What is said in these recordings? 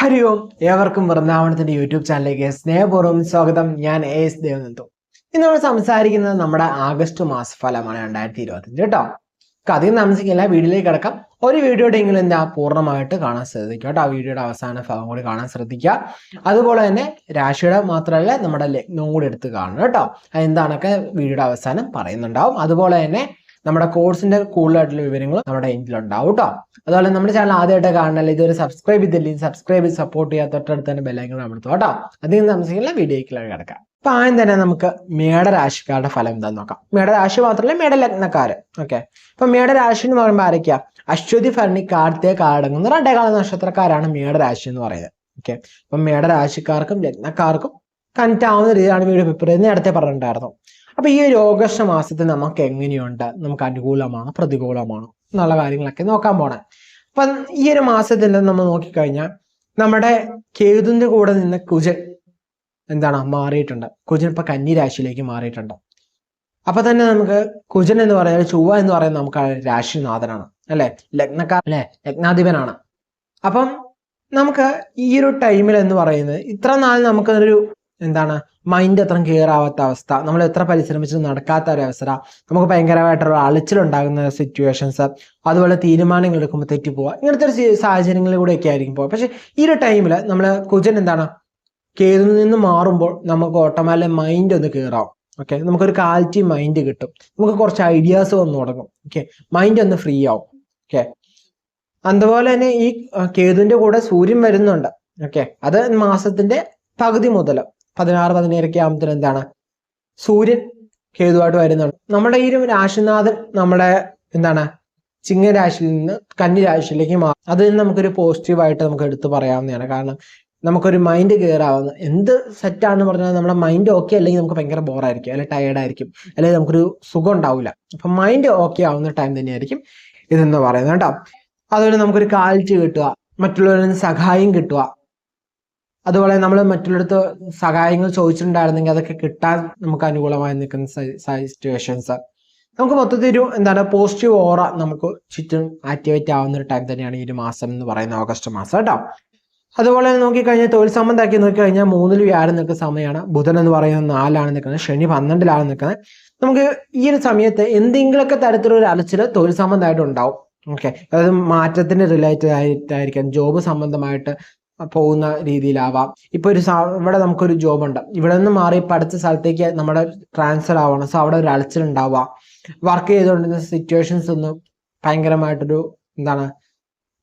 ഹരി ഓം, ഏവർക്കും വൃന്ദാവനത്തിന്റെ യൂട്യൂബ് ചാനലിലേക്ക് സ്നേഹപൂർവ്വം സ്വാഗതം. ഞാൻ എസ് ദേവനന്ദു. ഇന്ന് നമ്മൾ സംസാരിക്കുന്നത് നമ്മുടെ ആഗസ്റ്റ് മാസഫലമാണ് 2025 കേട്ടോ. അധികം താമസിക്കില്ല, വീഡിയോയിലേക്ക് കിടക്കാം. ഒരു വീഡിയോയുടെ എങ്കിലും എന്താ പൂർണ്ണമായിട്ട് കാണാൻ ശ്രദ്ധിക്കുക കേട്ടോ. ആ വീഡിയോയുടെ അവസാന ഭാഗം കൂടി കാണാൻ ശ്രദ്ധിക്കുക. അതുപോലെ തന്നെ രാശിയുടെ മാത്രമല്ല നമ്മുടെ ലഗ്നവും കൂടി എടുത്ത് കാണണം കേട്ടോ. അതെന്താണൊക്കെ വീഡിയോയുടെ അവസാനം പറയുന്നുണ്ടാവും. അതുപോലെ തന്നെ നമ്മുടെ കോഴ്സിന്റെ കൂടുതലായിട്ടുള്ള വിവരങ്ങൾ നമ്മുടെ എൻഡിലുണ്ടാവും കേട്ടോ. അതുപോലെ നമ്മുടെ ചാനൽ ആദ്യമായിട്ട് കാണാനല്ല, ഇതുവരെ സബ്സ്ക്രൈബ് ചെയ്തില്ലെങ്കിൽ സബ്സ്ക്രൈബ് ചെയ്ത് സപ്പോർട്ട് ചെയ്യാൻ തൊട്ടടുത്ത് തന്നെ ബെല്ലൈക്കൺ അമർത്തുക കേട്ടോ. അധികം താമസിക്കില്ല, വീഡിയോയ്ക്ക് കിടക്കാം. അപ്പൊ ആദ്യം തന്നെ നമുക്ക് മേടരാശിക്കാരുടെ ഫലം എന്താന്ന് നോക്കാം. മേടരാശി മാത്രമല്ല, മേടലഗ്നക്കാര്. ഓക്കെ, അപ്പൊ മേടരാശി എന്ന് പറയുമ്പോൾ ആരൊക്കെയാ? അശ്വതി, ഭരണി, കാർത്തിക അടങ്ങുന്ന രണ്ടേകാല നക്ഷത്രക്കാരാണ് മേടരാശി എന്ന് പറയുന്നത്. ഓക്കെ, അപ്പൊ മേടരാശിക്കാർക്കും ലഗ്നക്കാർക്കും കണക്റ്റ് ആവുന്ന രീതിയിലാണ് വീഡിയോ പേപ്പർ നേരത്തെ പറഞ്ഞിട്ടുണ്ടായിരുന്നു. അപ്പൊ ഈ ഒരു ഓഗസ്റ്റ് മാസത്തിൽ നമുക്ക് എങ്ങനെയുണ്ട്, നമുക്ക് അനുകൂലമാണോ പ്രതികൂലമാണോ എന്നുള്ള കാര്യങ്ങളൊക്കെ നോക്കാൻ പോണേ. അപ്പൊ ഈ ഒരു മാസത്തിൽ നമ്മൾ നോക്കിക്കഴിഞ്ഞാൽ നമ്മുടെ കേതുവിന്റെ കൂടെ നിന്ന് കുജൻ എന്താണ് മാറിയിട്ടുണ്ട്. കുജൻ ഇപ്പൊ കന്നി രാശിയിലേക്ക് മാറിയിട്ടുണ്ട്. അപ്പൊ തന്നെ നമുക്ക് കുജൻ എന്ന് പറയുന്നത്, ചൊവ്വ എന്ന് പറയുന്നത് നമുക്ക് രാശിനാഥനാണ് അല്ലെ, ലഗ്നക്കാർ അല്ലെ, ലഗ്നാധിപനാണ്. അപ്പം നമുക്ക് ഈ ഒരു ടൈമിൽ എന്ന് പറയുന്നത് ഇത്ര നാൾ നമുക്കൊരു എന്താണ് മൈൻഡ് അത്ര ക്ലിയർ ആവാത്ത അവസ്ഥ, നമ്മൾ എത്ര പരിശ്രമിച്ചും നടക്കാത്ത ഒരു അവസ്ഥ, നമുക്ക് ഭയങ്കരമായിട്ടുള്ള അലച്ചിലുണ്ടാകുന്ന സിറ്റുവേഷൻസ്, അതുപോലെ തീരുമാനങ്ങൾ എടുക്കുമ്പോൾ തെറ്റിപ്പോവുക, ഇങ്ങനത്തെ ഒരു സാഹചര്യങ്ങളിലൂടെയൊക്കെ ആയിരിക്കും പോവുക. പക്ഷെ ഈ ഒരു ടൈമിൽ നമ്മൾ കുജൻ എന്താണ് കേതുവിൽ നിന്ന് മാറുമ്പോൾ നമുക്ക് ഓട്ടോമാറ്റിക് മൈൻഡ് ഒന്ന് ക്ലിയർ ആവും. ഓക്കെ, നമുക്കൊരു ക്ലാരിറ്റി മൈൻഡ് കിട്ടും, നമുക്ക് കുറച്ച് ഐഡിയാസ് വന്നു തുടങ്ങും. ഓക്കെ, മൈൻഡ് ഒന്ന് ഫ്രീ ആവും. ഓക്കെ, അതുപോലെ തന്നെ ഈ കേതുവിന്റെ കൂടെ സൂര്യൻ വരുന്നുണ്ട്. ഓക്കെ, അത് മാസത്തിന്റെ പകുതി മുതൽ 16-17 ആകുമ്പോൾ എന്താണ് സൂര്യൻ കേതുവായിട്ട് വരുന്നുണ്ട്. നമ്മുടെ ഈ ഒരു രാശിനാഥൻ നമ്മുടെ എന്താണ് ചിങ്ങരാശിയിൽ നിന്ന് കന്നി രാശിയിലേക്ക് മാറും. അതിൽ നമുക്കൊരു പോസിറ്റീവായിട്ട് നമുക്ക് എടുത്തു പറയാവുന്നതാണ്. കാരണം നമുക്കൊരു മൈൻഡ് ക്ലിയർ ആവുന്ന എന്ത് സെറ്റാണെന്ന് പറഞ്ഞാൽ നമ്മുടെ മൈൻഡ് ഓക്കെ അല്ലെങ്കിൽ നമുക്ക് ഭയങ്കര ബോറായിരിക്കും, അല്ലെങ്കിൽ ടയേർഡായിരിക്കും, അല്ലെങ്കിൽ നമുക്കൊരു സുഖം ഉണ്ടാവില്ല. അപ്പൊ മൈൻഡ് ഓക്കെ ആവുന്ന ടൈം തന്നെയായിരിക്കും ഇതെന്ന് പറയുന്നത് കേട്ടോ. അതുപോലെ നമുക്കൊരു ക്ലാരിറ്റി കിട്ടുക, മറ്റുള്ളവരിൽ നിന്ന് സഹായം കിട്ടുക, അതുപോലെ നമ്മൾ മറ്റുള്ളവർക്ക് സഹായങ്ങൾ ചോദിച്ചിട്ടുണ്ടായിരുന്നെങ്കിൽ അതൊക്കെ കിട്ടാൻ നമുക്ക് അനുകൂലമായി നിൽക്കുന്ന സിറ്റുവേഷൻസ്, നമുക്ക് മൊത്തത്തിൽ ഒരു എന്താണ് പോസിറ്റീവ് ഓറ നമുക്ക് ചുറ്റും ആക്ടിവേറ്റ് ആവുന്ന ഒരു ടൈം തന്നെയാണ് ഈ ഒരു മാസം എന്ന് പറയുന്ന ഓഗസ്റ്റ് മാസം കേട്ടോ. അതുപോലെ നോക്കിക്കഴിഞ്ഞാൽ തൊഴിൽ സംബന്ധമാക്കി നോക്കിക്കഴിഞ്ഞാൽ 3-ൽ വ്യാഴം നിൽക്കുന്ന സമയമാണ്. ബുധൻ എന്ന് പറയുന്നത് 4-ലാണ് നിൽക്കുന്നത്, ശനി 12-ലാണ് നിൽക്കുന്നത്. നമുക്ക് ഈ ഒരു സമയത്ത് എന്തെങ്കിലുമൊക്കെ തരത്തിലൊരു അലച്ചിൽ തൊഴിൽ സംബന്ധമായിട്ട് ഉണ്ടാവും. ഓക്കെ, അതായത് മാറ്റത്തിന് റിലേറ്റഡ് ആയിട്ടായിരിക്കാം, ജോബ് സംബന്ധമായിട്ട് പോകുന്ന രീതിയിലാവാം. ഇപ്പൊ ഇവിടെ നമുക്കൊരു ജോബ് ഉണ്ട്, ഇവിടെ നിന്ന് മാറി ഇപ്പൊ അടുത്ത സ്ഥലത്തേക്ക് നമ്മുടെ ട്രാൻസ്ഫർ ആവണം. സോ അവിടെ ഒരു അലച്ചിലുണ്ടാവുക, വർക്ക് ചെയ്തുകൊണ്ടിരുന്ന സിറ്റുവേഷൻസ് ഒന്നും ഭയങ്കരമായിട്ടൊരു എന്താണ്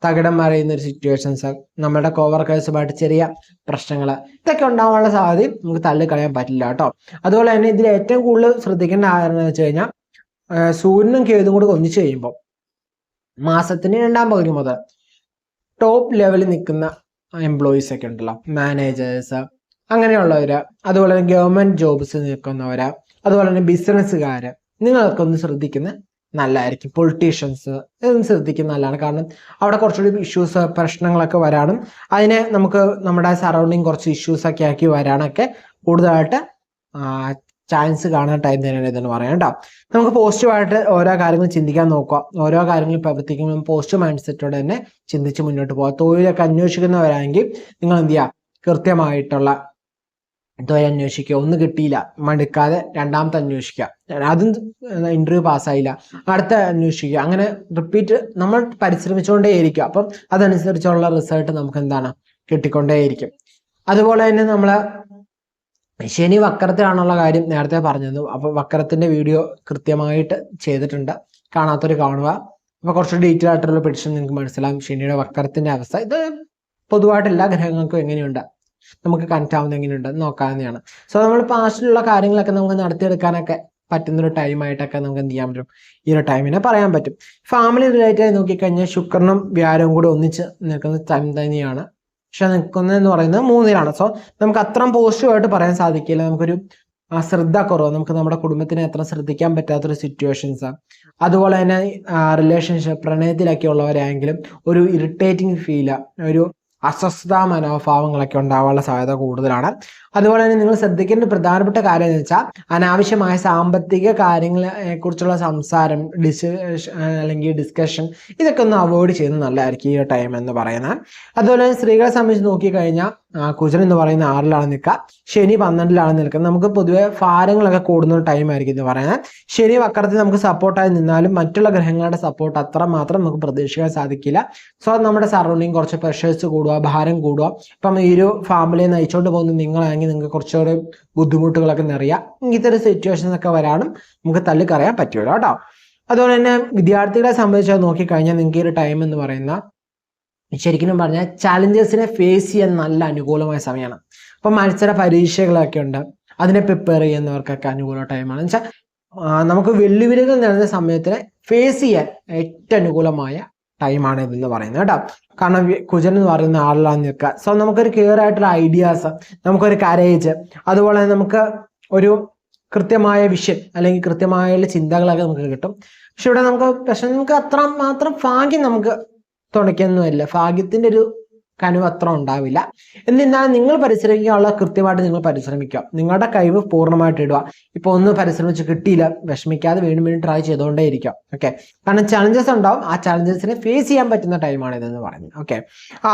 തകിടം മറിയുന്ന ഒരു സിറ്റുവേഷൻസ്, നമ്മുടെ കോവർക്കേഴ്സുമായിട്ട് ചെറിയ പ്രശ്നങ്ങൾ, ഇതൊക്കെ ഉണ്ടാവാനുള്ള സാധ്യതയും നമുക്ക് തള്ളിക്കളയാൻ പറ്റില്ല കേട്ടോ. അതുപോലെ തന്നെ ഇതിൽ ഏറ്റവും കൂടുതൽ ശ്രദ്ധിക്കേണ്ട കാരണം എന്ന് വെച്ച് കഴിഞ്ഞാൽ സൂര്യനും കേതും കൂടി ഒന്നിച്ചു കഴിയുമ്പോൾ മാസത്തിന് 2-ാം പകുതി മുതൽ ടോപ്പ് ലെവലിൽ നിൽക്കുന്ന എംപ്ലോയീസ് ഒക്കെ ഉണ്ടല്ലോ, മാനേജേഴ്സ് അങ്ങനെയുള്ളവര്, അതുപോലെ തന്നെ ഗവൺമെന്റ് ജോബ്സ് നിൽക്കുന്നവര്, അതുപോലെ തന്നെ ബിസിനസ്സുകാര്, നിങ്ങളൊക്കെ ഒന്ന് ശ്രദ്ധിക്കുന്ന നല്ലതായിരിക്കും. പൊളിറ്റീഷ്യൻസ് ഇതൊന്ന് ശ്രദ്ധിക്കുന്ന നല്ലതാണ്. കാരണം അവിടെ കുറച്ചുകൂടി ഇഷ്യൂസ് പ്രശ്നങ്ങളൊക്കെ വരാനും അതിനെ നമുക്ക് നമ്മുടെ സറൗണ്ടിങ് കുറച്ച് ഇഷ്യൂസ് ഒക്കെ ആക്കി വരാനൊക്കെ കൂടുതലായിട്ട് ചാൻസ് കാണുന്ന ടൈം തന്നെയാണ് ഇതെന്ന് പറയാം കേട്ടോ. നമുക്ക് പോസിറ്റീവായിട്ട് ഓരോ കാര്യങ്ങൾ ചിന്തിക്കാൻ നോക്കുക, ഓരോ കാര്യങ്ങൾ പ്രവർത്തിക്കുമ്പോൾ പോസിറ്റീവ് മൈൻഡ് സെറ്റോടെ തന്നെ ചിന്തിച്ച് മുന്നോട്ട് പോകാം. തൊഴിലൊക്കെ അന്വേഷിക്കുന്നവരാണെങ്കിൽ നിങ്ങൾ എന്ത് ചെയ്യുക, കൃത്യമായിട്ടുള്ള തൊഴിൽ അന്വേഷിക്കുക. ഒന്ന് കിട്ടിയില്ല മടുക്കാതെ രണ്ടാമത്തെ അന്വേഷിക്കുക, അതും ഇന്റർവ്യൂ പാസ്സായില്ല അടുത്ത അന്വേഷിക്കുക, അങ്ങനെ റിപ്പീറ്റ് നമ്മൾ പരിശ്രമിച്ചുകൊണ്ടേയിരിക്കും. അപ്പം അതനുസരിച്ചുള്ള റിസൾട്ട് നമുക്ക് എന്താണ് കിട്ടിക്കൊണ്ടേയിരിക്കും. അതുപോലെ തന്നെ നമ്മള് ശനി വക്രത്തിലാണുള്ള കാര്യം നേരത്തെ പറഞ്ഞത്. അപ്പൊ വക്രത്തിന്റെ വീഡിയോ കൃത്യമായിട്ട് ചെയ്തിട്ടുണ്ട്, കാണാത്തവര് കാണുക. അപ്പൊ കുറച്ച് ഡീറ്റെയിൽ ആയിട്ടുള്ള പ്രഡിക്ഷൻ നിങ്ങൾക്ക് മനസ്സിലാകും ശനിയുടെ വക്രത്തിന്റെ അവസ്ഥ. ഇത് പൊതുവായിട്ട് എല്ലാ ഗ്രഹങ്ങൾക്കും എങ്ങനെയുണ്ട്, നമുക്ക് കണക്ട് ആവുന്ന എങ്ങനെയുണ്ട് നോക്കാവുന്നതാണ്. സോ നമ്മൾ പാസ്റ്റിലുള്ള കാര്യങ്ങളൊക്കെ നമുക്ക് നടത്തിയെടുക്കാനൊക്കെ പറ്റുന്നൊരു ടൈമായിട്ടൊക്കെ നമുക്ക് എന്ത് ചെയ്യാൻ പറ്റും, ഈ ഒരു ടൈമിനെ പറയാൻ പറ്റും. ഫാമിലി റിലേറ്റഡ് ആയി നോക്കിക്കഴിഞ്ഞാൽ ശുക്രനും വ്യാഴവും കൂടെ ഒന്നിച്ച് നിൽക്കുന്ന ടൈം തന്നെയാണ്. പക്ഷെ നിൽക്കുന്നതെന്ന് പറയുന്നത് 3-ലാണ്. സോ നമുക്ക് അത്രയും പോസിറ്റീവായിട്ട് പറയാൻ സാധിക്കില്ല. നമുക്കൊരു ശ്രദ്ധ കുറവ്, നമുക്ക് നമ്മുടെ കുടുംബത്തിനെ അത്ര ശ്രദ്ധിക്കാൻ പറ്റാത്തൊരു സിറ്റുവേഷൻസ്, അതുപോലെ തന്നെ റിലേഷൻഷിപ്പ് പ്രണയത്തിലൊക്കെ ഉള്ളവരായെങ്കിലും ഒരു ഇറിറ്റേറ്റിംഗ് ഫീല്, ഒരു അസ്വസ്ഥതാ മനോഭാവങ്ങളൊക്കെ ഉണ്ടാവാനുള്ള സാധ്യത കൂടുതലാണ്. അതുപോലെ തന്നെ നിങ്ങൾ ശ്രദ്ധിക്കേണ്ട പ്രധാനപ്പെട്ട കാര്യം എന്ന് വെച്ചാൽ അനാവശ്യമായ സാമ്പത്തിക കാര്യങ്ങളെ കുറിച്ചുള്ള സംസാരം, അല്ലെങ്കിൽ ഡിസ്കഷൻ, ഇതൊക്കെ ഒന്ന് അവോയ്ഡ് ചെയ്യുന്നത് നല്ലതായിരിക്കും ഈ ടൈം എന്ന് പറയുന്നത്. അതുപോലെ തന്നെ സ്ത്രീകളെ സംബന്ധിച്ച് നോക്കിക്കഴിഞ്ഞാൽ കുജൻ എന്ന് പറയുന്ന 6ലാണ് നിൽക്കുക, ശനി 12ലാണ് നിൽക്കുന്നത്. നമുക്ക് പൊതുവെ ഭാരങ്ങളൊക്കെ കൂടുന്ന ഒരു ടൈം ആയിരിക്കും എന്ന് പറയുന്നത്. ശനി വക്രത്തിൽ നമുക്ക് സപ്പോർട്ടായി നിന്നാലും മറ്റുള്ള ഗ്രഹങ്ങളുടെ സപ്പോർട്ട് അത്ര മാത്രം നമുക്ക് പ്രതീക്ഷിക്കാൻ സാധിക്കില്ല. സോ നമ്മുടെ സറൗണ്ടിങ് കുറച്ച് പ്രഷേഴ്സ് കൂടുക, ഭാരം കൂടുക. ഇപ്പം ഈ ഒരു ഫാമിലിയെ നയിച്ചുകൊണ്ട് പോകുന്ന നിങ്ങളാണെങ്കിൽ നിങ്ങൾക്ക് കുറച്ചുകൂടി ബുദ്ധിമുട്ടുകളൊക്കെ നിറയുക, ഇങ്ങനത്തെ ഒരു സിറ്റുവേഷൻസ് ഒക്കെ വരാനും നമുക്ക് തള്ളിക്കറിയാൻ പറ്റുമല്ലോ കേട്ടോ. അതുപോലെ തന്നെ വിദ്യാർത്ഥികളെ സംബന്ധിച്ച് നോക്കിക്കഴിഞ്ഞാൽ നിങ്ങൾക്ക് ഈ ഒരു ടൈം എന്ന് പറയുന്ന ശരിക്കും പറഞ്ഞാൽ ചാലഞ്ചസിനെ ഫേസ് ചെയ്യാൻ നല്ല അനുകൂലമായ സമയമാണ്. അപ്പം മത്സര പരീക്ഷകളൊക്കെ ഉണ്ട്, അതിനെ പ്രിപ്പയർ ചെയ്യുന്നവർക്കൊക്കെ അനുകൂല ടൈമാണ്. എന്ന് വെച്ചാൽ നമുക്ക് വെല്ലുവിളികൾ നേടുന്ന സമയത്തിനെ ഫേസ് ചെയ്യാൻ ഏറ്റവും അനുകൂലമായ ടൈമാണ് ഇതെന്ന് പറയുന്നത് കേട്ടോ. കാരണം കുജൻ എന്ന് പറയുന്ന 6ലാണ് നിൽക്കുക. സോ നമുക്കൊരു ക്ലിയർ ആയിട്ടുള്ള ഐഡിയാസ്, നമുക്കൊരു കരേജ്, അതുപോലെ നമുക്ക് ഒരു കൃത്യമായ വിഷൻ അല്ലെങ്കിൽ കൃത്യമായുള്ള ചിന്തകളൊക്കെ നമുക്ക് കിട്ടും. പക്ഷെ ഇവിടെ നമുക്ക് അത്ര മാത്രം ഭാഗ്യം നമുക്ക് തുണയ്ക്കൊന്നുമില്ല, ഭാഗ്യത്തിന്റെ ഒരു കനുവ് അത്ര ഉണ്ടാവില്ല. എന്നിരുന്നാലും നിങ്ങൾ പരിശ്രമിക്കാനുള്ള കൃത്യമായിട്ട് നിങ്ങൾ പരിശ്രമിക്കുക, നിങ്ങളുടെ കഴിവ് പൂർണ്ണമായിട്ട് ഇടുക. ഇപ്പൊ ഒന്ന് പരിശ്രമിച്ച് കിട്ടിയില്ല, വിഷമിക്കാതെ വീണ്ടും വീണ്ടും ട്രൈ ചെയ്തുകൊണ്ടേ ഇരിക്കുക. ഓക്കെ, കാരണം ചലഞ്ചസ് ഉണ്ടാവും, ആ ചലഞ്ചസിനെ ഫേസ് ചെയ്യാൻ പറ്റുന്ന ടൈമാണ് ഇതെന്ന് പറയുന്നത്. ഓക്കെ,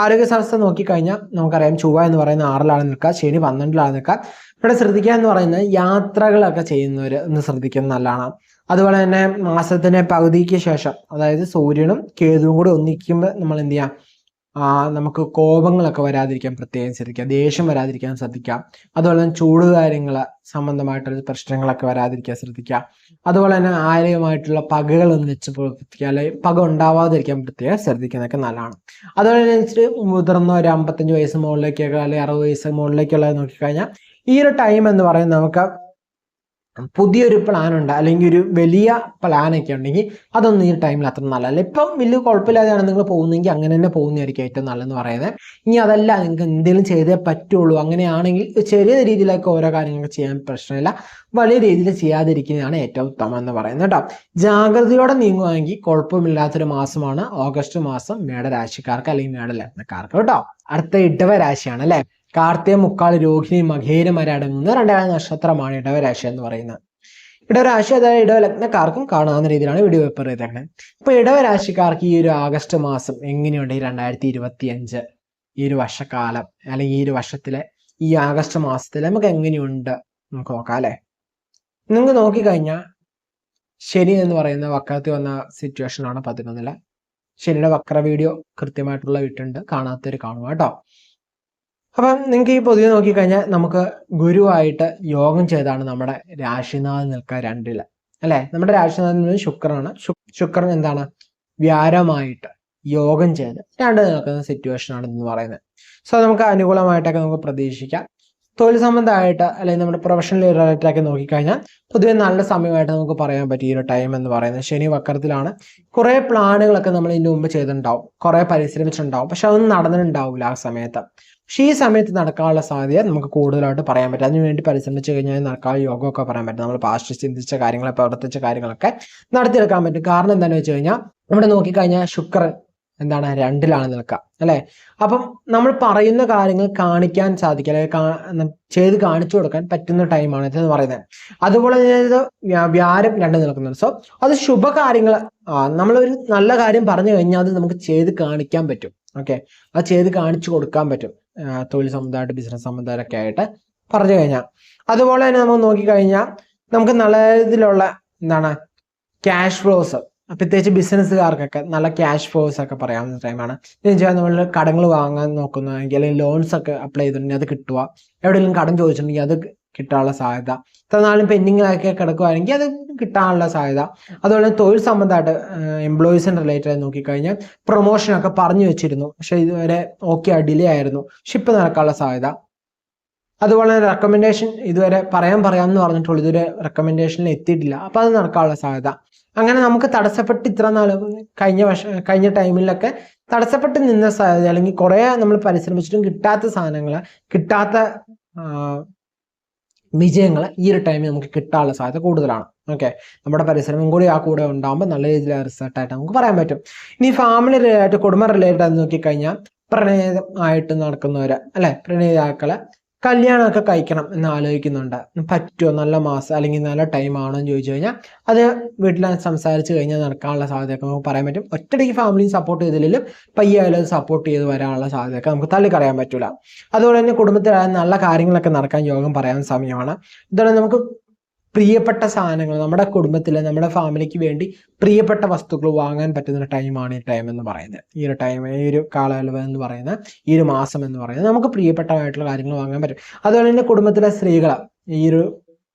ആരോഗ്യശാസ്ത്രം നോക്കിക്കഴിഞ്ഞാൽ നമുക്കറിയാം ചൊവ്വ എന്ന് പറയുന്ന 6ലാണ് നിൽക്കുക, ശനി 12ലാണ് നിൽക്കുക. ഇവിടെ ശ്രദ്ധിക്കുക എന്ന് പറയുന്നത് യാത്രകളൊക്കെ ചെയ്യുന്നവർ ഒന്ന് ശ്രദ്ധിക്കുന്നത് നല്ലതാണ്. അതുപോലെ തന്നെ മാസത്തിന്റെ പകുതിക്ക് ശേഷം, അതായത് സൂര്യനും കേതുവും കൂടി ഒന്നിക്കുമ്പോൾ നമ്മൾ എന്ത് ചെയ്യാം, നമുക്ക് കോപങ്ങളൊക്കെ വരാതിരിക്കാൻ പ്രത്യേകം ശ്രദ്ധിക്കുക, ദേഷ്യം വരാതിരിക്കാൻ ശ്രദ്ധിക്കുക. അതുപോലെ തന്നെ ചൂട് കാര്യങ്ങൾ സംബന്ധമായിട്ടുള്ള പ്രശ്നങ്ങളൊക്കെ വരാതിരിക്കാൻ ശ്രദ്ധിക്കുക. അതുപോലെ തന്നെ ആരോഗ്യമായിട്ടുള്ള പകകളൊന്നും വെച്ച് പ്രവർത്തിക്കുക, അല്ലെങ്കിൽ പക ഉണ്ടാവാതിരിക്കാൻ പ്രത്യേകം ശ്രദ്ധിക്കുന്നതൊക്കെ നല്ലതാണ്. അതുപോലെ തന്നെ മുതിർന്ന ഒരു 55 വയസ്സ് മുകളിലേക്കൊക്കെ അല്ലെങ്കിൽ 60 വയസ്സ് മുകളിലേക്കുള്ളത് നോക്കിക്കഴിഞ്ഞാൽ ഈ ഒരു ടൈം എന്ന് പറയുന്നത് നമുക്ക് പുതിയൊരു പ്ലാൻ ഉണ്ട്, അല്ലെങ്കിൽ ഒരു വലിയ പ്ലാനൊക്കെ ഉണ്ടെങ്കിൽ അതൊന്നും ഈ ടൈമിൽ അത്ര നല്ലതല്ല. ഇപ്പം വലിയ കുഴപ്പമില്ലാതെയാണ് നിങ്ങൾ പോകുന്നതെങ്കിൽ അങ്ങനെ തന്നെ പോകുന്നതായിരിക്കും ഏറ്റവും നല്ലതെന്ന് പറയുന്നത്. ഇനി അതല്ല, നിങ്ങൾക്ക് എന്തെങ്കിലും ചെയ്തേ പറ്റുള്ളൂ, അങ്ങനെയാണെങ്കിൽ ചെറിയ രീതിയിലൊക്കെ ഓരോ കാര്യങ്ങളൊക്കെ ചെയ്യാൻ പ്രശ്നമില്ല, വലിയ രീതിയിൽ ചെയ്യാതിരിക്കുന്നതാണ് ഏറ്റവും ഉത്തമം എന്ന് പറയുന്നത് കേട്ടോ. ജാഗ്രതയോടെ നീങ്ങുവാണെങ്കിൽ കുഴപ്പമില്ലാത്തൊരു മാസമാണ് ഓഗസ്റ്റ് മാസം മേടരാശിക്കാർക്ക് അല്ലെങ്കിൽ മേടലഗ്നക്കാർക്ക് കേട്ടോ. അടുത്ത ഇടവ രാശിയാണ് അല്ലെ. കാർത്തിക, മുക്കാൽ, രോഹിണി, മകേരം വരെ അടങ്ങുന്ന 2 നക്ഷത്രമാണ് ഇടവരാശി എന്ന് പറയുന്നത്. ഇടവരാശി അതായത് ഇടവലഗ്നക്കാർക്കും കാണാവുന്ന രീതിയിലാണ് വീഡിയോ പേപ്പർ ചെയ്തേക്കുന്നത്. ഇപ്പൊ ഇടവരാശിക്കാർക്ക് ഈ ഒരു ആഗസ്റ്റ് മാസം എങ്ങനെയുണ്ട്, ഈ 2025 ഈ ഒരു വർഷക്കാലം അല്ലെങ്കിൽ ഈ ഒരു വർഷത്തിലെ ഈ ആഗസ്റ്റ് മാസത്തിൽ നമുക്ക് എങ്ങനെയുണ്ട് നമുക്ക് നോക്കാം അല്ലെ. നിങ്ങൾക്ക് നോക്കിക്കഴിഞ്ഞാൽ ശനി എന്ന് പറയുന്ന വക്രത്തിൽ വന്ന സിറ്റുവേഷനാണ് 11. ശനിയുടെ വക്ര വീഡിയോ കൃത്യമായിട്ടുള്ള ഇട്ടുണ്ട്, കാണാത്തവർ കാണുക കേട്ടോ. അപ്പം നിങ്ങൾക്ക് ഈ പൊതുവെ നോക്കിക്കഴിഞ്ഞാൽ നമുക്ക് ഗുരുവായിട്ട് യോഗം ചെയ്താണ് നമ്മുടെ രാശിനാഥൻ നിൽക്കുക 2 അല്ലെ. നമ്മുടെ രാശിനാഥൻ ശുക്രനാണ്. ശുക്രൻ എന്താണ്, വ്യാഴമായിട്ട് യോഗം ചെയ്ത് 2 നിൽക്കുന്ന സിറ്റുവേഷൻ ആണ് എന്ന് പറയുന്നത്. സോ നമുക്ക് അനുകൂലമായിട്ടൊക്കെ നമുക്ക് പ്രതീക്ഷിക്കാം. തൊഴിൽ സംബന്ധമായിട്ട് അല്ലെങ്കിൽ നമ്മുടെ പ്രൊഫഷണൽ റിലേറ്റഡൊക്കെ നോക്കിക്കഴിഞ്ഞാൽ പൊതുവെ നല്ല സമയമായിട്ട് നമുക്ക് പറയാൻ പറ്റിയ ഒരു ടൈം എന്ന് പറയുന്നത്. ശനി വക്രത്തിലാണ്. കുറെ പ്ലാനുകളൊക്കെ നമ്മൾ ഇതിന് മുമ്പ് ചെയ്തിട്ടുണ്ടാവും, കുറെ പരിശ്രമിച്ചിട്ടുണ്ടാവും, പക്ഷെ അതൊന്നും നടന്നിട്ടുണ്ടാവില്ല ആ സമയത്ത്. പക്ഷേ ഈ സമയത്ത് നടക്കാനുള്ള സാധ്യത നമുക്ക് കൂടുതലായിട്ട് പറയാൻ പറ്റും. അതിനുവേണ്ടി പരിശ്രമിച്ചു കഴിഞ്ഞാൽ നടക്കാനുള്ള യോഗമൊക്കെ പറയാൻ പറ്റും. നമ്മൾ പാസ്റ്റ് ചിന്തിച്ച കാര്യങ്ങൾ, പ്രവർത്തിച്ച കാര്യങ്ങളൊക്കെ നടത്തിയെടുക്കാൻ പറ്റും. കാരണം എന്താണെന്ന് വെച്ച് കഴിഞ്ഞാൽ ഇവിടെ നോക്കിക്കഴിഞ്ഞാൽ ശുക്രൻ എന്താണ് 2ലാണ് നിൽക്കുക അല്ലെ. അപ്പം നമ്മൾ പറയുന്ന കാര്യങ്ങൾ കാണിക്കാൻ സാധിക്കുക, അല്ലെങ്കിൽ ചെയ്ത് കാണിച്ചു കൊടുക്കാൻ പറ്റുന്ന ടൈമാണ് ഇതെന്ന് പറയുന്നത്. അതുപോലെ തന്നെ വ്യാഴം 2 നിൽക്കുന്നത്. സോ അത് ശുഭകാര്യങ്ങൾ, നമ്മളൊരു നല്ല കാര്യം പറഞ്ഞു കഴിഞ്ഞാൽ അത് നമുക്ക് ചെയ്ത് കാണിക്കാൻ പറ്റും. ഓക്കെ, അത് ചെയ്ത് കാണിച്ചു കൊടുക്കാൻ പറ്റും, തൊഴിൽ സംബന്ധമായിട്ട് ബിസിനസ് സംബന്ധമായിട്ടൊക്കെ ആയിട്ട് പറഞ്ഞു കഴിഞ്ഞാൽ. അതുപോലെ തന്നെ നമുക്ക് നോക്കിക്കഴിഞ്ഞാൽ നമുക്ക് നല്ല രീതിയിലുള്ള എന്താണ് ക്യാഷ് ഫ്ലോസ്, പ്രത്യേകിച്ച് ബിസിനസ്സുകാർക്കൊക്കെ നല്ല ക്യാഷ് ഫ്ലോസ് ഒക്കെ പറയാവുന്ന ടൈമാണ്. എന്ന് വെച്ചാൽ നമ്മൾ കടങ്ങൾ വാങ്ങാൻ നോക്കുന്നതെങ്കിൽ അല്ലെങ്കിൽ ലോൺസ് ഒക്കെ അപ്ലൈ ചെയ്തിട്ടുണ്ടെങ്കിൽ അത് കിട്ടുക, എവിടെയെങ്കിലും കടം ചോദിച്ചിട്ടുണ്ടെങ്കിൽ അത് കിട്ടാനുള്ള സാധ്യത, ഇത്ര നാളും പെൻഡിങ്ങിലൊക്കെ കിടക്കുകയാണെങ്കിൽ അത് കിട്ടാനുള്ള സാധ്യത. അതുപോലെ തൊഴിൽ സംബന്ധമായിട്ട് എംപ്ലോയീസിന് റിലേറ്റഡ് ആയി നോക്കിക്കഴിഞ്ഞാൽ പ്രൊമോഷനൊക്കെ പറഞ്ഞു വെച്ചിരുന്നു, പക്ഷെ ഇതുവരെ ഓക്കെ ഡിലേ ആയിരുന്നു, പക്ഷെ ഇപ്പം നടക്കാനുള്ള സാധ്യത. അതുപോലെ തന്നെ റെക്കമെൻഡേഷൻ ഇതുവരെ പറയാമെന്ന് പറഞ്ഞിട്ടുള്ളൂ, ഇതുവരെ റെക്കമെൻഡേഷനിൽ എത്തിയിട്ടില്ല, അപ്പം അത് നടക്കാനുള്ള സാധ്യത. അങ്ങനെ നമുക്ക് തടസ്സപ്പെട്ട് ഇത്ര നാൾ കഴിഞ്ഞ ടൈമിലൊക്കെ തടസ്സപ്പെട്ട് നിന്ന സാധ്യത, അല്ലെങ്കിൽ കുറെ നമ്മൾ പരിശ്രമിച്ചിട്ടും കിട്ടാത്ത സാധനങ്ങൾ, കിട്ടാത്ത വിജയങ്ങൾ ഈ ഒരു ടൈമിൽ നമുക്ക് കിട്ടാനുള്ള സാധ്യത കൂടുതലാണ്. ഓക്കെ, നമ്മുടെ പരിശ്രമം കൂടി ആ കൂടെ ഉണ്ടാകുമ്പോൾ നല്ല രീതിയിലുള്ള റിസൾട്ടായിട്ട് നമുക്ക് പറയാൻ പറ്റും. ഇനി ഫാമിലി റിലേറ്റഡ്, കുടുംബ റിലേറ്റഡ് എന്ന് നോക്കിക്കഴിഞ്ഞാൽ പ്രണയം ആയിട്ട് നടക്കുന്നവര് അല്ലെ, പ്രണയിതാക്കളെ കല്യാണമൊക്കെ കഴിക്കണം എന്ന് ആലോചിക്കുന്നുണ്ട്. പറ്റുമോ, നല്ല മാസം അല്ലെങ്കിൽ നല്ല ടൈം ആണോ എന്ന് ചോദിച്ചു കഴിഞ്ഞാൽ അത് വീട്ടിൽ സംസാരിച്ച് കഴിഞ്ഞാൽ നടക്കാനുള്ള സാധ്യതയൊക്കെ നമുക്ക് പറയാൻ പറ്റും. ഒറ്റയ്ക്ക് ഫാമിലി സപ്പോർട്ട് ചെയ്തില്ലെങ്കിലും പയ്യായാലും സപ്പോർട്ട് ചെയ്ത് വരാനുള്ള സാധ്യതയൊക്കെ നമുക്ക് തള്ളിക്കളയാൻ പറ്റില്ല. അതുപോലെ തന്നെ കുടുംബത്തിൽ നല്ല കാര്യങ്ങളൊക്കെ നടക്കാൻ യോഗം പറയാൻ സമയമാണ്. ഇതുപോലെ നമുക്ക് പ്രിയപ്പെട്ട സാധനങ്ങൾ നമ്മുടെ കുടുംബത്തിലെ നമ്മുടെ ഫാമിലിക്ക് വേണ്ടി പ്രിയപ്പെട്ട വസ്തുക്കൾ വാങ്ങാൻ പറ്റുന്ന ടൈമാണ് ഈ ടൈം എന്ന് പറയുന്നത്. ഈ ഒരു ടൈം, ഈ ഒരു കാലയളവ് എന്ന് പറയുന്ന ഈ ഒരു മാസം എന്ന് പറയുന്നത് നമുക്ക് പ്രിയപ്പെട്ടതായിട്ടുള്ള കാര്യങ്ങൾ വാങ്ങാൻ പറ്റും. അതുപോലെ തന്നെ കുടുംബത്തിലെ സ്ത്രീകൾ, ഈ ഒരു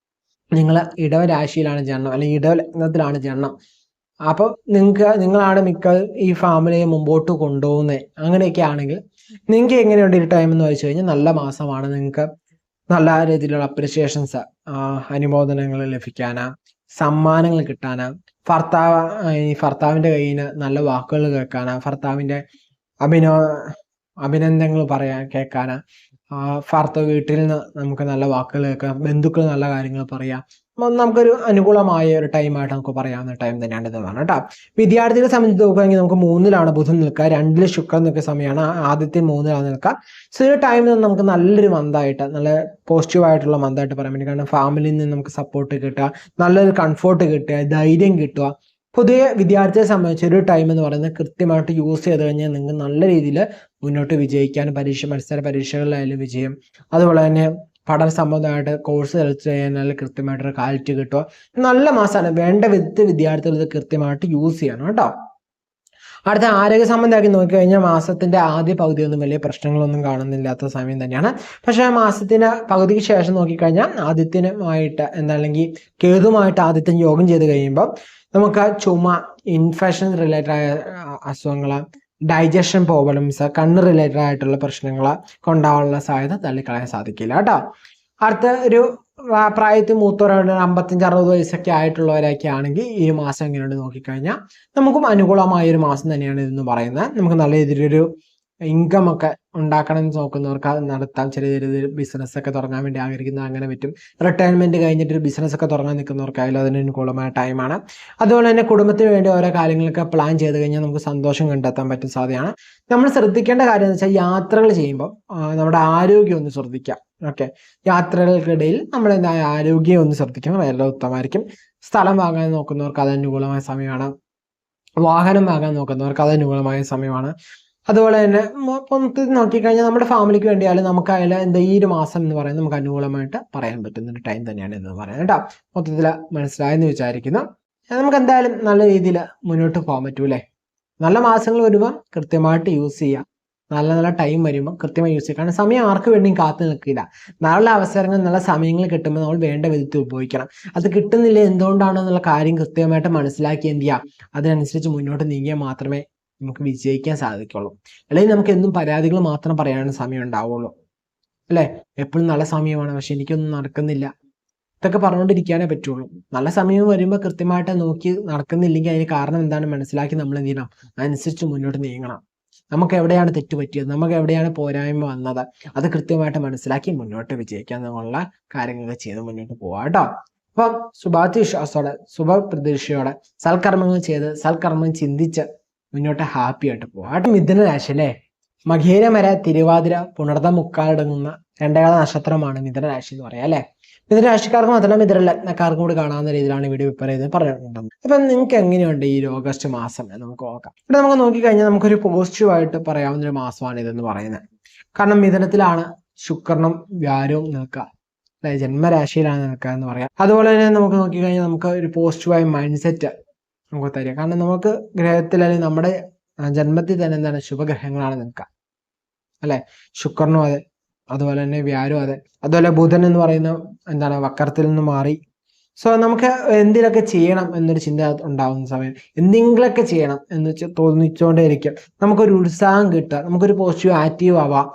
നിങ്ങൾ ഇടവരാശിയിലാണ് ജനനം അല്ലെങ്കിൽ ഇടവലഗ്നത്തിലാണ് ജനനം, അപ്പോൾ നിങ്ങളാണ് മിക്ക ഈ ഫാമിലിയെ മുമ്പോട്ട് കൊണ്ടുപോകുന്നത്. അങ്ങനെയൊക്കെ ആണെങ്കിൽ നിങ്ങൾക്ക് എങ്ങനെയുണ്ട് ഈ ടൈം എന്ന് വെച്ച് കഴിഞ്ഞാൽ നല്ല മാസമാണ്. നിങ്ങൾക്ക് നല്ല രീതിയിലുള്ള അപ്രിസിയേഷൻസ്, അനുമോദനങ്ങൾ ലഭിക്കാനാ, സമ്മാനങ്ങൾ കിട്ടാനാ, ഭർത്താവിന്റെ കയ്യിൽ നിന്ന് നല്ല വാക്കുകൾ കേൾക്കാനാ, ഭർത്താവിന്റെ അഭിനന്ദനങ്ങൾ കേൾക്കാനാ, ഭർത്താവ് വീട്ടിൽ നിന്ന് നമുക്ക് നല്ല വാക്കുകൾ കേൾക്കാം, ബന്ധുക്കൾ നല്ല കാര്യങ്ങൾ പറയാം. നമുക്കൊരു അനുകൂലമായ ഒരു ടൈമായിട്ട് നമുക്ക് പറയാവുന്ന ടൈം തന്നെയാണ് ഇതെന്നാണ് കേട്ടോ. വിദ്യാർത്ഥികളെ സംബന്ധിച്ച് നോക്കുകയാണെങ്കിൽ നമുക്ക് 3-ലാണ് ബുധൻ നിൽക്കുക, 2-ൽ ശുക്രൻ നിൽക്കുന്ന സമയമാണ്, ആദ്യത്തെ 3-ലാണ് നിൽക്കുക. സോ ഈ ടൈമിൽ നമുക്ക് നല്ലൊരു മന്തായിട്ട്, നല്ല പോസിറ്റീവായിട്ടുള്ള മന്തായിട്ട് പറയാൻ വേണ്ടി. കാരണം ഫാമിലിയിൽ നിന്ന് നമുക്ക് സപ്പോർട്ട് കിട്ടുക, നല്ലൊരു കംഫോർട്ട് കിട്ടുക, ധൈര്യം കിട്ടുക. പൊതുവെ വിദ്യാർത്ഥിയെ സംബന്ധിച്ച് ഒരു ടൈം എന്ന് പറയുന്നത് കൃത്യമായിട്ട് യൂസ് ചെയ്ത് കഴിഞ്ഞാൽ നിങ്ങൾക്ക് നല്ല രീതിയിൽ മുന്നോട്ട് വിജയിക്കാൻ, മത്സര പരീക്ഷകളിലായാലും വിജയം, അതുപോലെ തന്നെ പഠന സംബന്ധമായിട്ട് കോഴ്സ് സെലക്ട് ചെയ്യാൻ കൃത്യമായിട്ടൊരു ക്വാളിറ്റി കിട്ടുക. നല്ല മാസമാണ്. വേണ്ട വിദ്യാർത്ഥികൾ ഇത് കൃത്യമായിട്ട് യൂസ് ചെയ്യണം കേട്ടോ. അടുത്ത ആരോഗ്യ സംബന്ധമാക്കി നോക്കിക്കഴിഞ്ഞാൽ മാസത്തിന്റെ ആദ്യ പകുതി ഒന്നും വലിയ പ്രശ്നങ്ങളൊന്നും കാണുന്നില്ലാത്ത സമയം തന്നെയാണ്. പക്ഷെ ആ മാസത്തിന്റെ പകുതിക്ക് ശേഷം നോക്കിക്കഴിഞ്ഞാൽ ആദിത്യനുമായിട്ട് അല്ലെങ്കിൽ കേതുമായിട്ട് ആദിത്യൻ യോഗം ചെയ്ത് കഴിയുമ്പോൾ നമുക്ക് ചുമ, ഇൻഫെക്ഷൻ റിലേറ്റഡ് ആയ അസുഖങ്ങൾ, ഡൈജഷൻ പ്രോബ്ലംസ്, കണ്ണ് റിലേറ്റഡ് ആയിട്ടുള്ള പ്രശ്നങ്ങൾ കൊണ്ടാവാനുള്ള സാധ്യത തള്ളിക്കളയാൻ സാധിക്കില്ല കേട്ടോ. അടുത്ത ഒരു പ്രായത്തിൽ മൂത്തവരോട് 55-60 വയസ്സൊക്കെ ആയിട്ടുള്ളവരൊക്കെ ആണെങ്കിൽ ഈ മാസം എങ്ങനെയുണ്ട് നോക്കിക്കഴിഞ്ഞാൽ നമുക്കും അനുകൂലമായ ഒരു മാസം തന്നെയാണ് ഇതെന്ന് പറയുന്നത്. നമുക്ക് നല്ല രീതിയിലൊരു ഇൻകം ഒക്കെ ഉണ്ടാക്കണം എന്ന് നോക്കുന്നവർക്ക് അത് നടത്താം. ചെറിയ ചെറിയ ബിസിനസ് ഒക്കെ തുടങ്ങാൻ വേണ്ടി ആഗ്രഹിക്കുന്ന അങ്ങനെ പറ്റും. റിട്ടയർമെന്റ് കഴിഞ്ഞിട്ട് ഒരു ബിസിനസ് ഒക്കെ തുടങ്ങാൻ നിൽക്കുന്നവർക്കായാലും അതിന് അനുകൂലമായ ടൈമാണ്. അതുപോലെ തന്നെ കുടുംബത്തിന് വേണ്ടി ഓരോ കാര്യങ്ങളൊക്കെ പ്ലാൻ ചെയ്ത് കഴിഞ്ഞാൽ നമുക്ക് സന്തോഷം കണ്ടെത്താൻ പറ്റും സാധ്യതയാണ്. നമ്മൾ ശ്രദ്ധിക്കേണ്ട കാര്യം എന്ന് വെച്ചാൽ യാത്രകൾ ചെയ്യുമ്പോൾ നമ്മുടെ ആരോഗ്യം ഒന്ന് ശ്രദ്ധിക്കാം. ഓക്കെ, യാത്രകൾക്കിടയിൽ നമ്മൾ ആരോഗ്യം ഒന്ന് ശ്രദ്ധിക്കണം, വളരെ ഉത്തമമായിരിക്കും. സ്ഥലം വാങ്ങാൻ നോക്കുന്നവർക്ക് അത് അനുകൂലമായ സമയമാണ്. വാഹനം വാങ്ങാൻ നോക്കുന്നവർക്ക് അത് അനുകൂലമായ സമയമാണ്. അതുപോലെ തന്നെ മൊത്തത്തിൽ നോക്കിക്കഴിഞ്ഞാൽ നമ്മുടെ ഫാമിലിക്ക് വേണ്ടിയാലും നമുക്കായാലും ഈ ഒരു മാസം എന്ന് പറയുന്നത് നമുക്ക് അനുകൂലമായിട്ട് പറയാൻ പറ്റുന്ന ഒരു ടൈം തന്നെയാണ് എന്ന് പറയാം കേട്ടോ. മൊത്തത്തിൽ മനസ്സിലായെന്ന് വിചാരിക്കുന്നു. നമുക്ക് എന്തായാലും നല്ല രീതിയിൽ മുന്നോട്ട് പോകാൻ പറ്റൂലേ. നല്ല മാസങ്ങൾ വരുമ്പോൾ കൃത്യമായിട്ട് യൂസ് ചെയ്യുക, നല്ല നല്ല ടൈം വരുമ്പോൾ കൃത്യമായി യൂസ് ചെയ്യുക. കാരണം സമയം ആർക്ക് വേണ്ടിയും കാത്തു നിൽക്കില്ല. നല്ല അവസരങ്ങൾ, നല്ല സമയങ്ങൾ കിട്ടുമ്പോൾ നമ്മൾ വേണ്ട വിധത്തിൽ ഉപയോഗിക്കണം. അത് കിട്ടുന്നില്ല എന്തുകൊണ്ടാണെന്നുള്ള കാര്യം കൃത്യമായിട്ട് മനസ്സിലാക്കി എന്ത് ചെയ്യുക, അതിനനുസരിച്ച് മുന്നോട്ട് നീങ്ങിയാൽ മാത്രമേ നമുക്ക് വിജയിക്കാൻ സാധിക്കുള്ളൂ. അല്ലെങ്കിൽ നമുക്ക് എന്നും പരാതികൾ മാത്രം പറയാനുള്ള സമയം ഉണ്ടാവുള്ളൂ അല്ലെ. എപ്പോഴും നല്ല സമയമാണ് പക്ഷെ എനിക്കൊന്നും നടക്കുന്നില്ല, ഇതൊക്കെ പറഞ്ഞുകൊണ്ടിരിക്കാനേ പറ്റുള്ളൂ. നല്ല സമയം വരുമ്പോൾ കൃത്യമായിട്ട് നോക്കി നടക്കുന്നില്ലെങ്കിൽ അതിന് കാരണം എന്താണ് മനസ്സിലാക്കി നമ്മൾ എന്ത് ചെയ്യണം, അതനുസരിച്ച് മുന്നോട്ട് നീങ്ങണം. നമുക്ക് എവിടെയാണ് തെറ്റുപറ്റിയത്, നമുക്ക് എവിടെയാണ് പോരായ്മ വന്നത്, അത് കൃത്യമായിട്ട് മനസ്സിലാക്കി മുന്നോട്ട് വിജയിക്കാന്നുള്ള കാര്യങ്ങൾ ചെയ്ത് മുന്നോട്ട് പോവാം കേട്ടോ. അപ്പം ശുഭാപ്തി വിശ്വാസത്തോടെ, ശുഭപ്രതീക്ഷയോടെ സൽക്കർമ്മങ്ങൾ ചെയ്ത് സൽക്കർമ്മം ചിന്തിച്ച് മുന്നോട്ട് ഹാപ്പി ആയിട്ട് പോവാം. മിഥുന രാശി അല്ലേ, മകേരമര, തിരുവാതിര, പുണർദം, മുക്കാലടങ്ങുന്ന രണ്ടേകാല നക്ഷത്രമാണ് മിഥുന രാശി എന്ന് പറയാം അല്ലെ. മിഥുന രാശിക്കാർക്ക് മാത്രമല്ല മിഥുന ലഗ്നക്കാർക്കും കൂടി കാണാവുന്ന രീതിയിലാണ് വീഡിയോ പറയുന്നത് പറഞ്ഞിട്ടുണ്ടെന്ന്. അപ്പൊ നിങ്ങൾക്ക് എങ്ങനെയുണ്ട് ഈ ഓഗസ്റ്റ് മാസം എന്ന് നമുക്ക് നോക്കാം. ഇവിടെ നമുക്ക് നോക്കിക്കഴിഞ്ഞാൽ നമുക്കൊരു പോസിറ്റീവായിട്ട് പറയാവുന്ന ഒരു മാസമാണ് ഇതെന്ന് പറയുന്നത്. കാരണം മിഥുനത്തിലാണ് ശുക്രനും വ്യാഴവും നിൽക്കുക അല്ലെ, ജന്മരാശിയിലാണ് നിൽക്കുക എന്ന് പറയാം. അതുപോലെ തന്നെ നമുക്ക് നോക്കിക്കഴിഞ്ഞാൽ നമുക്ക് ഒരു പോസിറ്റീവായ മൈൻഡ് സെറ്റ് നമുക്ക് തരിക. കാരണം നമുക്ക് ഗ്രഹത്തിൽ അല്ലെങ്കിൽ നമ്മുടെ ജന്മത്തിൽ തന്നെ എന്താണ് ശുഭഗ്രഹങ്ങളാണ് നിൽക്കുക അല്ലെ. ശുക്രനും അതെ, അതുപോലെ തന്നെ വ്യാഴവും അതെ, അതുപോലെ ബുധൻ എന്ന് പറയുന്ന എന്താണ് വക്രത്തിൽ നിന്ന് മാറി. സോ നമുക്ക് എന്തിനൊക്കെ ചെയ്യണം എന്നൊരു ചിന്ത ഉണ്ടാവുന്ന സമയം, എന്തെങ്കിലുമൊക്കെ ചെയ്യണം എന്ന് തോന്നിച്ചുകൊണ്ടേ ഇരിക്കും. നമുക്കൊരു ഉത്സാഹം കിട്ടുക, നമുക്കൊരു പോസിറ്റീവ് ആക്റ്റീവ് ആവാം.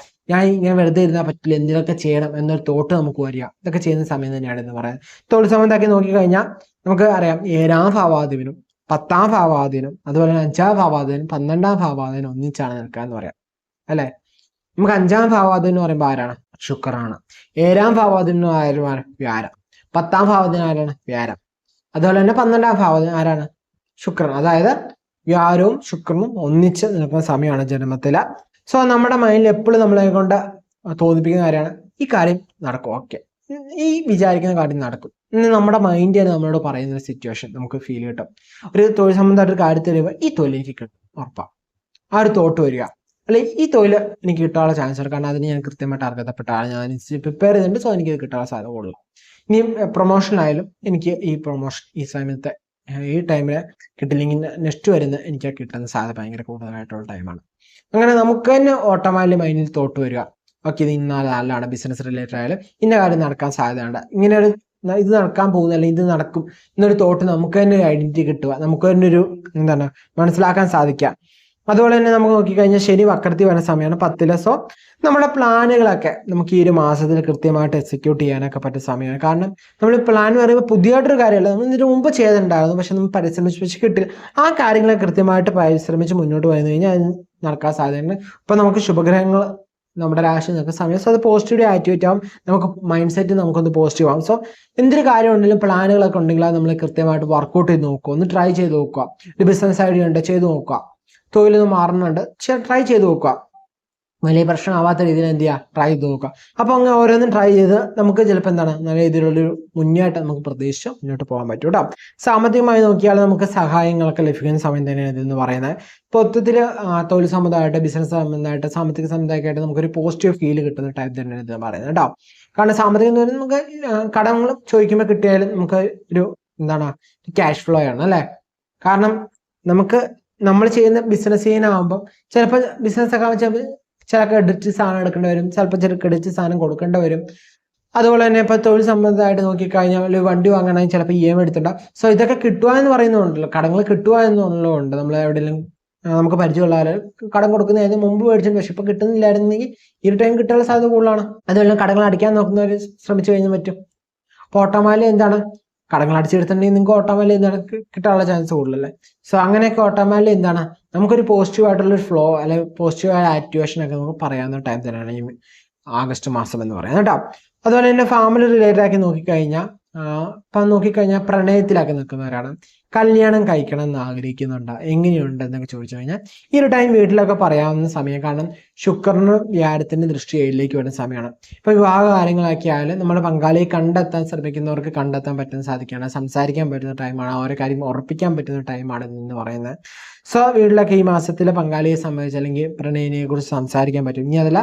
ഞാൻ വെറുതെ ഇരുന്നാൽ പറ്റില്ല, എന്തിനൊക്കെ ചെയ്യണം എന്നൊരു തോട്ട് നമുക്ക് വരിക. ഇതൊക്കെ ചെയ്യുന്ന സമയം തന്നെയാണ് എന്ന് പറയുന്നത്. തൊഴിൽ സംബന്ധമാക്കി നോക്കിക്കഴിഞ്ഞാൽ നമുക്ക് അറിയാം 7-ാം ഭാവാധിപനും 10-ാം ഭാവാധിപനും അതുപോലെ 5-ാം ഭാവാധിപനും 12-ാം ഭാവാധിപനും ഒന്നിച്ചാണ് നിൽക്കുക എന്ന് പറയാം അല്ലെ. നമുക്ക് 5-ാം ഭാവാധിപൻ എന്ന് പറയുമ്പോൾ ആരാണ്? ശുക്രനാണ്. 7-ാം ഭാവാധിപൻ ആരാണ്? വ്യാഴം. 10-ാം ഭാവാധിപൻ ആരാണ്? വ്യാഴം. അതുപോലെ തന്നെ 12-ാം ഭാവാധിപൻ ആരാണ്? ശുക്രൻ. അതായത് വ്യാഴവും ശുക്രനും ഒന്നിച്ച് നിൽക്കുന്ന സമയമാണ് ജന്മത്തില്. സോ നമ്മുടെ മൈൻഡിൽ എപ്പോഴും നമ്മളെ കൊണ്ട് തോന്നിപ്പിക്കുന്ന കാര്യമാണ് ഈ കാര്യം നടക്കും, ഓക്കെ, ഈ വിചാരിക്കുന്ന കാര്യം നടക്കും ഇന്ന് നമ്മുടെ മൈൻഡ് തന്നെ നമ്മളോട് പറയുന്ന ഒരു സിറ്റുവേഷൻ നമുക്ക് ഫീൽ കിട്ടും. ഒരു തൊഴിൽ സംബന്ധമായിട്ട് ഒരു കാര്യത്തിൽ വരുമ്പോൾ ഈ തൊഴിൽ എനിക്ക് കിട്ടും ഉറപ്പാണ്, ആ ഒരു തോട്ട് വരിക, അല്ലെങ്കിൽ ഈ തൊഴിൽ എനിക്ക് കിട്ടാനുള്ള ചാൻസ് ഉണ്ട്, കാരണം അതിന് ഞാൻ കൃത്യമായിട്ട് അർഹതപ്പെട്ട ആൾ, ഞാൻ പ്രിപ്പയർ ചെയ്തിട്ടുണ്ട്, സോ എനിക്ക് കിട്ടാനുള്ള സാധ്യത കൂടുതൽ. ഇനി പ്രൊമോഷനായാലും എനിക്ക് ഈ പ്രൊമോഷൻ ഈ സമയത്തെ ഈ ടൈമിൽ കിട്ടില്ലെങ്കിൽ നെക്സ്റ്റ് വരുന്ന എനിക്ക് കിട്ടുന്ന സാധ്യത ഭയങ്കര കൂടുതലായിട്ടുള്ള ടൈമാണ്. അങ്ങനെ നമുക്ക് തന്നെ ഓട്ടോമാറ്റിക് മൈൻഡിൽ തോട്ട് വരിക, ഓക്കെ ഇത് ഇന്ന നല്ലതാണ്, ബിസിനസ് റിലേറ്റഡ് ആയാലും ഇന്ന കാര്യം നടക്കാൻ സാധ്യതയുണ്ട്, ഇങ്ങനെ ഒരു ഇത് നടക്കാൻ പോകുന്ന അല്ലെങ്കിൽ ഇത് നടക്കും എന്നൊരു തോട്ട് നമുക്ക് തന്നെ ഒരു ഐഡന്റിറ്റി കിട്ടുക, നമുക്ക് തന്നെ ഒരു എന്താണ് മനസ്സിലാക്കാൻ സാധിക്കുക. അതുപോലെ തന്നെ നമുക്ക് നോക്കിക്കഴിഞ്ഞാൽ ശനി വക്രത്തിൽ വരുന്ന സമയമാണ് 10. സോ നമ്മുടെ പ്ലാനുകളൊക്കെ നമുക്ക് ഈ ഒരു മാസത്തിൽ കൃത്യമായിട്ട് എക്സിക്യൂട്ട് ചെയ്യാനൊക്കെ പറ്റുന്ന സമയമാണ്. കാരണം നമ്മൾ പ്ലാൻ എന്ന് പറയുമ്പോൾ പുതിയതായിട്ടൊരു കാര്യമല്ല, നമ്മൾ ഇതിന് മുമ്പ് ചെയ്തിട്ടുണ്ടായിരുന്നു, പക്ഷെ നമ്മൾ പരിശ്രമിച്ച് കിട്ടില്ല. ആ കാര്യങ്ങളെ കൃത്യമായിട്ട് പരിശ്രമിച്ച് മുന്നോട്ട് പോയി കഴിഞ്ഞാൽ അത് നടക്കാൻ സാധ്യതയുണ്ട്. ഇപ്പം നമുക്ക് ശുഭഗ്രഹങ്ങൾ നമ്മുടെ രാശി നിൽക്കുന്ന സമയം, സോ അത് പോസിറ്റീവ് ആക്ടിവേറ്റ് ആവും, നമുക്ക് മൈൻഡ് സെറ്റ് നമുക്കൊന്ന് പോസിറ്റീവ് ആവും. സോ എന്തൊരു കാര്യം ഉണ്ടെങ്കിലും പ്ലാനുകളൊക്കെ ഉണ്ടെങ്കിൽ അത് നമ്മൾ കൃത്യമായിട്ട് വർക്കൗട്ട് ചെയ്ത് നോക്കുക, ഒന്ന് ട്രൈ ചെയ്ത് നോക്കുക. ഒരു ബിസിനസ് ഐഡിയ ഉണ്ട്, ചെയ്ത് നോക്കുക. തൊഴിലൊന്ന് മാറുന്നുണ്ട്, ട്രൈ ചെയ്ത് നോക്കുക. വലിയ പ്രശ്നമാവാത്ത രീതിയിൽ എന്ത് ചെയ്യുക, ട്രൈ ചെയ്ത് നോക്കുക. അപ്പോൾ അങ്ങനെ ഓരോന്നും ട്രൈ ചെയ്ത് നമുക്ക് ചിലപ്പോൾ എന്താണ് നല്ല രീതിയിലുള്ളൊരു മുന്നേറ്റം നമുക്ക് പ്രതീക്ഷിച്ച് മുന്നോട്ട് പോകാൻ പറ്റും കേട്ടോ. സാമ്പത്തികമായി നോക്കിയാൽ നമുക്ക് സഹായങ്ങളൊക്കെ ലഭിക്കുന്ന സമയം തന്നെയാണ് ഇതെന്ന് പറയുന്നത്. ഇപ്പോൾ മൊത്തത്തിൽ തൊഴിൽ സംബന്ധമായിട്ട് ബിസിനസ് സംബന്ധമായിട്ട് സാമ്പത്തിക സംബന്ധമായിട്ട് നമുക്കൊരു പോസിറ്റീവ് ഫീൽ കിട്ടുന്ന ടൈപ്പ് തന്നെയാണ് ഇത് പറയുന്നത് കേട്ടോ. കാരണം സാമ്പത്തികം എന്ന് പറയുന്നത് നമുക്ക് കടങ്ങൾ ചോദിക്കുമ്പോൾ കിട്ടിയാലും നമുക്ക് ഒരു എന്താണ് ക്യാഷ് ഫ്ലോ ആണ് അല്ലേ. കാരണം നമുക്ക് നമ്മൾ ചെയ്യുന്ന ബിസിനസ് ചെയ്യാനാകുമ്പോൾ ചിലപ്പോൾ ബിസിനസ് ഒക്കെ ചിലപ്പോൾ ചില ക്രെഡിറ്റ് സാധനം എടുക്കേണ്ടി വരും, ചിലപ്പോൾ ചില ക്രെഡിറ്റ് സാധനം കൊടുക്കേണ്ടി വരും. അതുപോലെ തന്നെ ഇപ്പോൾ തൊഴിൽ സംബന്ധമായിട്ട് നോക്കിക്കഴിഞ്ഞാൽ ഒരു വണ്ടി വാങ്ങണമെങ്കിൽ ചിലപ്പോൾ EMI എടുത്തിട്ടുണ്ടാവും. സോ ഇതൊക്കെ കിട്ടുക എന്ന് പറയുന്നുണ്ടല്ലോ, കടങ്ങൾ കിട്ടുക എന്നുള്ളതുകൊണ്ട് നമ്മൾ എവിടെയെങ്കിലും നമുക്ക് പരിചയമുള്ള ആൾ കടം കൊടുക്കുന്നതിന് മുമ്പ് മേടിച്ചിട്ട് പക്ഷെ ഇപ്പം കിട്ടുന്നില്ലായിരുന്നെങ്കിൽ ഈ ഒരു ടൈം കിട്ടാനുള്ള സാധ്യത കൂടുതലാണ്. അതുപോലെ കടങ്ങൾ അടിക്കാൻ നോക്കുന്നവർ ശ്രമിച്ചു കഴിഞ്ഞാൽ പറ്റും. അപ്പോൾ ഓട്ടോമാറ്റിക്കലി എന്താണ് കടങ്ങൾ അടിച്ചെടുത്തിട്ടുണ്ടെങ്കിൽ നിങ്ങൾക്ക് ഓട്ടോമാറ്റിക്കലി എന്താണ് കിട്ടാനുള്ള ചാൻസ് കൂടുതലല്ലേ. സോ അങ്ങനെയൊക്കെ ഓട്ടോമാറ്റിക്കലി എന്താണ് നമുക്കൊരു പോസിറ്റീവ് ആയിട്ടുള്ളൊരു ഫ്ലോ അല്ലെങ്കിൽ പോസിറ്റീവായ ആക്ടിവേഷൻ ഒക്കെ നമുക്ക് പറയാവുന്ന ടൈം തന്നെയാണ് ഈ ആഗസ്റ്റ് മാസം എന്ന് പറയുന്നത് കേട്ടോ. അതുപോലെ തന്നെ ഫാമിലി റിലേറ്റഡ് ആക്കി നോക്കിക്കഴിഞ്ഞാൽ ഇപ്പം നോക്കിക്കഴിഞ്ഞാൽ പ്രണയത്തിലാക്കി നിൽക്കുന്നവരാണ്, കല്യാണം കഴിക്കണം എന്ന് ആഗ്രഹിക്കുന്നുണ്ട്, എങ്ങനെയുണ്ട് എന്നൊക്കെ ചോദിച്ചു കഴിഞ്ഞാൽ ഈ ഒരു ടൈം വീട്ടിലൊക്കെ പറയാവുന്ന സമയം. കാരണം ശുക്രന് വ്യാഴത്തിന്റെ ദൃഷ്ടി 7ലേക്ക് വരുന്ന സമയമാണ്. ഇപ്പൊ വിവാഹ കാര്യങ്ങളൊക്കെ ആയാലും നമ്മുടെ പങ്കാളിയെ കണ്ടെത്താൻ ശ്രമിക്കുന്നവർക്ക് കണ്ടെത്താൻ പറ്റുന്ന സാധിക്കുകയാണ്, സംസാരിക്കാൻ പറ്റുന്ന ടൈമാണ്, ഓരോ കാര്യം ഉറപ്പിക്കാൻ പറ്റുന്ന ടൈമാണ് എന്ന് പറയുന്നത്. സോ വീട്ടിലൊക്കെ ഈ മാസത്തിലെ പങ്കാളിയെ സംബന്ധിച്ച് അല്ലെങ്കിൽ പ്രണയിനെ കുറിച്ച് സംസാരിക്കാൻ പറ്റും. ഇനി അതല്ല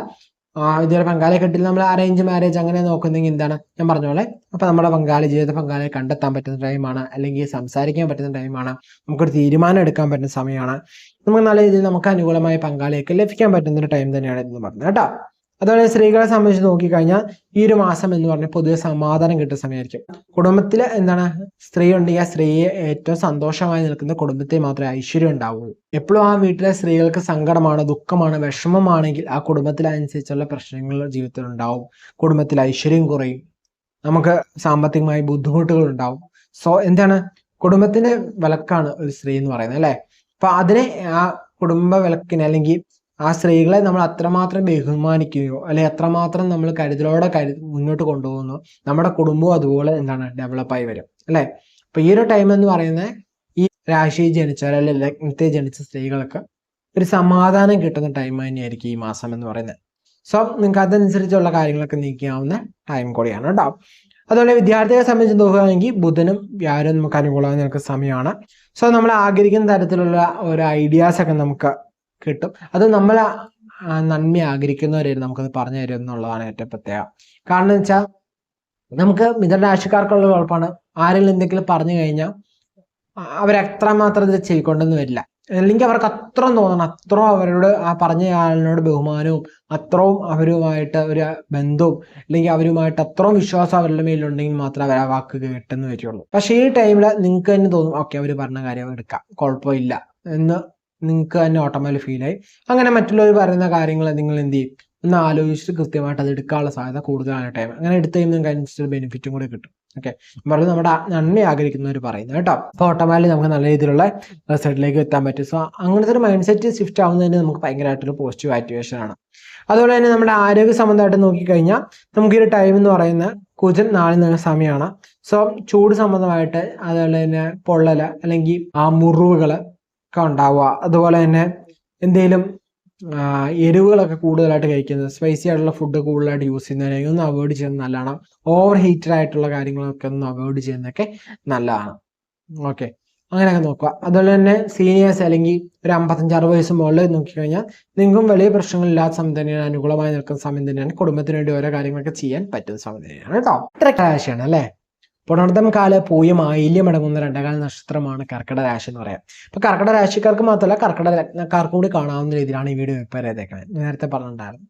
ഇതുവരെ പങ്കാളിയെ കിട്ടില്ല, നമ്മൾ അറേഞ്ച് മാരേജ് അങ്ങനെ നോക്കുന്നെങ്കിൽ എന്താണ് ഞാൻ പറഞ്ഞ പോലെ അപ്പൊ നമ്മുടെ ജീവിത പങ്കാളിയെ കണ്ടെത്താൻ പറ്റുന്ന ടൈമാണ്, അല്ലെങ്കിൽ സംസാരിക്കാൻ പറ്റുന്ന ടൈമാണ്, നമുക്കൊരു തീരുമാനം എടുക്കാൻ പറ്റുന്ന സമയമാണ്, നമുക്ക് നല്ല രീതിയിൽ നമുക്ക് അനുകൂലമായ പങ്കാളിയൊക്കെ ലഭിക്കാൻ പറ്റുന്ന ഒരു ടൈം തന്നെയാണ് എന്ന് പറഞ്ഞത് കേട്ടോ. അതുപോലെ സ്ത്രീകളെ സംബന്ധിച്ച് നോക്കിക്കഴിഞ്ഞാൽ ഈ ഒരു മാസം എന്ന് പറഞ്ഞാൽ പൊതുവെ സമാധാനം കിട്ടുന്ന സമയമായിരിക്കും. കുടുംബത്തിൽ എന്താണ് സ്ത്രീ ഉണ്ടെങ്കിൽ ആ സ്ത്രീയെ ഏറ്റവും സന്തോഷമായി നിൽക്കുന്ന കുടുംബത്തിൽ മാത്രമേ ഐശ്വര്യം ഉണ്ടാവുള്ളൂ. എപ്പോഴും ആ വീട്ടിലെ സ്ത്രീകൾക്ക് സങ്കടമാണ്, ദുഃഖമാണ്, വിഷമമാണെങ്കിൽ ആ കുടുംബത്തിനനുസരിച്ചുള്ള പ്രശ്നങ്ങൾ ജീവിതത്തിൽ ഉണ്ടാവും. കുടുംബത്തിൽ ഐശ്വര്യം കുറയും, നമുക്ക് സാമ്പത്തികമായി ബുദ്ധിമുട്ടുകൾ ഉണ്ടാവും. സോ എന്താണ് കുടുംബത്തിന്റെ വിളക്കാണ് ഒരു സ്ത്രീ എന്ന് പറയുന്നത് അല്ലെ. അപ്പൊ അതിനെ ആ കുടുംബ വിളക്കിനെ അല്ലെങ്കിൽ ആ സ്ത്രീകളെ നമ്മൾ അത്രമാത്രം ബഹുമാനിക്കുകയോ അല്ലെങ്കിൽ അത്രമാത്രം നമ്മൾ കരുതലോടെ മുന്നോട്ട് കൊണ്ടുപോകുന്നു, നമ്മുടെ കുടുംബവും അതുപോലെ എന്താണ് ഡെവലപ്പായി വരും അല്ലെ. അപ്പൊ ഈ ഒരു ടൈം എന്ന് പറയുന്നത് ഈ രാശിയിൽ ജനിച്ച അല്ലെങ്കിൽ ലഗ്നത്തിൽ ജനിച്ച സ്ത്രീകൾക്ക് ഒരു സമാധാനം കിട്ടുന്ന ടൈം തന്നെയായിരിക്കും ഈ മാസം എന്ന് പറയുന്നത്. സോ നിങ്ങൾക്ക് അതനുസരിച്ചുള്ള കാര്യങ്ങളൊക്കെ നീക്കാവുന്ന ടൈം കൂടിയാണ് കേട്ടോ. അതുപോലെ വിദ്യാർത്ഥികളെ സംബന്ധിച്ച് നോക്കുകയാണെങ്കിൽ ബുധനും വ്യാഴവും നമുക്ക് അനുകൂലമായി നിൽക്കുന്ന സമയമാണ്. സോ നമ്മൾ ആഗ്രഹിക്കുന്ന തരത്തിലുള്ള ഒരു ഐഡിയാസ് ഒക്കെ നമുക്ക് കിട്ടും. അത് നമ്മൾ നന്മ ആഗ്രഹിക്കുന്നവരായിരുന്നു നമുക്കത് പറഞ്ഞു തരും എന്നുള്ളതാണ് ഏറ്റവും പ്രത്യേകം. കാരണം എന്ന് വെച്ചാൽ നമുക്ക് മിഥുന രാശിക്കാർക്കുള്ള കുഴപ്പമാണ്, ആരെങ്കിലും എന്തെങ്കിലും പറഞ്ഞു കഴിഞ്ഞാൽ അവരത്രമാത്രം ഇത് ചെയ്കൊണ്ടെന്ന് വരില്ല, അല്ലെങ്കിൽ അവർക്ക് അത്രയും തോന്നണം, അത്രയും അവരോട് ആ പറഞ്ഞ ആളിനോട് ബഹുമാനവും അത്രയും അവരുമായിട്ട് ഒരു ബന്ധവും അല്ലെങ്കിൽ അവരുമായിട്ട് അത്രയും വിശ്വാസം അവരുടെ മേലുണ്ടെങ്കിൽ മാത്രമേ അവർ ആ വാക്ക് കേട്ടെന്ന് വരികയുള്ളൂ. പക്ഷെ ഈ ടൈമിൽ നിങ്ങൾക്ക് തന്നെ തോന്നും ഓക്കെ അവർ പറഞ്ഞ കാര്യം എടുക്കാം, കുഴപ്പമില്ല എന്ന് നിങ്ങൾക്ക് തന്നെ ഓട്ടോമാറ്റിക് ഫീലായി. അങ്ങനെ മറ്റുള്ളവർ പറയുന്ന കാര്യങ്ങൾ നിങ്ങൾ എന്ത് ചെയ്യും ഒന്ന് ആലോചിച്ചിട്ട് കൃത്യമായിട്ട് അത് എടുക്കാനുള്ള സാധ്യത കൂടുതലാണ് ടൈം. അങ്ങനെ എടുത്തു കഴിയുമ്പോൾ നിങ്ങൾക്ക് അതിനനുസരിച്ച് ബെനിഫിറ്റും കൂടെ കിട്ടും. ഓക്കെ, പറഞ്ഞത് നമ്മുടെ നന്മ ആഗ്രഹിക്കുന്നവർ പറയുന്നത് കേട്ടോ. അപ്പോൾ ഓട്ടോമാറ്റിക് നമുക്ക് നല്ല രീതിയിലുള്ള റിസൾട്ടിലേക്ക് എത്താൻ പറ്റും. സോ അങ്ങനത്തെ ഒരു മൈൻഡ് സെറ്റ് ഷിഫ്റ്റ് ആവുന്നതിന് നമുക്ക് ഭയങ്കരമായിട്ടൊരു പോസിറ്റീവ് ആക്ടിവേഷൻ ആണ്. അതുപോലെ തന്നെ നമ്മുടെ ആരോഗ്യ സംബന്ധമായിട്ട് നോക്കിക്കഴിഞ്ഞാൽ നമുക്ക് ഈ ഒരു ടൈം എന്ന് പറയുന്ന കുജൻ നാളിൽ നിന്ന സമയമാണ്. സോ ചൂട് സംബന്ധമായിട്ട് അതുപോലെ തന്നെ പൊള്ളല് അല്ലെങ്കിൽ ആ മുറിവുകൾ ഒക്കെ ഉണ്ടാവുക, അതുപോലെ തന്നെ എന്തെങ്കിലും എരിവുകളൊക്കെ കൂടുതലായിട്ട് കഴിക്കുന്നത്, സ്പൈസി ആയിട്ടുള്ള ഫുഡ് കൂടുതലായിട്ട് യൂസ് ചെയ്യുന്നതിനെ ഒന്ന് അവോയ്ഡ് ചെയ്യുന്നത് നല്ലതാണ്. ഓവർ ഹീറ്റഡ് ആയിട്ടുള്ള കാര്യങ്ങളൊക്കെ ഒന്ന് അവോയ്ഡ് ചെയ്യുന്നതൊക്കെ നല്ലതാണ്. ഓക്കെ, അങ്ങനെയൊക്കെ നോക്കുക. അതുപോലെ തന്നെ സീനിയേഴ്സ് അല്ലെങ്കിൽ ഒരു 55-60 വയസ്സ് മുകളിൽ നോക്കിക്കഴിഞ്ഞാൽ നിങ്ങൾക്കും വലിയ പ്രശ്നങ്ങളില്ലാത്ത സമയം തന്നെയാണ്, അനുകൂലമായി നിൽക്കുന്ന സമയം തന്നെയാണ്, കുടുംബത്തിന് വേണ്ടി ഓരോ കാര്യങ്ങളൊക്കെ ചെയ്യാൻ പറ്റുന്ന സമയം തന്നെയാണ് കേട്ടോ. ഇത്ര രാശിയാണ് അല്ലേ. പുണർദം കാല പൂയം ആയില്യം അടങ്ങുന്ന രണ്ടകാല നക്ഷത്രമാണ് കർക്കിടക രാശി എന്ന് പറയാം. അപ്പൊ കർക്കിടക രാശിക്കാർക്ക് മാത്രമല്ല കർക്കിടക ലഗ്നക്കാർക്ക് കൂടി കാണാവുന്ന രീതിയിലാണ് ഈ വീഡിയോ പ്രിപ്പയർ ചെയ്തേക്കുന്നത്, നേരത്തെ പറഞ്ഞിട്ടുണ്ടായിരുന്നു.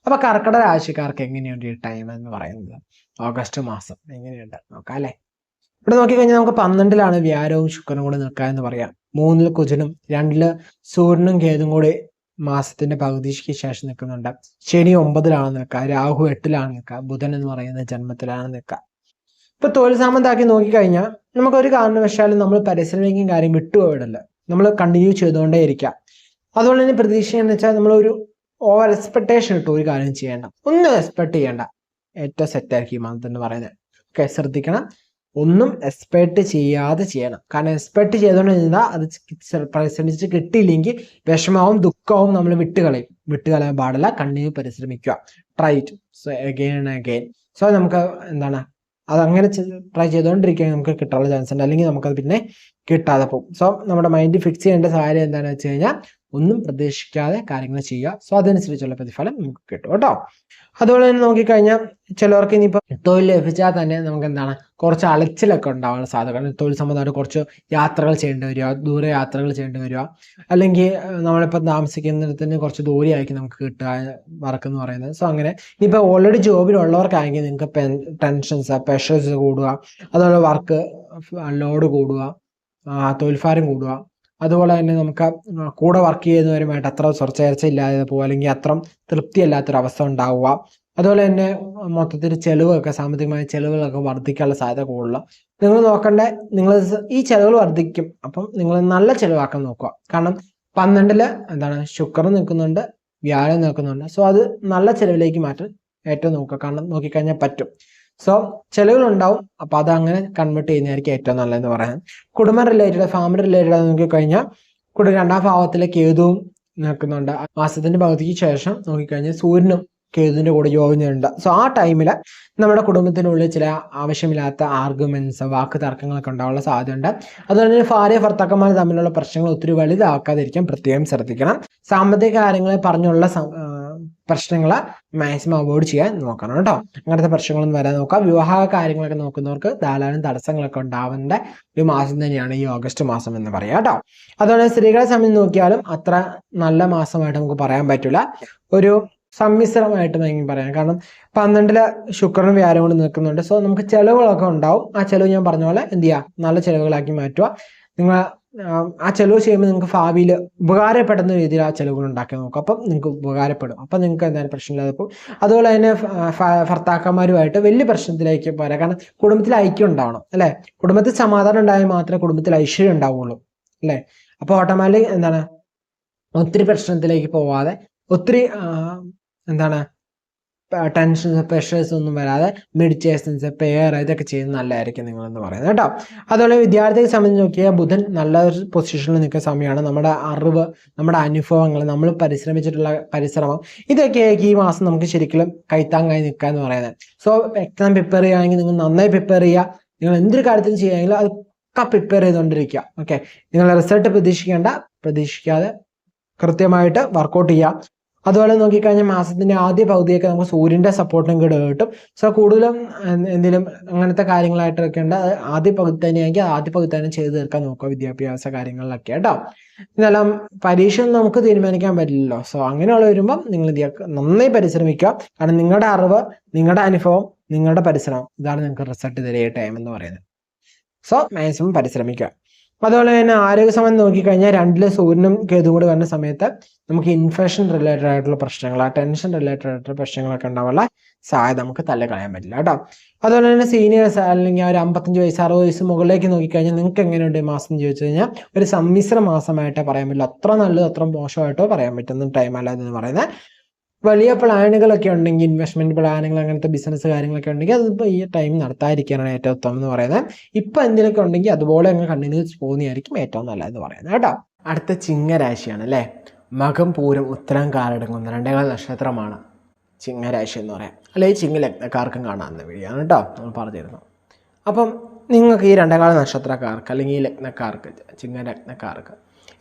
അപ്പൊ കർക്കിടക രാശിക്കാർക്ക് എങ്ങനെയുണ്ട് ഈ ടൈം എന്ന് പറയുന്നത്? ഓഗസ്റ്റ് മാസം എങ്ങനെയുണ്ട് നോക്കാം അല്ലെ. ഇവിടെ നോക്കിക്കഴിഞ്ഞാൽ നമുക്ക് 12-ലാണ് വ്യാഴവും ശുക്രനും കൂടി നിൽക്കുക എന്ന് പറയാം. 3-ൽ കുജനും 2-ല് സൂര്യനും കേതും കൂടി മാസത്തിന്റെ പകുതിക്ക് ശേഷം നിൽക്കുന്നുണ്ട്. ശനി 9-ലാണ് നിൽക്കുക, രാഹു 8-ലാണ് നിൽക്കുക, ബുധൻ എന്ന് പറയുന്നത് ജന്മത്തിലാണ് നിൽക്കുക. ഇപ്പൊ തൊഴിൽ സംബന്ധമാക്കി നോക്കിക്കഴിഞ്ഞാൽ നമുക്കൊരു കാരണവശാലും നമ്മൾ പരിശ്രമിക്കും കാര്യം വിട്ടുപോയിടല്ല, നമ്മൾ കണ്ടിന്യൂ ചെയ്തുകൊണ്ടേ ഇരിക്കുക. അതുപോലെ തന്നെ പ്രതീക്ഷ എന്ന് വെച്ചാൽ നമ്മളൊരു ഓവർ എക്സ്പെക്ടേഷൻ ഇട്ട് ഒരു കാര്യം ചെയ്യേണ്ട, ഒന്നും എക്സ്പെക്ട് ചെയ്യേണ്ട, ഏറ്റവും സെറ്റായിരിക്കും ഈ മന്ത് എന്ന് പറയുന്നത്. ഓക്കെ, ശ്രദ്ധിക്കണം, ഒന്നും എക്സ്പെക്ട് ചെയ്യാതെ ചെയ്യണം. കാരണം എക്സ്പെക്ട് ചെയ്തുകൊണ്ട് ചെയ്താൽ അത് പരിശ്രമിച്ച് കിട്ടിയില്ലെങ്കിൽ വിഷമാവും ദുഃഖവും നമ്മൾ വിട്ടുകളയാൻ പാടില്ല. കണ്ടിന്യൂ പരിശ്രമിക്കുക, try it so again and again. So നമുക്ക് എന്താണ് അതങ്ങനെ ട്രൈ ചെയ്തുകൊണ്ടിരിക്കുകയാണെങ്കിൽ നമുക്ക് കിട്ടാനുള്ള ചാൻസ് ഉണ്ട്, അല്ലെങ്കിൽ നമുക്കത് പിന്നെ കിട്ടാതെ പോകും. സോ നമ്മുടെ മൈൻഡ് ഫിക്സ് ചെയ്യേണ്ട കാര്യം എന്താണെന്ന് വെച്ച് കഴിഞ്ഞാൽ ഒന്നും പ്രതീക്ഷിക്കാതെ കാര്യങ്ങൾ ചെയ്യുക. സോ അതനുസരിച്ചുള്ള പ്രതിഫലം നമുക്ക് കിട്ടും കേട്ടോ. അതുപോലെ തന്നെ നോക്കിക്കഴിഞ്ഞാൽ ചിലവർക്ക് ഇനിയിപ്പോൾ തൊഴിൽ ലഭിച്ചാൽ തന്നെ നമുക്ക് എന്താണ് കുറച്ച് അലച്ചിലൊക്കെ ഉണ്ടാവാനുള്ള സാധ്യത. തൊഴിൽ സംബന്ധമായിട്ട് കുറച്ച് യാത്രകൾ ചെയ്യേണ്ടി വരിക, ദൂരെ യാത്രകൾ ചെയ്യേണ്ടി വരിക, അല്ലെങ്കിൽ നമ്മളിപ്പോൾ താമസിക്കുന്നിടത്തിന് കുറച്ച് ദൂരെയായിരിക്കും നമുക്ക് കിട്ടുക വർക്ക് എന്ന് പറയുന്നത്. സോ അങ്ങനെ ഇനിയിപ്പോൾ ഓൾറെഡി ജോബിലുള്ളവർക്കാണെങ്കിൽ നിങ്ങൾക്ക് ടെൻഷൻസ് പ്രഷേഴ്സ് കൂടുക, അതുപോലെ വർക്ക് ലോഡ് കൂടുക, തൊഴിൽഭാരം കൂടുക. അതുപോലെ തന്നെ നമുക്ക് കൂടെ വർക്ക് ചെയ്യുന്നവരുമായിട്ട് അത്ര സ്വരച്ചേർച്ച ഇല്ലാതെ പോകുക, അല്ലെങ്കിൽ അത്ര തൃപ്തിയല്ലാത്തൊരവസ്ഥ ഉണ്ടാവുക. അതുപോലെ തന്നെ മൊത്തത്തിൽ ചെലവൊക്കെ സാമ്പത്തികമായ ചെലവുകളൊക്കെ വർദ്ധിക്കാനുള്ള സാധ്യത കൂടുതൽ. നിങ്ങൾ നോക്കണ്ടേ, നിങ്ങൾ ഈ ചെലവുകൾ വർദ്ധിക്കും, അപ്പം നിങ്ങൾ നല്ല ചെലവാക്കാൻ നോക്കുക. കാരണം 12-ല് എന്താണ് ശുക്രൻ നിൽക്കുന്നുണ്ട്, വ്യാഴം നിൽക്കുന്നുണ്ട്. സോ അത് നല്ല ചെലവിലേക്ക് മാറ്റാൻ ഏറ്റവും നോക്കുക. കാരണം നോക്കിക്കഴിഞ്ഞാൽ പറ്റും. സോ ചെലവുകൾ ഉണ്ടാവും, അപ്പൊ അത് അങ്ങനെ കൺവേർട്ട് ചെയ്യുന്നതായിരിക്കും ഏറ്റവും നല്ലതെന്ന് പറയാൻ. കുടുംബ റിലേറ്റഡ്, ഫാമിലി റിലേറ്റഡ് നോക്കിക്കഴിഞ്ഞാൽ 2-ാം ഭാവത്തിലെ കേതുവും നിൽക്കുന്നുണ്ട്. മാസത്തിന്റെ പകുതിക്ക് ശേഷം നോക്കിക്കഴിഞ്ഞാൽ സൂര്യനും കേതുവിന്റെ കൂടെ യോഗം ചെയ്യുന്നുണ്ട്. സോ ആ ടൈമിൽ നമ്മുടെ കുടുംബത്തിനുള്ളിൽ ചില ആവശ്യമില്ലാത്ത ആർഗ്യുമെന്റ്സ്, വാക്ക് തർക്കങ്ങളൊക്കെ ഉണ്ടാവാനുള്ള സാധ്യതയുണ്ട്. അതുപോലെ തന്നെ ഭാര്യ ഭർത്താക്കന്മാർ തമ്മിലുള്ള പ്രശ്നങ്ങൾ ഒത്തിരി വലുതാക്കാതിരിക്കാൻ പ്രത്യേകം ശ്രദ്ധിക്കണം. സാമ്പത്തിക കാര്യങ്ങളെ പറഞ്ഞുള്ള പ്രശ്നങ്ങൾ മാക്സിമം അവോയ്ഡ് ചെയ്യാൻ നോക്കണം കേട്ടോ. അങ്ങനത്തെ പ്രശ്നങ്ങളൊന്നും വരാൻ നോക്കാം. വിവാഹ കാര്യങ്ങളൊക്കെ നോക്കുന്നവർക്ക് ധാരാളം തടസ്സങ്ങളൊക്കെ ഉണ്ടാവേണ്ട ഒരു മാസം തന്നെയാണ് ഈ ഓഗസ്റ്റ് മാസം എന്ന് പറയാം കേട്ടോ. അതുപോലെ സ്ത്രീകളെ സംബന്ധിച്ച് നോക്കിയാലും അത്ര നല്ല മാസമായിട്ട് നമുക്ക് പറയാൻ പറ്റില്ല, ഒരു സമ്മിശ്രമായിട്ട് വേണമെങ്കിൽ പറയാം. കാരണം 12-ല് ശുക്രനും വ്യാഴം കൊണ്ട് നിൽക്കുന്നുണ്ട്. സോ നമുക്ക് ചെലവുകളൊക്കെ ഉണ്ടാവും. ആ ചെലവ് ഞാൻ പറഞ്ഞ പോലെ എന്ത് ചെയ്യുക, നല്ല ചെലവുകളാക്കി മാറ്റുക. നിങ്ങൾ ആ ചെലവ് ചെയ്യുമ്പോൾ നിങ്ങൾക്ക് ഭാവിയിൽ ഉപകാരപ്പെടുന്ന രീതിയിൽ ആ ചെലവുകൾ ഉണ്ടാക്കി നോക്കുക. അപ്പം നിങ്ങൾക്ക് ഉപകാരപ്പെടും, അപ്പം നിങ്ങൾക്ക് എന്തായാലും പ്രശ്നമില്ലാതെ പോകും. അതുപോലെ തന്നെ ഭർത്താക്കന്മാരുമായിട്ട് വലിയ പ്രശ്നത്തിലേക്ക് പോരാ. കാരണം കുടുംബത്തിൽ ഐക്യം ഉണ്ടാവണം അല്ലെ. കുടുംബത്തിൽ സമാധാനം ഉണ്ടായാൽ മാത്രമേ കുടുംബത്തിൽ ഐശ്വര്യം ഉണ്ടാവുള്ളൂ അല്ലെ. അപ്പൊ ഓട്ടോമാറ്റിക് എന്താണ് ഒത്തിരി പ്രശ്നത്തിലേക്ക് പോവാതെ, ഒത്തിരി എന്താണ് ടെൻഷൻസ് പ്രഷേഴ്സ് ഒന്നും വരാതെ മെഡിറ്റേഷൻസ് പ്രെയർ ഇതൊക്കെ ചെയ്യുന്നത് നല്ലതായിരിക്കും നിങ്ങളെന്ന് പറയുന്നത് കേട്ടോ. അതുപോലെ വിദ്യാർത്ഥിയെ സംബന്ധിച്ച് നോക്കിയാൽ ബുധൻ നല്ല ഒരു പൊസിഷനിൽ നിൽക്കുന്ന സമയമാണ്. നമ്മുടെ അറിവ്, നമ്മുടെ അനുഭവങ്ങൾ, നമ്മൾ പരിശ്രമിച്ചിട്ടുള്ള പരിശ്രമം, ഇതൊക്കെയായിരിക്കും ഈ മാസം നമുക്ക് ശരിക്കും കൈത്താങ്ങായി നിൽക്കുക എന്ന് പറയുന്നത്. സോ എക്സാം പ്രിപ്പയർ ചെയ്യുകയാണെങ്കിൽ നിങ്ങൾ നന്നായി പ്രിപ്പയർ ചെയ്യുക. നിങ്ങൾ എന്തൊരു കാര്യത്തിൽ ചെയ്യുകയാണെങ്കിലും അതൊക്കെ പ്രിപ്പയർ ചെയ്തുകൊണ്ടിരിക്കുക. ഓക്കെ, നിങ്ങൾ റിസൾട്ട് പ്രതീക്ഷിക്കാതെ കൃത്യമായിട്ട് വർക്കൗട്ട് ചെയ്യുക. അതുപോലെ നോക്കിക്കഴിഞ്ഞാൽ മാസത്തിന്റെ ആദ്യ പകുതിയൊക്കെ നമുക്ക് സൂര്യന്റെ സപ്പോർട്ടും കൂടെ കിട്ടും. സോ കൂടുതലും എന്തെങ്കിലും അങ്ങനത്തെ കാര്യങ്ങളായിട്ടൊക്കെ ഉണ്ട്, ആദ്യ പകുതി തന്നെയാണെങ്കിൽ ആദ്യ പകുതി തന്നെ ചെയ്ത് തീർക്കാൻ നോക്കുക വിദ്യാഭ്യാസ കാര്യങ്ങളിലൊക്കെ കേട്ടോ. ഇതെല്ലാം പരീക്ഷ നമുക്ക് തീരുമാനിക്കാൻ പറ്റില്ലല്ലോ. സോ അങ്ങനെയുള്ള വരുമ്പം നിങ്ങൾ നന്നായി പരിശ്രമിക്കുക. കാരണം നിങ്ങളുടെ അറിവ്, നിങ്ങളുടെ അനുഭവം, നിങ്ങളുടെ പരിശ്രമം, ഇതാണ് നിങ്ങൾക്ക് റിസൾട്ട് തരിക ടൈം എന്ന് പറയുന്നത്. സോ മാക്സിമം പരിശ്രമിക്കുക. അതുപോലെ തന്നെ ആരോഗ്യ സംബന്ധം നോക്കിക്കഴിഞ്ഞാൽ 2-ല് സൂര്യനും കേതുവും കൂടി വരുന്ന സമയത്ത് നമുക്ക് ഇൻഫെക്ഷൻ റിലേറ്റഡ് ആയിട്ടുള്ള പ്രശ്നങ്ങൾ, ടെൻഷൻ റിലേറ്റഡ് ആയിട്ടുള്ള പ്രശ്നങ്ങളൊക്കെ ഉണ്ടാവാനുള്ള സാധ്യത നമുക്ക് തള്ളിക്കളയാൻ പറ്റില്ല കേട്ടോ. അതുപോലെ തന്നെ സീനിയേഴ്സ് അല്ലെങ്കിൽ ഒരു 55 വയസ്സ് 60 വയസ്സ് മുകളിലേക്ക് നോക്കിക്കഴിഞ്ഞാൽ നിങ്ങൾക്ക് എങ്ങനെയുണ്ട് മാസം എന്ന് ചോദിച്ചു കഴിഞ്ഞാൽ ഒരു സമ്മിശ്ര മാസമായിട്ടേ പറയാൻ പറ്റില്ല. അത്ര നല്ലത് അത്ര മോശമായിട്ടോ പറയാൻ പറ്റുന്ന ടൈം അല്ല എന്ന് പറയുന്നത്. വലിയ പ്ലാനുകളൊക്കെ ഉണ്ടെങ്കിൽ, ഇൻവെസ്റ്റ്മെന്റ് പ്ലാനുകൾ, അങ്ങനത്തെ ബിസിനസ് കാര്യങ്ങളൊക്കെ ഉണ്ടെങ്കിൽ അതിപ്പോൾ ഈ ടൈം നടത്താതിരിക്കാനാണ് ഏറ്റവും ഉത്തമം എന്ന് പറയുന്നത്. ഇപ്പം എന്തെങ്കിലുമൊക്കെ ഉണ്ടെങ്കിൽ അതുപോലെ അങ്ങ് കണ്ടിന്യൂസ് പോകുന്നതായിരിക്കും ഏറ്റവും നല്ലതെന്ന് പറയുന്നത് കേട്ടോ. അടുത്ത ചിങ്ങരാശിയാണ് അല്ലേ. മകം പൂരം ഉത്തരം കാലടങ്ങുന്ന 2 നക്ഷത്രമാണ് ചിങ്ങരാശി എന്ന് പറയാം, അല്ലെങ്കിൽ ചിങ്ങ ലഗ്നക്കാർക്കും കാണാവുന്ന വഴിയാണ് കേട്ടോ നമ്മൾ പറഞ്ഞിരുന്നു. അപ്പം നിങ്ങൾക്ക് ഈ 2 നക്ഷത്രക്കാർക്ക് അല്ലെങ്കിൽ ഈ ലഗ്നക്കാർക്ക്, ചിങ്ങ ലഗ്നക്കാർക്ക്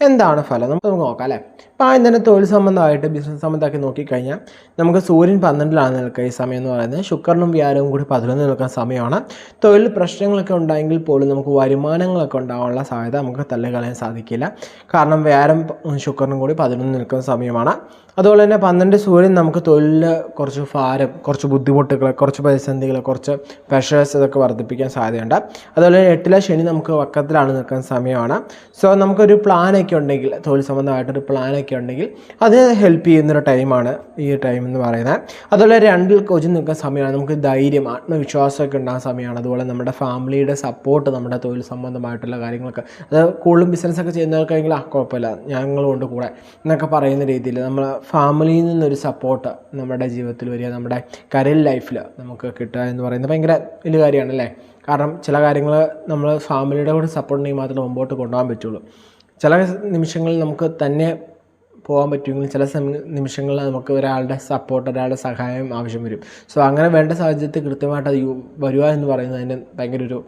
എന്താണ് ഫലം നമുക്ക് നോക്കാം അല്ലേ. അപ്പോൾ ആദ്യം തന്നെ തൊഴിൽ സംബന്ധമായിട്ട് ബിസിനസ് സംബന്ധമാക്കി നോക്കിക്കഴിഞ്ഞാൽ നമുക്ക് സൂര്യൻ 12ലാണ് നിൽക്കുക. ഈ സമയം എന്ന് പറയുന്നത് ശുക്രനും വ്യാഴവും കൂടി 11 നിൽക്കുന്ന സമയമാണ്. തൊഴിൽ പ്രശ്നങ്ങളൊക്കെ ഉണ്ടായെങ്കിൽ പോലും നമുക്ക് വരുമാനങ്ങളൊക്കെ ഉണ്ടാകാനുള്ള സാധ്യത നമുക്ക് തള്ളിക്കളയാൻ സാധിക്കില്ല. കാരണം വ്യാഴം ശുക്രനും കൂടി 11 നിൽക്കുന്ന സമയമാണ്. അതുപോലെ തന്നെ 12 സൂര്യൻ നമുക്ക് തൊഴിലിൽ കുറച്ച് ഭാരം, കുറച്ച് ബുദ്ധിമുട്ടുകൾ, കുറച്ച് പ്രതിസന്ധികൾ, കുറച്ച് പ്രഷേഴ്സ് ഇതൊക്കെ വർദ്ധിപ്പിക്കാൻ സാധ്യതയുണ്ട്. അതുപോലെ 8ലെ ശനി നമുക്ക് വക്കത്തിലാണ് നിൽക്കുന്ന സമയമാണ്. സോ നമുക്കൊരു പ്ലാനൊക്കെ ഉണ്ടെങ്കിൽ, തൊഴിൽ സംബന്ധമായിട്ടൊരു പ്ലാനൊക്കെ ഉണ്ടെങ്കിൽ അത് ഹെൽപ്പ് ചെയ്യുന്നൊരു ടൈമാണ് ഈ ടൈം എന്ന് പറയുന്നത്. അതുപോലെ 2ൽ കൊച്ചു നിൽക്കുന്ന സമയമാണ്. നമുക്ക് ധൈര്യം, ആത്മവിശ്വാസമൊക്കെ ഉണ്ടാകുന്ന സമയമാണ്. അതുപോലെ നമ്മുടെ ഫാമിലിയുടെ സപ്പോർട്ട്, നമ്മുടെ തൊഴിൽ സംബന്ധമായിട്ടുള്ള കാര്യങ്ങളൊക്കെ, അത് കൂടുതലും ബിസിനസ്സൊക്കെ ചെയ്യുന്നവർക്കാണെങ്കിൽ കുഴപ്പമില്ല, ഞങ്ങളുണ്ട് കൂടെ എന്നൊക്കെ പറയുന്ന രീതിയിൽ നമ്മൾ ഫാമിലിയിൽ നിന്നൊരു സപ്പോർട്ട് നമ്മുടെ ജീവിതത്തിൽ വരിക, നമ്മുടെ കരിയർ ലൈഫിൽ നമുക്ക് കിട്ടുക എന്ന് പറയുന്നത് ഭയങ്കര വലിയ കാര്യമാണ് അല്ലേ. കാരണം ചില കാര്യങ്ങൾ നമ്മൾ ഫാമിലിയുടെ കൂടെ സപ്പോർട്ട് ഉണ്ടെങ്കിൽ മാത്രമേ മുമ്പോട്ട് കൊണ്ടുപോകാൻ പറ്റുള്ളൂ. ചില നിമിഷങ്ങളിൽ നമുക്ക് തന്നെ പോകാൻ പറ്റുമെങ്കിൽ ചില നിമിഷങ്ങളിൽ നമുക്ക് ഒരാളുടെ സപ്പോർട്ട്, ഒരാളുടെ സഹായം ആവശ്യം വരും. സോ അങ്ങനെ വേണ്ട സാഹചര്യത്തിൽ കൃത്യമായിട്ട് അത് വരിക എന്ന് പറയുന്നത് അതിന് ഭയങ്കര ഒരു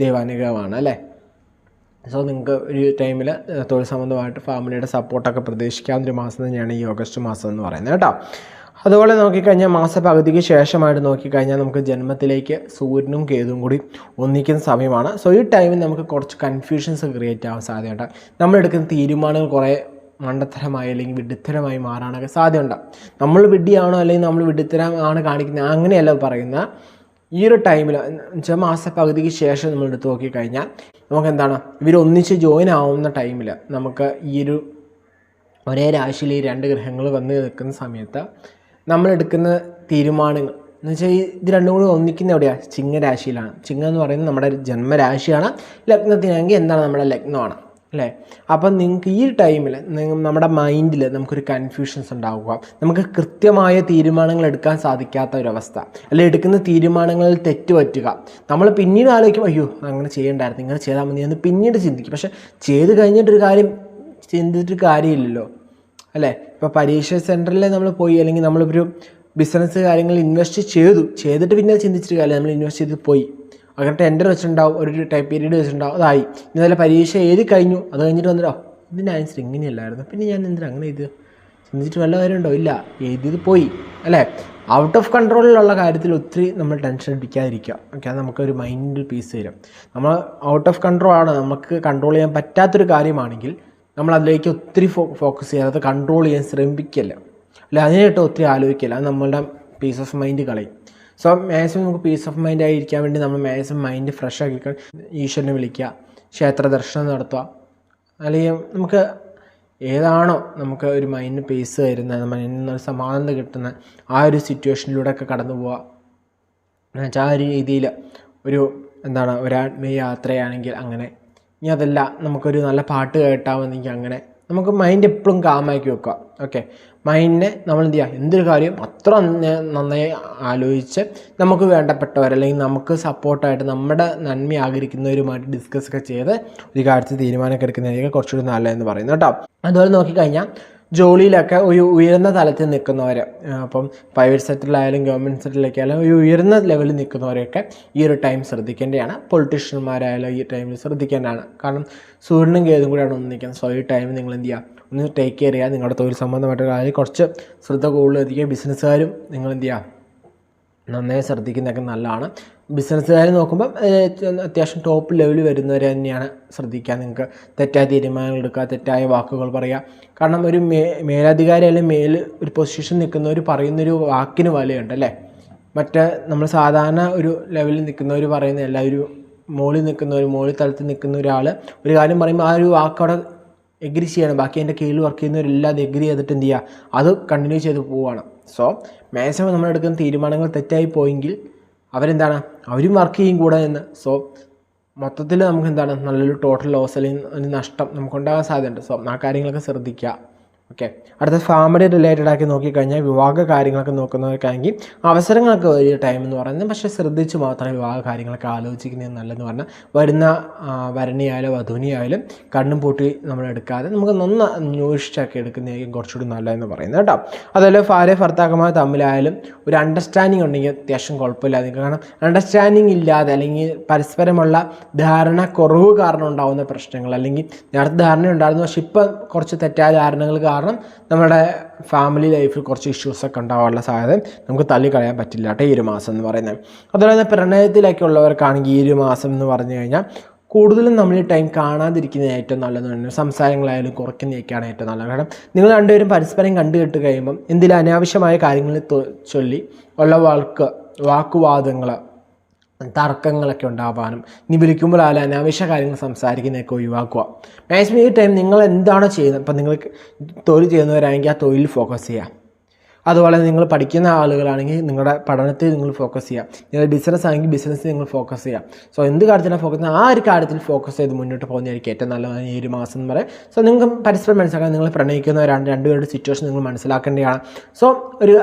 ദൈവാനുഗ്രഹമാണ് അല്ലേ. സോ നിങ്ങൾക്ക് ഒരു ടൈമിൽ തൊഴിൽ സംബന്ധമായിട്ട് ഫാമിലിയുടെ സപ്പോർട്ടൊക്കെ പ്രതീക്ഷിക്കാവുന്നൊരു മാസം തന്നെയാണ് ഈ ഓഗസ്റ്റ് മാസം എന്ന് പറയുന്നത് കേട്ടോ. അതുപോലെ നോക്കിക്കഴിഞ്ഞാൽ മാസപകുതിക്ക് ശേഷമായിട്ട് നോക്കിക്കഴിഞ്ഞാൽ നമുക്ക് ജന്മത്തിലേക്ക് സൂര്യനും കേതുവും കൂടി ഒന്നിക്കുന്ന സമയമാണ്. സോ ഈ ടൈമിൽ നമുക്ക് കുറച്ച് കൺഫ്യൂഷൻസ് ക്രിയേറ്റ് ആവാൻ സാധ്യതയുണ്ട്. നമ്മളെടുക്കുന്ന തീരുമാനങ്ങൾ കുറേ മണ്ടത്തരമായി അല്ലെങ്കിൽ വിഡ്ഢിത്തരമായി മാറാനൊക്കെ സാധ്യതയുണ്ട്. നമ്മൾ വിഡ്ഢിയാണോ അല്ലെങ്കിൽ നമ്മൾ വിഡ്ഢിത്തരമാണ് കാണിക്കുന്നത് അങ്ങനെയല്ല പറയുന്ന ഈ ഒരു ടൈമിൽ വെച്ചാൽ മാസപകുതിക്ക് ശേഷം നമ്മൾ എടുത്ത് നോക്കിക്കഴിഞ്ഞാൽ നമുക്ക് എന്താണ്, ഇവരൊന്നിച്ച് ജോയിൻ ആവുന്ന ടൈമിൽ നമുക്ക് ഈ ഒരു ഒരേ രാശിയിൽ ഈ 2 ഗ്രഹങ്ങൾ വന്ന് നിൽക്കുന്ന സമയത്ത് നമ്മളെടുക്കുന്ന തീരുമാനങ്ങൾ എന്ന് വെച്ചാൽ ഇത് രണ്ടും കൂടി ഒന്നിക്കുന്ന എവിടെയാണ്, ചിങ്ങരാശിയിലാണ്. ചിങ്ങം എന്ന് പറയുന്നത് നമ്മുടെ ജന്മരാശിയാണ്. ലഗ്നത്തിനാണെങ്കിൽ എന്താണ്, നമ്മുടെ ലഗ്നമാണ് അല്ലേ. അപ്പം നിങ്ങൾക്ക് ഈ ടൈമിൽ നമ്മുടെ മൈൻഡിൽ നമുക്കൊരു കൺഫ്യൂഷൻസ് ഉണ്ടാവുക, നമുക്ക് കൃത്യമായ തീരുമാനങ്ങൾ എടുക്കാൻ സാധിക്കാത്ത ഒരവസ്ഥ, അല്ലെങ്കിൽ എടുക്കുന്ന തീരുമാനങ്ങളിൽ തെറ്റ് പറ്റുക. നമ്മൾ പിന്നീട് ആലോചിക്കും, അയ്യോ അങ്ങനെ ചെയ്യേണ്ടായിരുന്നു, ഇങ്ങനെ ചെയ്താൽ മതി എന്ന് പിന്നീട് ചിന്തിക്കും. പക്ഷെ ചെയ്ത് കഴിഞ്ഞിട്ടൊരു കാര്യം ചിന്തിച്ചിട്ട് കാര്യമില്ലല്ലോ അല്ലേ. ഇപ്പോൾ പരീക്ഷ സെൻറ്ററിൽ നമ്മൾ പോയി, അല്ലെങ്കിൽ നമ്മളൊരു ബിസിനസ് കാര്യങ്ങൾ ഇൻവെസ്റ്റ് ചെയ്തിട്ട് പിന്നെ ചിന്തിച്ചിട്ട് കാര്യമില്ല, നമ്മൾ ഇൻവെസ്റ്റ് ചെയ്ത് പോയി, അങ്ങനെ ടെൻഡർ വെച്ചിട്ടുണ്ടാവും, ഒരു ടൈം പീരീഡ് വെച്ചിട്ടുണ്ടാവും, അതായി. ഇന്നലെ പരീക്ഷ എഴുതി കഴിഞ്ഞു, അത് കഴിഞ്ഞിട്ട് വന്നിട്ടോ ഇതിൻ്റെ ആൻസർ ഇങ്ങനെയല്ലായിരുന്നു, പിന്നെ ഞാൻ എന്തിനാ അങ്ങനെ ഇത് ചിന്തിച്ചിട്ട് വല്ല കാര്യമുണ്ടോ, ഇല്ല, എഴുതിയത് പോയി അല്ലേ. ഔട്ട് ഓഫ് കൺട്രോളിലുള്ള കാര്യത്തിൽ ഒത്തിരി നമ്മൾ ടെൻഷൻ അടിക്കാതിരിക്കുക. ഓക്കെ, അത് നമുക്കൊരു മൈൻഡിൽ പീസ് തരും. നമ്മൾ ഔട്ട് ഓഫ് കൺട്രോൾ ആണ്, നമുക്ക് കൺട്രോൾ ചെയ്യാൻ പറ്റാത്തൊരു കാര്യമാണെങ്കിൽ നമ്മൾ അതിലേക്ക് ഒത്തിരി ഫോക്കസ് ചെയ്യാതെ അത് കൺട്രോൾ ചെയ്യാൻ ശ്രമിക്കില്ല, അല്ല അതിനായിട്ട് ഒത്തിരി ആലോചിക്കില്ല. അത് നമ്മളുടെ പീസ് ഓഫ് മൈൻഡ് കളയും. സോ മാക്സിമം നമുക്ക് പീസ് ഓഫ് മൈൻഡ് ആയിരിക്കാൻ വേണ്ടി നമ്മൾ മാക്സിമം മൈൻഡ് ഫ്രഷ് ആക്കി ഈശ്വരനെ വിളിക്കുക, ക്ഷേത്ര ദർശനം നടത്തുക, അല്ലെങ്കിൽ നമുക്ക് ഏതാണോ നമുക്ക് ഒരു മൈൻഡ് പീസ് തരുന്നത്, മൈൻഡിൽ സമാധാനം കിട്ടുന്ന ആ ഒരു സിറ്റുവേഷനിലൂടെയൊക്കെ കടന്നു പോവുക എന്നുവെച്ചാൽ ആ ഒരു രീതിയിൽ ഒരു എന്താണ് ഒരു ആത്മീയ യാത്രയാണെങ്കിൽ അങ്ങനെ. ഇനി അതല്ല നമുക്കൊരു നല്ല പാട്ട് കേട്ടാമെന്നെങ്കിൽ അങ്ങനെ. നമുക്ക് മൈൻഡ് എപ്പോഴും കാമാക്കി വെക്കുക. ഓക്കെ, മൈൻഡിനെ നമ്മൾ എന്ത് ചെയ്യുക, എന്തൊരു കാര്യം അത്ര നന്നായി ആലോചിച്ച് നമുക്ക് വേണ്ടപ്പെട്ടവർ അല്ലെങ്കിൽ നമുക്ക് സപ്പോർട്ടായിട്ട് നമ്മുടെ നന്മ ആഗ്രഹിക്കുന്നവരുമായിട്ട് ഡിസ്കസ് ഒക്കെ ചെയ്ത് ഒരു കാര്യത്തിൽ തീരുമാനമൊക്കെ എടുക്കുന്നതായിരിക്കും കുറച്ചുകൂടി നല്ലതെന്ന് പറയുന്നത് കേട്ടോ. അതുപോലെ നോക്കിക്കഴിഞ്ഞാൽ ജോലിയിലൊക്കെ ഒരു ഉയർന്ന തലത്തിൽ നിൽക്കുന്നവർ, അപ്പം പ്രൈവറ്റ് സെക്ടറിലായാലും ഗവൺമെൻറ് സെക്ടറിലേക്കായാലും ഒരു ഉയർന്ന ലെവലിൽ നിൽക്കുന്നവരെയൊക്കെ ഈ ഒരു ടൈം ശ്രദ്ധിക്കേണ്ടതാണ്. പൊളിറ്റീഷ്യന്മാരായാലും ഈ ടൈമിൽ ശ്രദ്ധിക്കേണ്ടതാണ്. കാരണം സൂര്യനും കേതും കൂടെയാണ് ഒന്ന് നിൽക്കുന്നത്. സോ ഈ ടൈമിൽ നിങ്ങൾ എന്ത് ചെയ്യുക, ഒന്ന് ടേക്ക് കെയർ ചെയ്യുക. നിങ്ങളുടെ തൊഴിൽ സംബന്ധമായിട്ടുള്ള കാര്യം കുറച്ച് ശ്രദ്ധ കൂടുതൽ എത്തിക്കുക. ബിസിനസ്സുകാരും നിങ്ങൾ എന്ത് ചെയ്യുക, നന്നായി ശ്രദ്ധിക്കുന്നതൊക്കെ നല്ലതാണ്. ബിസിനസ്സുകാർ നോക്കുമ്പം അത്യാവശ്യം ടോപ്പ് ലെവലിൽ വരുന്നവരെ തന്നെയാണ് ശ്രദ്ധിക്കുക. നിങ്ങൾക്ക് തെറ്റായ തീരുമാനങ്ങൾ എടുക്കുക, തെറ്റായ വാക്കുകൾ പറയുക. കാരണം ഒരു മേലധികാരി അല്ലെങ്കിൽ ഒരു പൊസിഷൻ നിൽക്കുന്നവർ പറയുന്നൊരു വാക്കിന് വിലയുണ്ട് അല്ലേ. മറ്റേ നമ്മൾ സാധാരണ ഒരു ലെവലിൽ നിൽക്കുന്നവർ പറയുന്ന എല്ലാവരും മുകളിൽ തലത്തിൽ നിൽക്കുന്ന ഒരാൾ ഒരു കാര്യം പറയുമ്പോൾ ആ ഒരു വാക്കവിടെ എഗ്രി ചെയ്യണം. ബാക്കി അതിൻ്റെ കീഴിൽ വർക്ക് ചെയ്യുന്നവരെല്ലാം അത് എഗ്രി ചെയ്തിട്ട് എന്ത് ചെയ്യുക, അത് കണ്ടിന്യൂ ചെയ്ത് പോവുകയാണ്. സോ മാക്സിമം നമ്മളെടുക്കുന്ന തീരുമാനങ്ങൾ തെറ്റായി പോയെങ്കിൽ അവരെന്താണ്, അവരും വർക്ക് ചെയ്യും കൂടെ നിന്ന്. സോ മൊത്തത്തിൽ നമുക്ക് എന്താണ് നല്ലൊരു ടോട്ടൽ ലോസ് അല്ലെങ്കിൽ ഒരു നഷ്ടം നമുക്കുണ്ടാകാൻ സാധ്യതയുണ്ട്. സോ ആ കാര്യങ്ങളൊക്കെ ശ്രദ്ധിക്കുക. ഓക്കെ. അടുത്ത ഫാമിലി റിലേറ്റഡ് ആക്കി നോക്കിക്കഴിഞ്ഞാൽ വിവാഹ കാര്യങ്ങളൊക്കെ നോക്കുന്നവർക്കാണെങ്കിൽ അവസരങ്ങളൊക്കെ വലിയ ടൈം എന്ന് പറയുന്നത്, പക്ഷേ ശ്രദ്ധിച്ച് മാത്രമേ വിവാഹ കാര്യങ്ങളൊക്കെ ആലോചിക്കുന്നത് നല്ലതെന്ന് പറഞ്ഞാൽ വരുന്ന വരണിയായാലും വധുവിനെയായാലും കണ്ണും പൂട്ടി നമ്മൾ എടുക്കാതെ നമുക്ക് അന്വേഷിച്ചൊക്കെ എടുക്കുന്നതായിരിക്കും കുറച്ചുകൂടി നല്ലതെന്ന് പറയുന്നത് കേട്ടോ. അതുപോലെ ഭാര്യ ഭർത്താക്കന്മാർ തമ്മിലായാലും ഒരു അണ്ടർസ്റ്റാൻഡിങ് ഉണ്ടെങ്കിൽ അത്യാവശ്യം കുഴപ്പമില്ലാതെ, കാരണം അണ്ടർസ്റ്റാൻഡിങ് ഇല്ലാതെ അല്ലെങ്കിൽ പരസ്പരമുള്ള ധാരണ കുറവ് കാരണം ഉണ്ടാകുന്ന പ്രശ്നങ്ങൾ, അല്ലെങ്കിൽ നേരത്തെ ധാരണ ഉണ്ടായിരുന്നു പക്ഷെ ഇപ്പം കുറച്ച് തെറ്റായ ധാരണകൾ കാരണം നമ്മുടെ ഫാമിലി ലൈഫിൽ കുറച്ച് ഇഷ്യൂസൊക്കെ ഉണ്ടാകാനുള്ള സാധ്യത നമുക്ക് തള്ളിക്കളയാൻ പറ്റില്ല കേട്ടോ ഈ ഒരു മാസം എന്ന് പറയുന്നത്. അതുപോലെ തന്നെ പ്രണയത്തിലൊക്കെ ഉള്ളവർക്കാണെങ്കിൽ ഈ ഒരു മാസം എന്ന് പറഞ്ഞു കഴിഞ്ഞാൽ കൂടുതലും നമ്മൾ ഈ ടൈം കാണാതിരിക്കുന്നത് ഏറ്റവും നല്ലതെന്ന്, സംസാരങ്ങളായാലും കുറയ്ക്കുന്നതൊക്കെയാണ് ഏറ്റവും നല്ലത്. കാരണം നിങ്ങൾ രണ്ടുപേരും പരസ്പരം കണ്ടുകെട്ട് കഴിയുമ്പം എന്തെങ്കിലും അനാവശ്യമായ കാര്യങ്ങളിൽ ചൊല്ലി ഉള്ള വാക്കുവാദങ്ങൾ, തർക്കങ്ങളൊക്കെ ഉണ്ടാവാനും, ഇനി വിളിക്കുമ്പോൾ അനാവശ്യ കാര്യങ്ങൾ സംസാരിക്കുന്നതൊക്കെ ഒഴിവാക്കുക. മാക്സിമം ഈ ടൈം നിങ്ങൾ എന്താണോ ചെയ്യുന്നത്, ഇപ്പം നിങ്ങൾ തൊഴിൽ ചെയ്യുന്നവരാണെങ്കിൽ ആ തൊഴിൽ ഫോക്കസ് ചെയ്യുക. അതുപോലെ നിങ്ങൾ പഠിക്കുന്ന ആളുകളാണെങ്കിൽ നിങ്ങളുടെ പഠനത്തിൽ നിങ്ങൾ ഫോക്കസ് ചെയ്യുക. നിങ്ങൾ ബിസിനസ് ആണെങ്കിൽ ബിസിനസ്സിൽ നിങ്ങൾ ഫോക്കസ് ചെയ്യുക. സോ എന്ത് കാര്യത്തിലാണ് ഫോക്കസ് ചെയ്യുന്നത് ആ ഒരു കാര്യത്തിൽ ഫോക്കസ് ചെയ്ത് മുന്നോട്ട് പോകുന്നതായിരിക്കും ഏറ്റവും നല്ലതാണ് ഈ ഒരു മാസം എന്ന് പറയാം. സോ നിങ്ങൾക്ക് പരസ്പരം മനസ്സിലാക്കാൻ, നിങ്ങൾ പ്രണയിക്കുന്നവരാണ്, രണ്ടുപേരുടെ സിറ്റുവേഷൻ നിങ്ങൾ മനസ്സിലാക്കേണ്ടതാണ്. സോ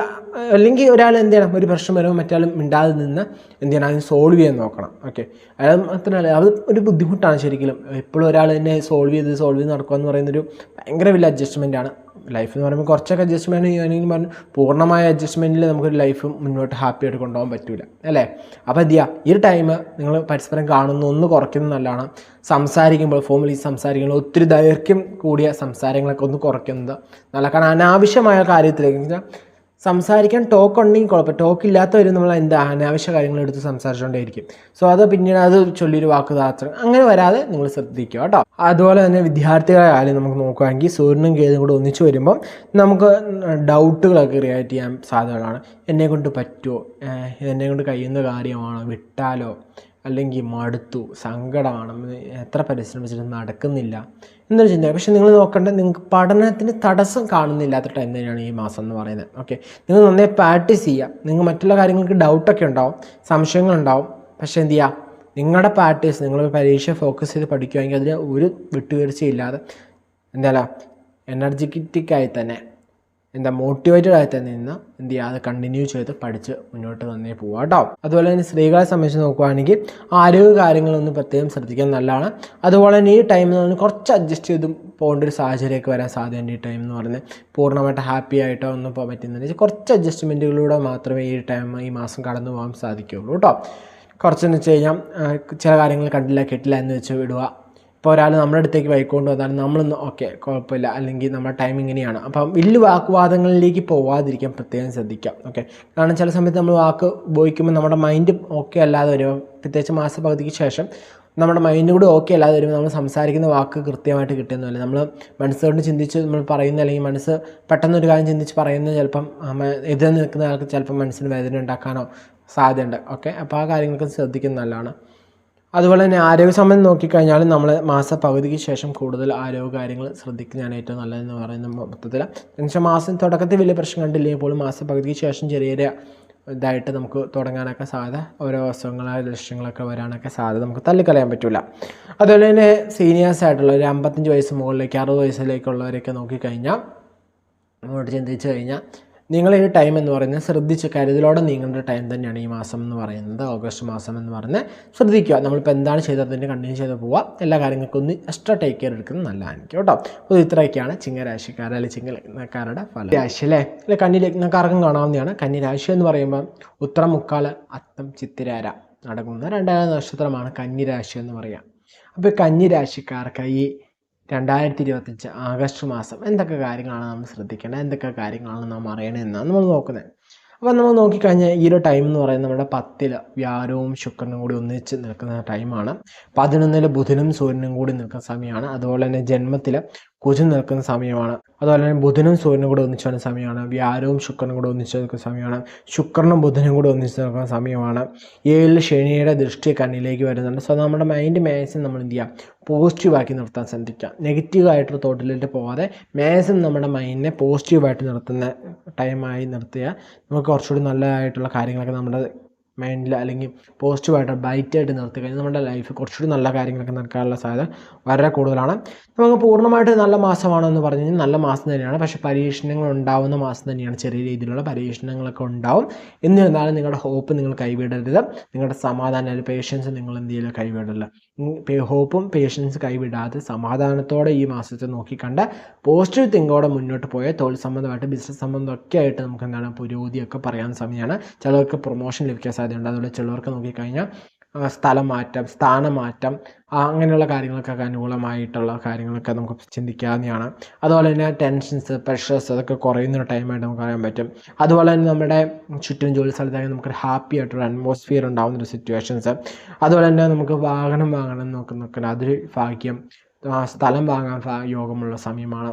അല്ലെങ്കിൽ ഒരാൾ എന്ത് ചെയ്യണം, ഒരു പ്രശ്നം വരുമ്പോൾ മറ്റാളും മിണ്ടാതെ നിന്ന് എന്ത് ചെയ്യണം, അതിന് സോൾവ് ചെയ്യാൻ നോക്കണം. ഓക്കെ, അയാൾ മാത്രമല്ല, അത് ഒരു ബുദ്ധിമുട്ടാണ് ശരിക്കും. എപ്പോഴും ഒരാൾ തന്നെ സോൾവ് ചെയ്ത് നടക്കുക എന്ന് പറയുന്നൊരു ഭയങ്കര വലിയ അഡ്ജസ്റ്റ്മെൻറ്റാണ്. ലൈഫ് എന്ന് പറയുമ്പോൾ കുറച്ചൊക്കെ അഡ്ജസ്റ്റ്മെൻറ്റ് ചെയ്യുകയാണെങ്കിൽ പറഞ്ഞു പൂർണ്ണമായ അഡ്ജസ്റ്റ്മെൻറ്റിൽ നമുക്കൊരു ലൈഫ് മുന്നോട്ട് ഹാപ്പി ആയിട്ട് കൊണ്ടുപോകാൻ പറ്റില്ല അല്ലേ. അപ്പോൾ എന്ത് ചെയ്യുക, ഈ ഒരു ടൈം നിങ്ങൾ പരസ്പരം കാണുന്ന ഒന്ന് കുറയ്ക്കുന്നത് നല്ലതാണ്. സംസാരിക്കുമ്പോൾ ഫോമിലി സംസാരിക്കുമ്പോൾ ഒത്തിരി ദൈർഘ്യം കൂടിയ സംസാരങ്ങളൊക്കെ ഒന്ന് കുറയ്ക്കുന്നത് നല്ല. കാരണം അനാവശ്യമായ കാര്യത്തിലേക്ക് സംസാരിക്കാൻ ടോക്ക് ഉണ്ടെങ്കിൽ കുഴപ്പം, ടോക്ക് ഇല്ലാത്തവരും നമ്മൾ അനാവശ്യ കാര്യങ്ങൾ എടുത്ത് സംസാരിച്ചുകൊണ്ടേയിരിക്കും. സോ അത് പിന്നീട് അത് ചൊല്ലിയൊരു വാക്ക് താത്രം അങ്ങനെ വരാതെ നിങ്ങൾ ശ്രദ്ധിക്കുക കേട്ടോ. അതുപോലെ തന്നെ വിദ്യാർത്ഥികളായാലും നമുക്ക് നോക്കുകയാണെങ്കിൽ സൂര്യനും കേതും കൂടെ ഒന്നിച്ച് വരുമ്പം നമുക്ക് ഡൗട്ടുകളൊക്കെ ക്രിയേറ്റ് ചെയ്യാൻ സാധ്യതകളാണ്. എന്നെക്കൊണ്ട് പറ്റുമോ, ഇതെന്നെ കൊണ്ട് കഴിയുന്ന കാര്യമാണോ, വിട്ടാലോ, അല്ലെങ്കിൽ മടുത്തു, സങ്കടമാണ്, എത്ര പരിശ്രമിച്ചിട്ട് നടക്കുന്നില്ല എന്നൊരു ചിന്ത. പക്ഷേ നിങ്ങൾ നോക്കേണ്ടത്, നിങ്ങൾക്ക് പഠനത്തിന് തടസ്സം കാണുന്നില്ലാത്ത ടൈം തന്നെയാണ് ഈ മാസം എന്ന് പറയുന്നത്. ഓക്കെ, നിങ്ങൾ നന്നായി പ്രാക്ടീസ് ചെയ്യുക. നിങ്ങൾ മറ്റുള്ള കാര്യങ്ങൾക്ക് ഡൗട്ടൊക്കെ ഉണ്ടാവും, സംശയങ്ങളുണ്ടാവും, പക്ഷേ എന്ത് ചെയ്യുക, നിങ്ങളുടെ പ്രാക്ടീസ്, നിങ്ങൾ പരീക്ഷ ഫോക്കസ് ചെയ്ത് പഠിക്കുകയാണെങ്കിൽ അതിൽ ഒരു വിട്ടുവീഴ്ചയില്ലാതെ എനർജറ്റിക്കായി തന്നെ മോട്ടിവേറ്റഡ് ആയി തന്നെ നിന്ന് എന്ത് ചെയ്യുക, അത് കണ്ടിന്യൂ ചെയ്ത് പഠിച്ച് മുന്നോട്ട് തന്നെ പോവുക കേട്ടോ. അതുപോലെ തന്നെ സ്ത്രീകളെ സംബന്ധിച്ച് നോക്കുകയാണെങ്കിൽ ആരോഗ്യ കാര്യങ്ങളൊന്നും പ്രത്യേകം ശ്രദ്ധിക്കാൻ നല്ലതാണ്. അതുപോലെ തന്നെ ഈ ടൈമിൽ നിന്ന് കുറച്ച് അഡ്ജസ്റ്റ് ചെയ്ത് പോകേണ്ട ഒരു സാഹചര്യമൊക്കെ വരാൻ സാധ്യതയുണ്ട്. ഈ ടൈം എന്ന് പറയുന്നത് പൂർണ്ണമായിട്ട് ഹാപ്പി ആയിട്ടോ ഒന്നും പോകാൻ പറ്റുന്നില്ല. കുറച്ച് അഡ്ജസ്റ്റ്മെൻറ്റുകളിലൂടെ മാത്രമേ ഈ മാസം കടന്നു പോകാൻ സാധിക്കുകയുള്ളൂ കേട്ടോ. കുറച്ചെന്ന് വെച്ച് കഴിഞ്ഞാൽ ചില കാര്യങ്ങൾ കണ്ടില്ല കേട്ടില്ല എന്ന് വെച്ച് വിടുക. ഇപ്പോൾ ഒരാൾ നമ്മുടെ അടുത്തേക്ക് വൈക്കൊണ്ട് വന്നാൽ നമ്മളൊന്ന് ഓക്കെ കുഴപ്പമില്ല, അല്ലെങ്കിൽ നമ്മുടെ ടൈം ഇങ്ങനെയാണ്, അപ്പം വലിയ വാക്കുവാദങ്ങളിലേക്ക് പോവാതിരിക്കാൻ പ്രത്യേകം ശ്രദ്ധിക്കാം. ഓക്കെ, കാരണം ചില സമയത്ത് നമ്മൾ വാക്ക് ഉപയോഗിക്കുമ്പോൾ നമ്മുടെ മൈൻഡ് ഓക്കെ അല്ലാതെ വരുമ്പോൾ, പ്രത്യേകിച്ച് മാസപകുതിക്ക് ശേഷം നമ്മുടെ മൈൻഡ് കൂടി ഓക്കെ അല്ലാതെ വരുമ്പോൾ നമ്മൾ സംസാരിക്കുന്ന വാക്ക് കൃത്യമായിട്ട് കിട്ടുന്നില്ല. നമ്മൾ മനസ്സുകൊണ്ട് ചിന്തിച്ച് നമ്മൾ പറയുന്ന, അല്ലെങ്കിൽ മനസ്സ് പെട്ടെന്നൊരു കാര്യം ചിന്തിച്ച് പറയുന്നത് ചിലപ്പം എതിരെ നിൽക്കുന്ന ആൾക്ക് ചിലപ്പം മനസ്സിന് വേദന ഉണ്ടാക്കാനോ സാധ്യതയുണ്ട്. ഓക്കെ, അപ്പോൾ ആ കാര്യങ്ങളൊക്കെ ശ്രദ്ധിക്കുന്നത് നല്ലതാണ്. അതുപോലെ തന്നെ ആരോഗ്യ സംബന്ധം നോക്കിക്കഴിഞ്ഞാൽ നമ്മൾ മാസപകുതിക്ക് ശേഷം കൂടുതൽ ആരോഗ്യ കാര്യങ്ങൾ ശ്രദ്ധിക്കുന്നതാണ് ഏറ്റവും നല്ലതെന്ന് പറയുന്ന മൊത്തത്തിൽ. എന്നുവെച്ചാൽ മാസം തുടക്കത്തിൽ വലിയ പ്രശ്നം കണ്ടില്ലെങ്കിൽ പോലും മാസപകുതിക്ക് ശേഷം ചെറിയ ഇതായിട്ട് നമുക്ക് തുടങ്ങാനൊക്കെ സാധ്യത, ഓരോ അസുഖങ്ങളായ ലക്ഷ്യങ്ങളൊക്കെ വരാനൊക്കെ സാധ്യത നമുക്ക് തള്ളിക്കളയാൻ പറ്റില്ല. അതുപോലെ തന്നെ സീനിയേഴ്സ് ആയിട്ടുള്ള ഒരു 55 വയസ്സ് മുകളിലേക്ക് 60 വയസ്സിലേക്കുള്ളവരൊക്കെ നോക്കിക്കഴിഞ്ഞാൽ അങ്ങോട്ട് ചിന്തിച്ച് കഴിഞ്ഞാൽ നിങ്ങൾ ഈ ടൈം എന്ന് പറയുന്നത് ശ്രദ്ധിച്ച് കരുതലോടെ നീങ്ങേണ്ട ടൈം തന്നെയാണ് ഈ മാസം എന്ന് പറയുന്നത്. ഓഗസ്റ്റ് മാസം എന്ന് പറഞ്ഞാൽ ശ്രദ്ധിക്കുക, നമ്മളിപ്പോൾ എന്താണ് ചെയ്തതിൻ്റെ കണ്ടിന്യൂ ചെയ്ത് പോവുക. എല്ലാ കാര്യങ്ങൾക്കും ഒന്ന് എക്സ്ട്രാ ടേക്ക് കെയർ എടുക്കുന്നത് നല്ലതായിരിക്കും കേട്ടോ. അപ്പോൾ ഇത്രയൊക്കെയാണ് ചിങ്ങരാശിക്കാർ അല്ലെങ്കിൽ ചിങ്ങലഗ്നക്കാരുടെ ഫലം. രാശി അല്ലേ, അല്ലെ കന്നിലഗ്നക്കാർക്കും കാണാവുന്നതാണ്. കന്നിരാശി എന്ന് പറയുമ്പോൾ ഉത്രം, മുക്കാൽ, അത്തം, ചിത്തിരാര നടക്കുന്ന 2 നക്ഷത്രമാണ് കന്നിരാശി എന്ന് പറയുക. അപ്പോൾ കന്നിരാശിക്കാർക്ക് ഈ 2025 ആഗസ്റ്റ് മാസം എന്തൊക്കെ കാര്യങ്ങളാണ് നമ്മൾ ശ്രദ്ധിക്കേണ്ടത്, എന്തൊക്കെ കാര്യങ്ങളാണ് നാം അറിയണമെന്നാണ് നമ്മൾ നോക്കുന്നത്. അപ്പോൾ നമ്മൾ നോക്കിക്കഴിഞ്ഞാൽ ഈ ഒരു ടൈം എന്ന് പറയുന്നത് നമ്മുടെ 10 വ്യാഴവും ശുക്രനും കൂടി ഒന്നിച്ച് നിൽക്കുന്ന ടൈമാണ്. 11 ബുധനും സൂര്യനും കൂടി നിൽക്കുന്ന സമയമാണ്. അതുപോലെ തന്നെ ജന്മത്തിൽ കുജൻ നിൽക്കുന്ന സമയമാണ്. അതുപോലെ തന്നെ ബുധനും സൂര്യനും കൂടെ ഒന്നിച്ച് വരുന്ന സമയമാണ്. വ്യാഴവും ശുക്രനും കൂടെ ഒന്നിച്ച് നിൽക്കുന്ന സമയമാണ്. ശുക്രനും ബുധനും കൂടെ ഒന്നിച്ച് നിൽക്കുന്ന സമയമാണ്. 7 ശനിയുടെ ദൃഷ്ടി കണ്ണിലേക്ക് വരുന്നുണ്ട്. സോ നമ്മുടെ മൈൻഡ് മാക്സിമം നമ്മൾ എന്ത് ചെയ്യുക, പോസിറ്റീവാക്കി നിർത്താൻ ശ്രദ്ധിക്കുക. നെഗറ്റീവായിട്ടുള്ള തോട്ടിലേക്ക് പോകാതെ മാക്സിമം നമ്മുടെ മൈൻഡിനെ പോസിറ്റീവായിട്ട് നിർത്തുന്ന ടൈമായി നിർത്തുക. നമുക്ക് കുറച്ചുകൂടി നല്ലതായിട്ടുള്ള കാര്യങ്ങളൊക്കെ നമ്മുടെ മൈൻഡിൽ അല്ലെങ്കിൽ പോസിറ്റീവായിട്ട് ബ്രൈറ്റായിട്ട് നിർത്തി കഴിഞ്ഞാൽ നമ്മുടെ ലൈഫ് കുറച്ചുകൂടി നല്ല കാര്യങ്ങളൊക്കെ നടക്കാനുള്ള സാധ്യത വളരെ കൂടുതലാണ്. നമുക്ക് പൂർണ്ണമായിട്ട് നല്ല മാസമാണോ എന്ന് പറഞ്ഞു കഴിഞ്ഞാൽ നല്ല മാസം തന്നെയാണ്. പക്ഷേ പരീക്ഷണങ്ങൾ ഉണ്ടാവുന്ന മാസം തന്നെയാണ്. ചെറിയ രീതിയിലുള്ള പരീക്ഷണങ്ങളൊക്കെ ഉണ്ടാവും. എന്നിരുന്നാലും നിങ്ങളുടെ ഹോപ്പ് നിങ്ങൾ കൈവിടരുത്. നിങ്ങളുടെ സമാധാനം, പേഷ്യൻസ് നിങ്ങൾ എന്ത് ചെയ്യില്ല, കൈവിടില്ല. ഹോപ്പും പേഷ്യൻസ് കൈവിടാതെ സമാധാനത്തോടെ ഈ മാസത്തെ നോക്കിക്കണ്ട് പോസിറ്റീവ് തിങ്കോടെ മുന്നോട്ട് പോയാൽ തൊഴിൽ സംബന്ധമായിട്ട് ബിസിനസ് സംബന്ധമൊക്കെ ആയിട്ട് നമുക്ക് എന്താണ് പുരോഗതിയൊക്കെ പറയാൻ സമയമാണ്. ചിലർക്ക് പ്രൊമോഷൻ ലഭിക്കാൻ സാധ്യതയുണ്ട്. അതുപോലെ ചിലർക്ക് നോക്കിക്കഴിഞ്ഞാൽ സ്ഥലം മാറ്റം, സ്ഥാനമാറ്റം, അങ്ങനെയുള്ള കാര്യങ്ങൾക്കൊക്കെ അനുകൂലമായിട്ടുള്ള കാര്യങ്ങളൊക്കെ നമുക്ക് ചിന്തിക്കാവുന്നതാണ്. അതുപോലെ തന്നെ ടെൻഷൻസ്, പ്രഷേഴ്സ് അതൊക്കെ കുറയുന്ന ഒരു ടൈമായിട്ട് നമുക്ക് അറിയാൻ പറ്റും. അതുപോലെ തന്നെ നമ്മുടെ ചുറ്റും ജോലി സ്ഥലത്തായി നമുക്കൊരു ഹാപ്പി ആയിട്ടുള്ള അറ്റ്മോസ്ഫിയർ ഉണ്ടാകുന്നൊരു സിറ്റുവേഷൻസ്. അതുപോലെ തന്നെ നമുക്ക് വാഹനം വാങ്ങണം നോക്കുന്ന അതൊരു ഭാഗ്യം, സ്ഥലം വാങ്ങാൻ യോഗമുള്ള സമയമാണ്.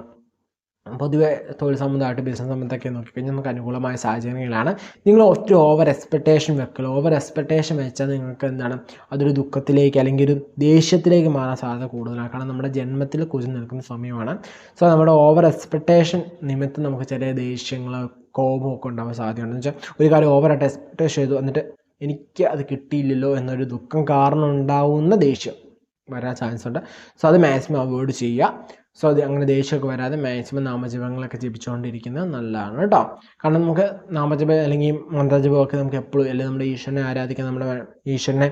പൊതുവെ തൊഴിൽ സംബന്ധമായിട്ട് ബിസിനസ് സംബന്ധമൊക്കെ നോക്കിക്കഴിഞ്ഞാൽ നമുക്ക് അനുകൂലമായ സാഹചര്യങ്ങളാണ്. നിങ്ങൾ ഒറ്റ ഓവർ എക്സ്പെക്റ്റേഷൻ വെക്കൽ. ഓവർ എക്സ്പെക്റ്റേഷൻ വെച്ചാൽ നിങ്ങൾക്ക് എന്താണ് അതൊരു ദുഃഖത്തിലേക്ക് അല്ലെങ്കിൽ ഒരു ദേഷ്യത്തിലേക്ക് മാറാൻ സാധ്യത കൂടുതലാണ്. കാരണം നമ്മുടെ ജന്മത്തിൽ കുറിച്ച് നിൽക്കുന്ന സമയമാണ്. സോ നമ്മുടെ ഓവർ എക്സ്പെക്റ്റേഷൻ നിമിത്തം നമുക്ക് ചെറിയ ദേഷ്യങ്ങൾ, കോപമൊക്കെ ഉണ്ടാവാൻ സാധ്യതയുണ്ട്. എന്ന് വെച്ചാൽ ഒരു കാര്യം ഓവറായിട്ട് എക്സ്പെക്റ്റേഷൻ ചെയ്തു എന്നിട്ട് എനിക്ക് അത് കിട്ടിയില്ലല്ലോ എന്നൊരു ദുഃഖം കാരണം ഉണ്ടാവുന്ന ദേഷ്യം വരാൻ ചാൻസ് ഉണ്ട്. സോ അത് മാക്സിമം അവോയ്ഡ് ചെയ്യുക. സോ അത് അങ്ങനെ ദേഷ്യമൊക്കെ വരാതെ മാക്സിമം നാമജപങ്ങളൊക്കെ ജപിച്ചുകൊണ്ടിരിക്കുന്നത് നല്ലതാണ് കേട്ടോ. കാരണം നമുക്ക് നാമജപം അല്ലെങ്കിൽ മന്ത്രജപമൊക്കെ നമുക്ക് എപ്പോഴും, അല്ലെങ്കിൽ നമ്മുടെ ഈശ്വരനെ ആരാധിക്കാൻ, നമ്മുടെ ഈശ്വരനെ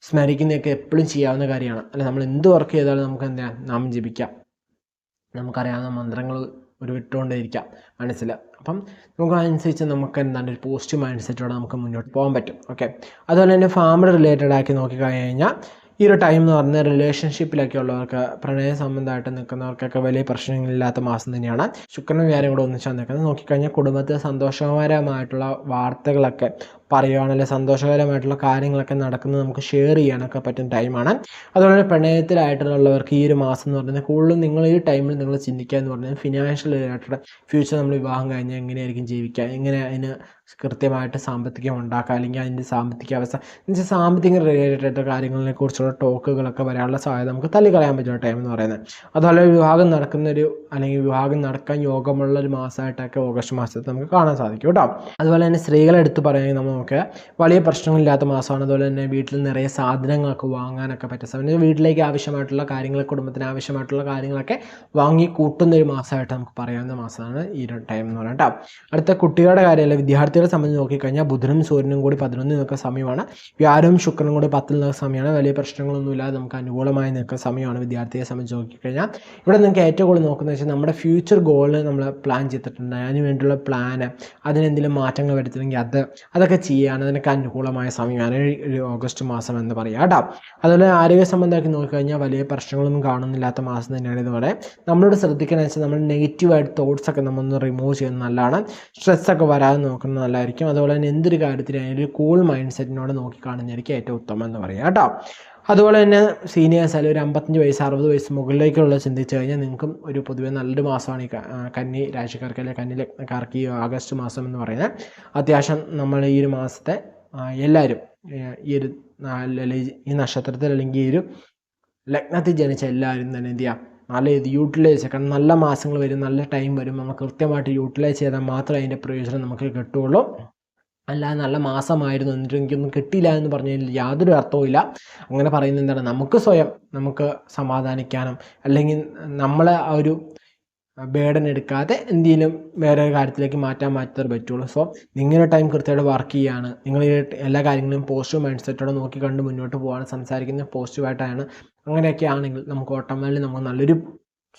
സ്മരിക്കുന്നതൊക്കെ എപ്പോഴും ചെയ്യാവുന്ന കാര്യമാണ്. അല്ല നമ്മൾ എന്ത് വർക്ക് ചെയ്താലും നമുക്ക് എന്താ നാമം ജപിക്കാം, നമുക്കറിയാവുന്ന മന്ത്രങ്ങൾ ഉരുവിട്ടുകൊണ്ടേയിരിക്കാം മനസ്സിൽ. അപ്പം നമുക്ക് അതനുസരിച്ച് നമുക്ക് എന്താണ് ഒരു പോസിറ്റീവ് മൈൻഡ് സെറ്റോടെ നമുക്ക് മുന്നോട്ട് പോകാൻ പറ്റും. ഓക്കെ. അതുപോലെ തന്നെ ഫാമിലി റിലേറ്റഡ് ആക്കി നോക്കിക്കഴിഞ്ഞാൽ ഈ ഒരു ടൈം എന്ന് പറഞ്ഞാൽ റിലേഷൻഷിപ്പിലൊക്കെ ഉള്ളവർക്ക്, പ്രണയ സംബന്ധമായിട്ട് നിൽക്കുന്നവർക്കൊക്കെ വലിയ പ്രശ്നങ്ങളില്ലാത്ത മാസം തന്നെയാണ്. ശുക്രനും വ്യാഴം കൂടെ ഒന്നിച്ചാണ് നിൽക്കുന്നത്. നോക്കിക്കഴിഞ്ഞാൽ കുടുംബത്തിൽ സന്തോഷകരമായിട്ടുള്ള വാർത്തകളൊക്കെ പറയുകയാണെങ്കിൽ സന്തോഷകരമായിട്ടുള്ള കാര്യങ്ങളൊക്കെ നടക്കുന്നത് നമുക്ക് ഷെയർ ചെയ്യാനൊക്കെ പറ്റുന്ന ടൈമാണ്. അതുപോലെ പ്രണയത്തിലായിട്ടുള്ളവർക്ക് ഈ ഒരു മാസം എന്ന് പറയുന്നത് കൂടുതലും നിങ്ങൾ ഈ ടൈമിൽ നിങ്ങൾ ചിന്തിക്കുക എന്ന് പറഞ്ഞാൽ ഫിനാൻഷ്യൽ റിലേറ്റഡ് ഫ്യൂച്ചർ, നമ്മൾ വിവാഹം കഴിഞ്ഞാൽ എങ്ങനെയായിരിക്കും ജീവിക്കുക, എങ്ങനെ അതിന് കൃത്യമായിട്ട് സാമ്പത്തികം ഉണ്ടാക്കുക, അല്ലെങ്കിൽ അതിൻ്റെ സാമ്പത്തിക അവസ്ഥ എന്നുവെച്ചാൽ സാമ്പത്തിക റിലേറ്റഡ് കാര്യങ്ങളെ കുറിച്ചുള്ള ടോക്കുകളൊക്കെ വരാനുള്ള സാധ്യത നമുക്ക് തള്ളിക്കളയാൻ പറ്റുന്ന ടൈം എന്ന് പറയുന്നത്. അതുപോലെ വിവാഹം നടക്കുന്നൊരു അല്ലെങ്കിൽ വിവാഹം നടക്കാൻ യോഗമുള്ള ഒരു മാസമായിട്ടൊക്കെ ഓഗസ്റ്റ് മാസത്തിൽ നമുക്ക് കാണാൻ സാധിക്കും കേട്ടോ. അതുപോലെ തന്നെ സ്ത്രീകളെ എടുത്ത് പറയുകയാണെങ്കിൽ നമുക്ക് വലിയ പ്രശ്നങ്ങളില്ലാത്ത മാസമാണ്. അതുപോലെ തന്നെ വീട്ടിൽ നിറയെ സാധനങ്ങളൊക്കെ വാങ്ങാനൊക്കെ പറ്റുന്ന സമയം, വീട്ടിലേക്ക് ആവശ്യമായിട്ടുള്ള കാര്യങ്ങൾ, കുടുംബത്തിന് ആവശ്യമായിട്ടുള്ള കാര്യങ്ങളൊക്കെ വാങ്ങി കൂട്ടുന്ന ഒരു മാസമായിട്ട് നമുക്ക് പറയാവുന്ന മാസമാണ് ഈ ഒരു ടൈം എന്ന് പറയുന്നത് കേട്ടോ. അടുത്ത കുട്ടികളുടെ കാര്യമല്ല, വിദ്യാർത്ഥികളെ സംബന്ധിച്ച് നോക്കിക്കഴിഞ്ഞാൽ ബുധനും സൂര്യനും കൂടി 11 നിൽക്കുന്ന സമയമാണ്. വ്യാഴവും ശുക്രനും കൂടി 10 നിൽക്കുന്ന സമയമാണ്. വലിയ പ്രശ്നങ്ങളൊന്നുമില്ലാതെ നമുക്ക് അനുകൂലമായി നിൽക്കുന്ന സമയമാണ് വിദ്യാർത്ഥിയെ സംബന്ധിച്ച് നോക്കിക്കഴിഞ്ഞാൽ. ഇവിടെ നിങ്ങൾക്ക് ഏറ്റവും കൂടുതൽ നോക്കുന്നത് വെച്ചാൽ നമ്മുടെ ഫ്യൂച്ചർ ഗോളിന് നമ്മൾ പ്ലാൻ ചെയ്തിട്ടുണ്ട്, അതിന് വേണ്ടിയുള്ള പ്ലാന്, അതിനെന്തെങ്കിലും മാറ്റങ്ങൾ വരുത്തണമെങ്കിൽ അതൊക്കെ ചെയ്യാൻ അതിനൊക്കെ അനുകൂലമായ സമയമാണ് ഒരു ഓഗസ്റ്റ് മാസം എന്ന് പറയാം കേട്ടോ. അതുപോലെ ആരോഗ്യ സംബന്ധമാക്കി നോക്കിക്കഴിഞ്ഞാൽ വലിയ പ്രശ്നങ്ങളൊന്നും കാണുന്നില്ലാത്ത മാസം തന്നെയാണ്. ഇതുപോലെ നമ്മളോട് ശ്രദ്ധിക്കുന്നത് വെച്ചാൽ നമ്മൾ നെഗറ്റീവായിട്ട് തോട്ട്സൊക്കെ നമ്മളൊന്ന് റിമൂവ് ചെയ്യുന്നത് നല്ലതാണ്. സ്ട്രെസ്സൊക്കെ വരാതെ നോക്കുന്നത് നല്ലതായിരിക്കും. അതുപോലെ തന്നെ എന്തൊരു കാര്യത്തിനായാലും ഒരു കൂൾ മൈൻഡ് സെറ്റിനോട് നോക്കി കാണുന്നതായിരിക്കും ഏറ്റവും ഉത്തമം എന്ന് പറയാം കേട്ടോ. അതുപോലെ തന്നെ സീനിയേഴ്സ് അല്ലെങ്കിൽ ഒരു 55 വയസ്സ് 60 വയസ്സ് മുകളിലേക്കുള്ള ചിന്തിച്ചു കഴിഞ്ഞാൽ നിങ്ങൾക്കും ഒരു പൊതുവെ നല്ലൊരു മാസമാണ് ഈ കന്നി രാശിക്കാർക്ക് അല്ലെങ്കിൽ കന്നി ലഗ്നക്കാർക്ക് ഈ ആഗസ്റ്റ് മാസം എന്ന് പറയുന്നത്. അത്യാവശ്യം നമ്മൾ ഈ ഒരു മാസത്തെ എല്ലാവരും ഈ ഒരു ഈ നക്ഷത്രത്തിൽ അല്ലെങ്കിൽ ഈ ഒരു ലഗ്നത്തിൽ ജനിച്ച എല്ലാവരും തന്നെ എന്ത് ചെയ്യാം, നല്ല ഇത് യൂട്ടിലൈസ് ചെയ്യാം. കാരണം നല്ല മാസങ്ങൾ വരും, നല്ല ടൈം വരും, നമ്മൾ കൃത്യമായിട്ട് യൂട്ടിലൈസ് ചെയ്താൽ മാത്രമേ അതിൻ്റെ പ്രയോജനം നമുക്ക് കിട്ടുകയുള്ളൂ. അല്ലാതെ നല്ല മാസമായിരുന്നു എന്നിട്ട് എനിക്കൊന്നും കിട്ടിയില്ല എന്ന് പറഞ്ഞാൽ യാതൊരു അർത്ഥവുമില്ല. അങ്ങനെ പറയുന്നത് എന്താണ്, നമുക്ക് സ്വയം നമുക്ക് സമാധാനിക്കാനും അല്ലെങ്കിൽ നമ്മളെ ആ ഒരു ബേഡൻ എടുക്കാതെ എന്തെങ്കിലും വേറെ കാര്യത്തിലേക്ക് മാറ്റാൻ പറ്റുള്ളൂ. സോ നിങ്ങളുടെ ടൈം കൃത്യമായിട്ട് വർക്ക് ചെയ്യുകയാണ്, നിങ്ങൾ എല്ലാ കാര്യങ്ങളും പോസിറ്റീവ് മൈൻഡ് സെറ്റോടെ നോക്കി കണ്ട് മുന്നോട്ട് പോകാൻ, സംസാരിക്കുന്നത് പോസിറ്റീവായിട്ടാണ്. അങ്ങനെയൊക്കെ ആണെങ്കിൽ നമുക്ക് ഓട്ടോമാറ്റിക്കലി നമുക്ക് നല്ലൊരു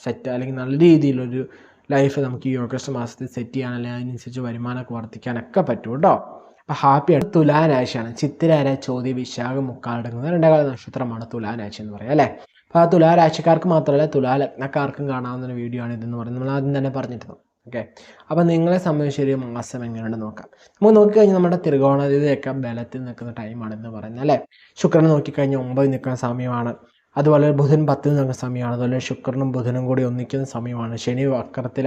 സെറ്റ് അല്ലെങ്കിൽ നല്ല രീതിയിലൊരു ലൈഫ് നമുക്ക് ഈ ഓഗസ്റ്റ് മാസത്തിൽ സെറ്റ് ചെയ്യാൻ, അല്ലെങ്കിൽ അതിനനുസരിച്ച് വരുമാനമൊക്കെ വർദ്ധിക്കാനൊക്കെ പറ്റും കേട്ടോ. അപ്പോൾ ഹാപ്പിയാണ്. തുലാരാശിയാണ്. ചിത്തിര, ചോതി, വിശാഖം, മുക്കാടങ്ങുന്ന 2 നക്ഷത്രമാണ് തുലാരാശി എന്ന് പറയാം അല്ലേ. അപ്പോൾ ആ തുലാരാശിക്കാർക്ക് മാത്രമല്ല തുലാ ലഗ്നക്കാർക്കും കാണാവുന്ന ഒരു വീഡിയോ ആണ് ഇതെന്ന് പറയുന്നത്. നമ്മൾ ആദ്യം തന്നെ പറഞ്ഞിരുന്നു. ഓക്കെ. അപ്പോൾ നിങ്ങളെ സംബന്ധിച്ചൊരു മാസം എങ്ങനെയുണ്ട് നോക്കാം. നമുക്ക് നോക്കിക്കഴിഞ്ഞാൽ നമ്മുടെ ത്രികോണതയൊക്കെ ബലത്തിൽ നിൽക്കുന്ന ടൈമാണെന്ന് പറയുന്നത് അല്ലേ. ശുക്രനെ നോക്കിക്കഴിഞ്ഞാൽ 9 നിൽക്കുന്ന സമയമാണ്. അതുപോലെ ബുധൻ 10 നിൽക്കുന്ന സമയമാണ്. അതുപോലെ ശുക്രനും ബുധനും കൂടി ഒന്നിക്കുന്ന സമയമാണ്. ശനി വക്രത്തിൽ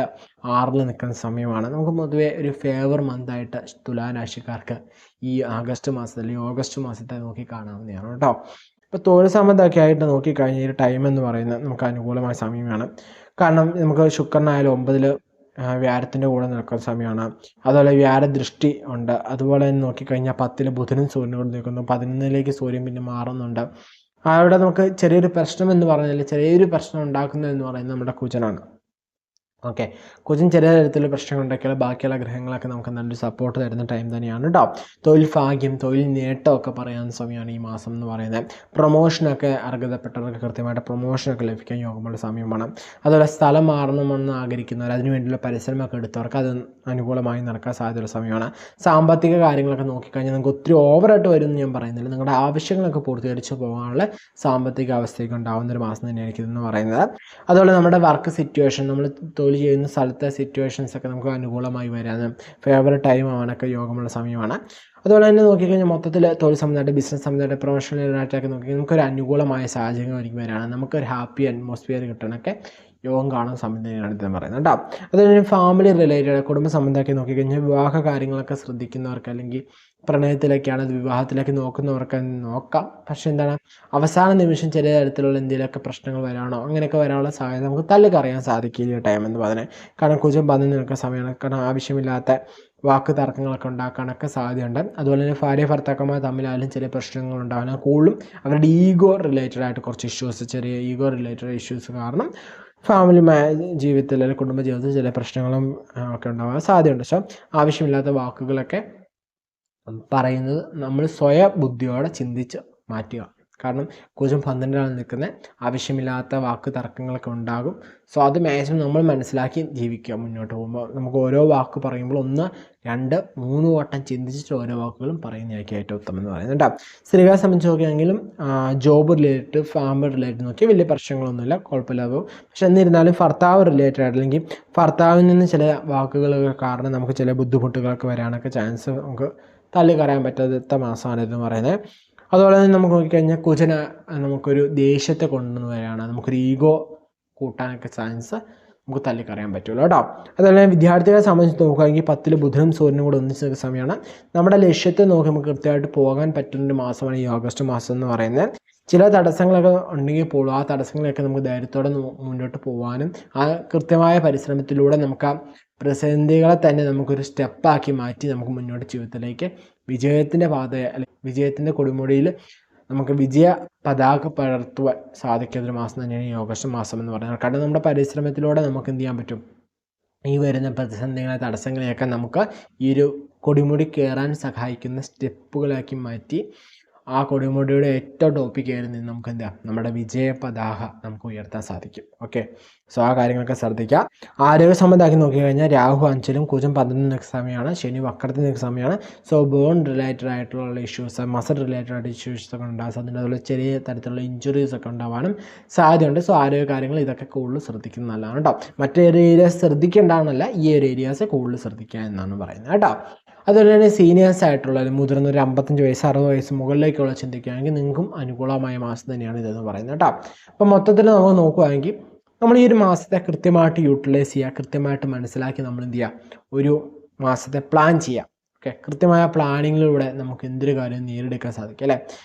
6 നിൽക്കുന്ന സമയമാണ്. നമുക്ക് പൊതുവെ ഒരു ഫേവർ മന്തായിട്ട് തുലാരാശിക്കാർക്ക് ഈ ആഗസ്റ്റ് മാസത്തിൽ ഈ ഓഗസ്റ്റ് മാസത്തെ നോക്കി കാണാവുന്നതാണ് കേട്ടോ. ഇപ്പോൾ തൊഴിൽ സംബന്ധമൊക്കെ ആയിട്ട് നോക്കിക്കഴിഞ്ഞാൽ ഈ ടൈം എന്ന് പറയുന്നത് നമുക്ക് അനുകൂലമായ സമയമാണ്. കാരണം നമുക്ക് ശുക്രനായാലും 9 വ്യാഴത്തിൻ്റെ കൂടെ നിൽക്കുന്ന സമയമാണ്. അതുപോലെ വ്യാഴദൃഷ്ടി ഉണ്ട്. അതുപോലെ തന്നെ നോക്കിക്കഴിഞ്ഞാൽ 10 ബുധനും സൂര്യനും കൂടെ നിൽക്കുന്നു. 11 സൂര്യൻ പിന്നെ മാറുന്നുണ്ട്. അവിടെ നമുക്ക് ചെറിയൊരു പ്രശ്നം എന്ന് പറഞ്ഞാൽ ചെറിയൊരു പ്രശ്നം ഉണ്ടാക്കുന്നതെന്ന് പറയുന്നത് നമ്മുടെ കുജനാണ്. ഓക്കെ, കുജൻ ചെറിയ തരത്തിലുള്ള പ്രശ്നങ്ങൾ ഉണ്ടാക്കിയാൽ ബാക്കിയുള്ള ഗ്രഹങ്ങളൊക്കെ നമുക്ക് നല്ലൊരു സപ്പോർട്ട് തരുന്ന ടൈം തന്നെയാണ് കേട്ടോ. തൊഴിൽ ഭാഗ്യം, തൊഴിൽ നേട്ടമൊക്കെ പറയാവുന്ന സമയമാണ് ഈ മാസം എന്ന് പറയുന്നത്. പ്രൊമോഷനൊക്കെ അർഹതപ്പെട്ടവർക്ക് കൃത്യമായിട്ട് പ്രൊമോഷനൊക്കെ ലഭിക്കാൻ യോഗമുള്ള സമയമാണ്. അതുപോലെ സ്ഥലം മാറണമെന്ന് ആഗ്രഹിക്കുന്നവർ, അതിനുവേണ്ടിയുള്ള പരിശ്രമമൊക്കെ എടുത്തവർക്ക് അത് അനുകൂലമായി നടക്കാൻ സാധ്യതയുള്ള സമയമാണ്. സാമ്പത്തിക കാര്യങ്ങളൊക്കെ നോക്കിക്കഴിഞ്ഞാൽ നിങ്ങൾക്ക് ഒത്തിരി ഓവറായിട്ട് വരുമെന്ന് ഞാൻ പറയുന്നില്ല. നിങ്ങളുടെ ആവശ്യങ്ങളൊക്കെ പൂർത്തീകരിച്ച് പോകാനുള്ള സാമ്പത്തിക അവസ്ഥയൊക്കെ ഉണ്ടാകുന്ന ഒരു മാസം തന്നെയായിരിക്കും എന്ന് പറയുന്നത്. അതുപോലെ നമ്മുടെ വർക്ക് സിറ്റുവേഷൻ, നമ്മൾ തൊഴിൽ ചെയ്യുന്ന സ്ഥലത്തെ സിറ്റുവേഷൻസൊക്കെ നമുക്ക് അനുകൂലമായി വരാനും ഫേവറേറ്റ് ടൈം ആവാനൊക്കെ യോഗമുള്ള സമയമാണ്. അതുപോലെ തന്നെ നോക്കിക്കഴിഞ്ഞാൽ മൊത്തത്തിൽ തൊഴിൽ സംബന്ധമായിട്ട്, ബിസിനസ് സംബന്ധമായിട്ട്, പ്രൊഫഷണലായിട്ടൊക്കെ നോക്കിക്കഴിഞ്ഞാൽ നമുക്കൊരു അനുകൂലമായ സാഹചര്യം ഒരുക്കി വരാണ്. നമുക്കൊരു ഹാപ്പി അറ്റ്മോസ്ഫിയർ കിട്ടാനൊക്കെ യോഗം കാണാൻ സംബന്ധിച്ചാണ് ഇത് പറയുന്നത് കേട്ടോ. അതുപോലെ ഫാമിലി റിലേറ്റഡ്, കുടുംബ സംബന്ധമാക്കി നോക്കിക്കഴിഞ്ഞാൽ വിവാഹ കാര്യങ്ങളൊക്കെ ശ്രദ്ധിക്കുന്നവർക്ക്, അല്ലെങ്കിൽ പ്രണയത്തിലേക്കാണ്, വിവാഹത്തിലേക്ക് നോക്കുന്നവർക്ക് നോക്കാം. പക്ഷെ എന്താണ്, അവസാന നിമിഷം ചെറിയ തരത്തിലുള്ള എന്തെങ്കിലുമൊക്കെ പ്രശ്നങ്ങൾ വരാനോ അങ്ങനെയൊക്കെ വരാനുള്ള സാധ്യത നമുക്ക് തള്ളിക്കറിയാൻ സാധിക്കും ഈ ടൈം എന്ന് പറഞ്ഞാൽ. കാരണം കുജം 11 നിൽക്കുന്ന സമയമാണ്. കാരണം ആവശ്യമില്ലാത്ത വാക്ക് തർക്കങ്ങളൊക്കെ ഉണ്ടാക്കാനൊക്കെ സാധ്യതയുണ്ട്. അതുപോലെ തന്നെ ഭാര്യ ഭർത്താക്കന്മാർ തമ്മിലായാലും ചെറിയ പ്രശ്നങ്ങൾ ഉണ്ടാകാൻ കൂടുതലും അവരുടെ ഈഗോ റിലേറ്റഡ് ആയിട്ട് കുറച്ച് ഇഷ്യൂസ്, ചെറിയ ഈഗോ റിലേറ്റഡ് ഇഷ്യൂസ് കാരണം ഫാമിലി ജീവിതത്തിൽ അല്ലെങ്കിൽ കുടുംബ ജീവിതത്തിൽ ചില പ്രശ്നങ്ങളും ഒക്കെ ഉണ്ടാകാൻ സാധ്യതയുണ്ട്. സോ ആവശ്യമില്ലാത്ത വാക്കുകളൊക്കെ പറയുന്നത് നമ്മൾ സ്വയം ബുദ്ധിയോടെ ചിന്തിച്ച് മാറ്റുക. കാരണം കുജം 12 നിൽക്കുന്ന ആവശ്യമില്ലാത്ത വാക്ക് തർക്കങ്ങളൊക്കെ ഉണ്ടാകും. സോ അത് മാക്സിമം നമ്മൾ മനസ്സിലാക്കി ജീവിക്കുക. മുന്നോട്ട് പോകുമ്പോൾ നമുക്ക് ഓരോ വാക്ക് പറയുമ്പോൾ 1, 2, 3 വട്ടം ചിന്തിച്ചിട്ട് ഓരോ വാക്കുകളും പറയുന്നതായിരിക്കും ഏറ്റവും ഉത്തമം എന്ന് പറയുന്നത് കേട്ടോ. സ്ത്രീകളെ സംബന്ധിച്ച് നോക്കുകയാണെങ്കിലും ജോബ് റിലേറ്റഡ്, ഫാമിലി റിലേറ്റഡ് നോക്കിയാൽ വലിയ പ്രശ്നങ്ങളൊന്നുമില്ല, കുഴപ്പമില്ല. പക്ഷെ എന്നിരുന്നാലും ഭർത്താവ് റിലേറ്റഡ് അല്ലെങ്കിൽ ഭർത്താവിൽ നിന്ന് ചില വാക്കുകൾ കാരണം നമുക്ക് ചില ബുദ്ധിമുട്ടുകളൊക്കെ വരാനൊക്കെ ചാൻസ് നമുക്ക് തള്ളിക്കറിയാൻ പറ്റാത്ത മാസമാണ് ഇതെന്ന് പറയുന്നത്. അതുപോലെ തന്നെ നമുക്ക് നോക്കിക്കഴിഞ്ഞാൽ കുജന നമുക്കൊരു ദേഷ്യത്തെ കൊണ്ടുവന്ന് വരികയാണ്. നമുക്കൊരു ഈഗോ കൂട്ടാനൊക്കെ ചാൻസ് നമുക്ക് തള്ളിക്കറിയാൻ പറ്റുമല്ലോ കേട്ടോ. അതുപോലെ തന്നെ വിദ്യാർത്ഥികളെ സംബന്ധിച്ച് നോക്കുകയാണെങ്കിൽ 10 ബുധനും സൂര്യനും കൂടെ ഒന്നിച്ച് നിൽക്കുന്ന സമയമാണ്. നമ്മുടെ ലക്ഷ്യത്തെ നോക്കി നമുക്ക് കൃത്യമായിട്ട് പോകാൻ പറ്റുന്നൊരു മാസമാണ് ഈ ഓഗസ്റ്റ് മാസം എന്ന് പറയുന്നത്. ചില തടസ്സങ്ങളൊക്കെ ഉണ്ടെങ്കിൽ പോലും ആ തടസ്സങ്ങളൊക്കെ നമുക്ക് ധൈര്യത്തോടെ മുന്നോട്ട് പോകാനും ആ കൃത്യമായ പരിശ്രമത്തിലൂടെ നമുക്ക് ആ പ്രതിസന്ധികളെ തന്നെ നമുക്കൊരു സ്റ്റെപ്പാക്കി മാറ്റി നമുക്ക് മുന്നോട്ട് ജീവിതത്തിലേക്ക് വിജയത്തിൻ്റെ പാത, അല്ലെങ്കിൽ വിജയത്തിൻ്റെ കൊടുമുടിയിൽ നമുക്ക് വിജയ പതാക പടർത്തുവാൻ സാധിക്കുന്നൊരു മാസം തന്നെയാണ് ഈ ഓഗസ്റ്റ് മാസം എന്ന് പറയുന്നത്. കാരണം നമ്മുടെ പരിശ്രമത്തിലൂടെ നമുക്ക് എന്ത് ചെയ്യാൻ പറ്റും, ഈ വരുന്ന പ്രതിസന്ധികളെ, തടസ്സങ്ങളെയൊക്കെ നമുക്ക് ഈ ഒരു കൊടുമുടി കയറാൻ സഹായിക്കുന്ന സ്റ്റെപ്പുകളാക്കി മാറ്റി ആ കൊടുമുടിയുടെ ഏറ്റവും ടോപ്പിൽ കയറി നിന്ന് നമുക്ക് എന്താ നമ്മുടെ വിജയ പതാക നമുക്ക് ഉയർത്താൻ സാധിക്കും. ഓക്കെ, സോ ആ കാര്യങ്ങളൊക്കെ ശ്രദ്ധിക്കുക. ആരോഗ്യ സംബന്ധമാക്കി നോക്കിക്കഴിഞ്ഞാൽ രാഹു 5-ലും കുജം 11 നിൽക്കുന്ന സമയമാണ്. ശനി വക്രത്തിൽ നിൽക്കുന്ന സമയമാണ്. സോ ബോൺ റിലേറ്റഡ് ആയിട്ടുള്ള ഇഷ്യൂസ്, മസിൽ റിലേറ്റഡ് ആയിട്ട് ഇഷ്യൂസ് ഒക്കെ ഉണ്ടാകാൻ സാധ്യത. അതുപോലെ ചെറിയ തരത്തിലുള്ള ഇഞ്ചുറീസ് ഒക്കെ ഉണ്ടാവാനും സാധ്യതയുണ്ട്. സോ ആരോഗ്യ കാര്യങ്ങൾ ഇതൊക്കെ കൂടുതൽ ശ്രദ്ധിക്കുന്നത് നല്ലതാണ് കേട്ടോ. മറ്റൊരു ഏരിയാസ് ശ്രദ്ധിക്കേണ്ടതെന്നല്ല, ഈ ഒരു ഏരിയാസ് കൂടുതൽ ശ്രദ്ധിക്കുക എന്നാണ് പറയുന്നത് കേട്ടോ. അതുപോലെ തന്നെ സീനിയേഴ്സ് ആയിട്ടുള്ള മുതിർന്ന ഒരു 55 വയസ്സ് 60 വയസ്സ് മുകളിലേക്കുള്ള ചിന്തിക്കുകയാണെങ്കിൽ നിങ്ങൾക്കും അനുകൂലമായ മാസം തന്നെയാണ് ഇതെന്ന് പറയുന്നത് കേട്ടോ. അപ്പം മൊത്തത്തിൽ നമ്മൾ നോക്കുകയാണെങ്കിൽ നമ്മൾ ഈ ഒരു മാസത്തെ കൃത്യമായിട്ട് യൂട്ടിലൈസ് ചെയ്യുക, കൃത്യമായിട്ട് മനസ്സിലാക്കി നമ്മൾ എന്ത് ചെയ്യുക, ഒരു മാസത്തെ പ്ലാൻ ചെയ്യുക. ഓക്കെ, കൃത്യമായ പ്ലാനിങ്ങിലൂടെ നമുക്ക് എന്തൊരു കാര്യം നേടിയെടുക്കാൻ സാധിക്കും അല്ലേ.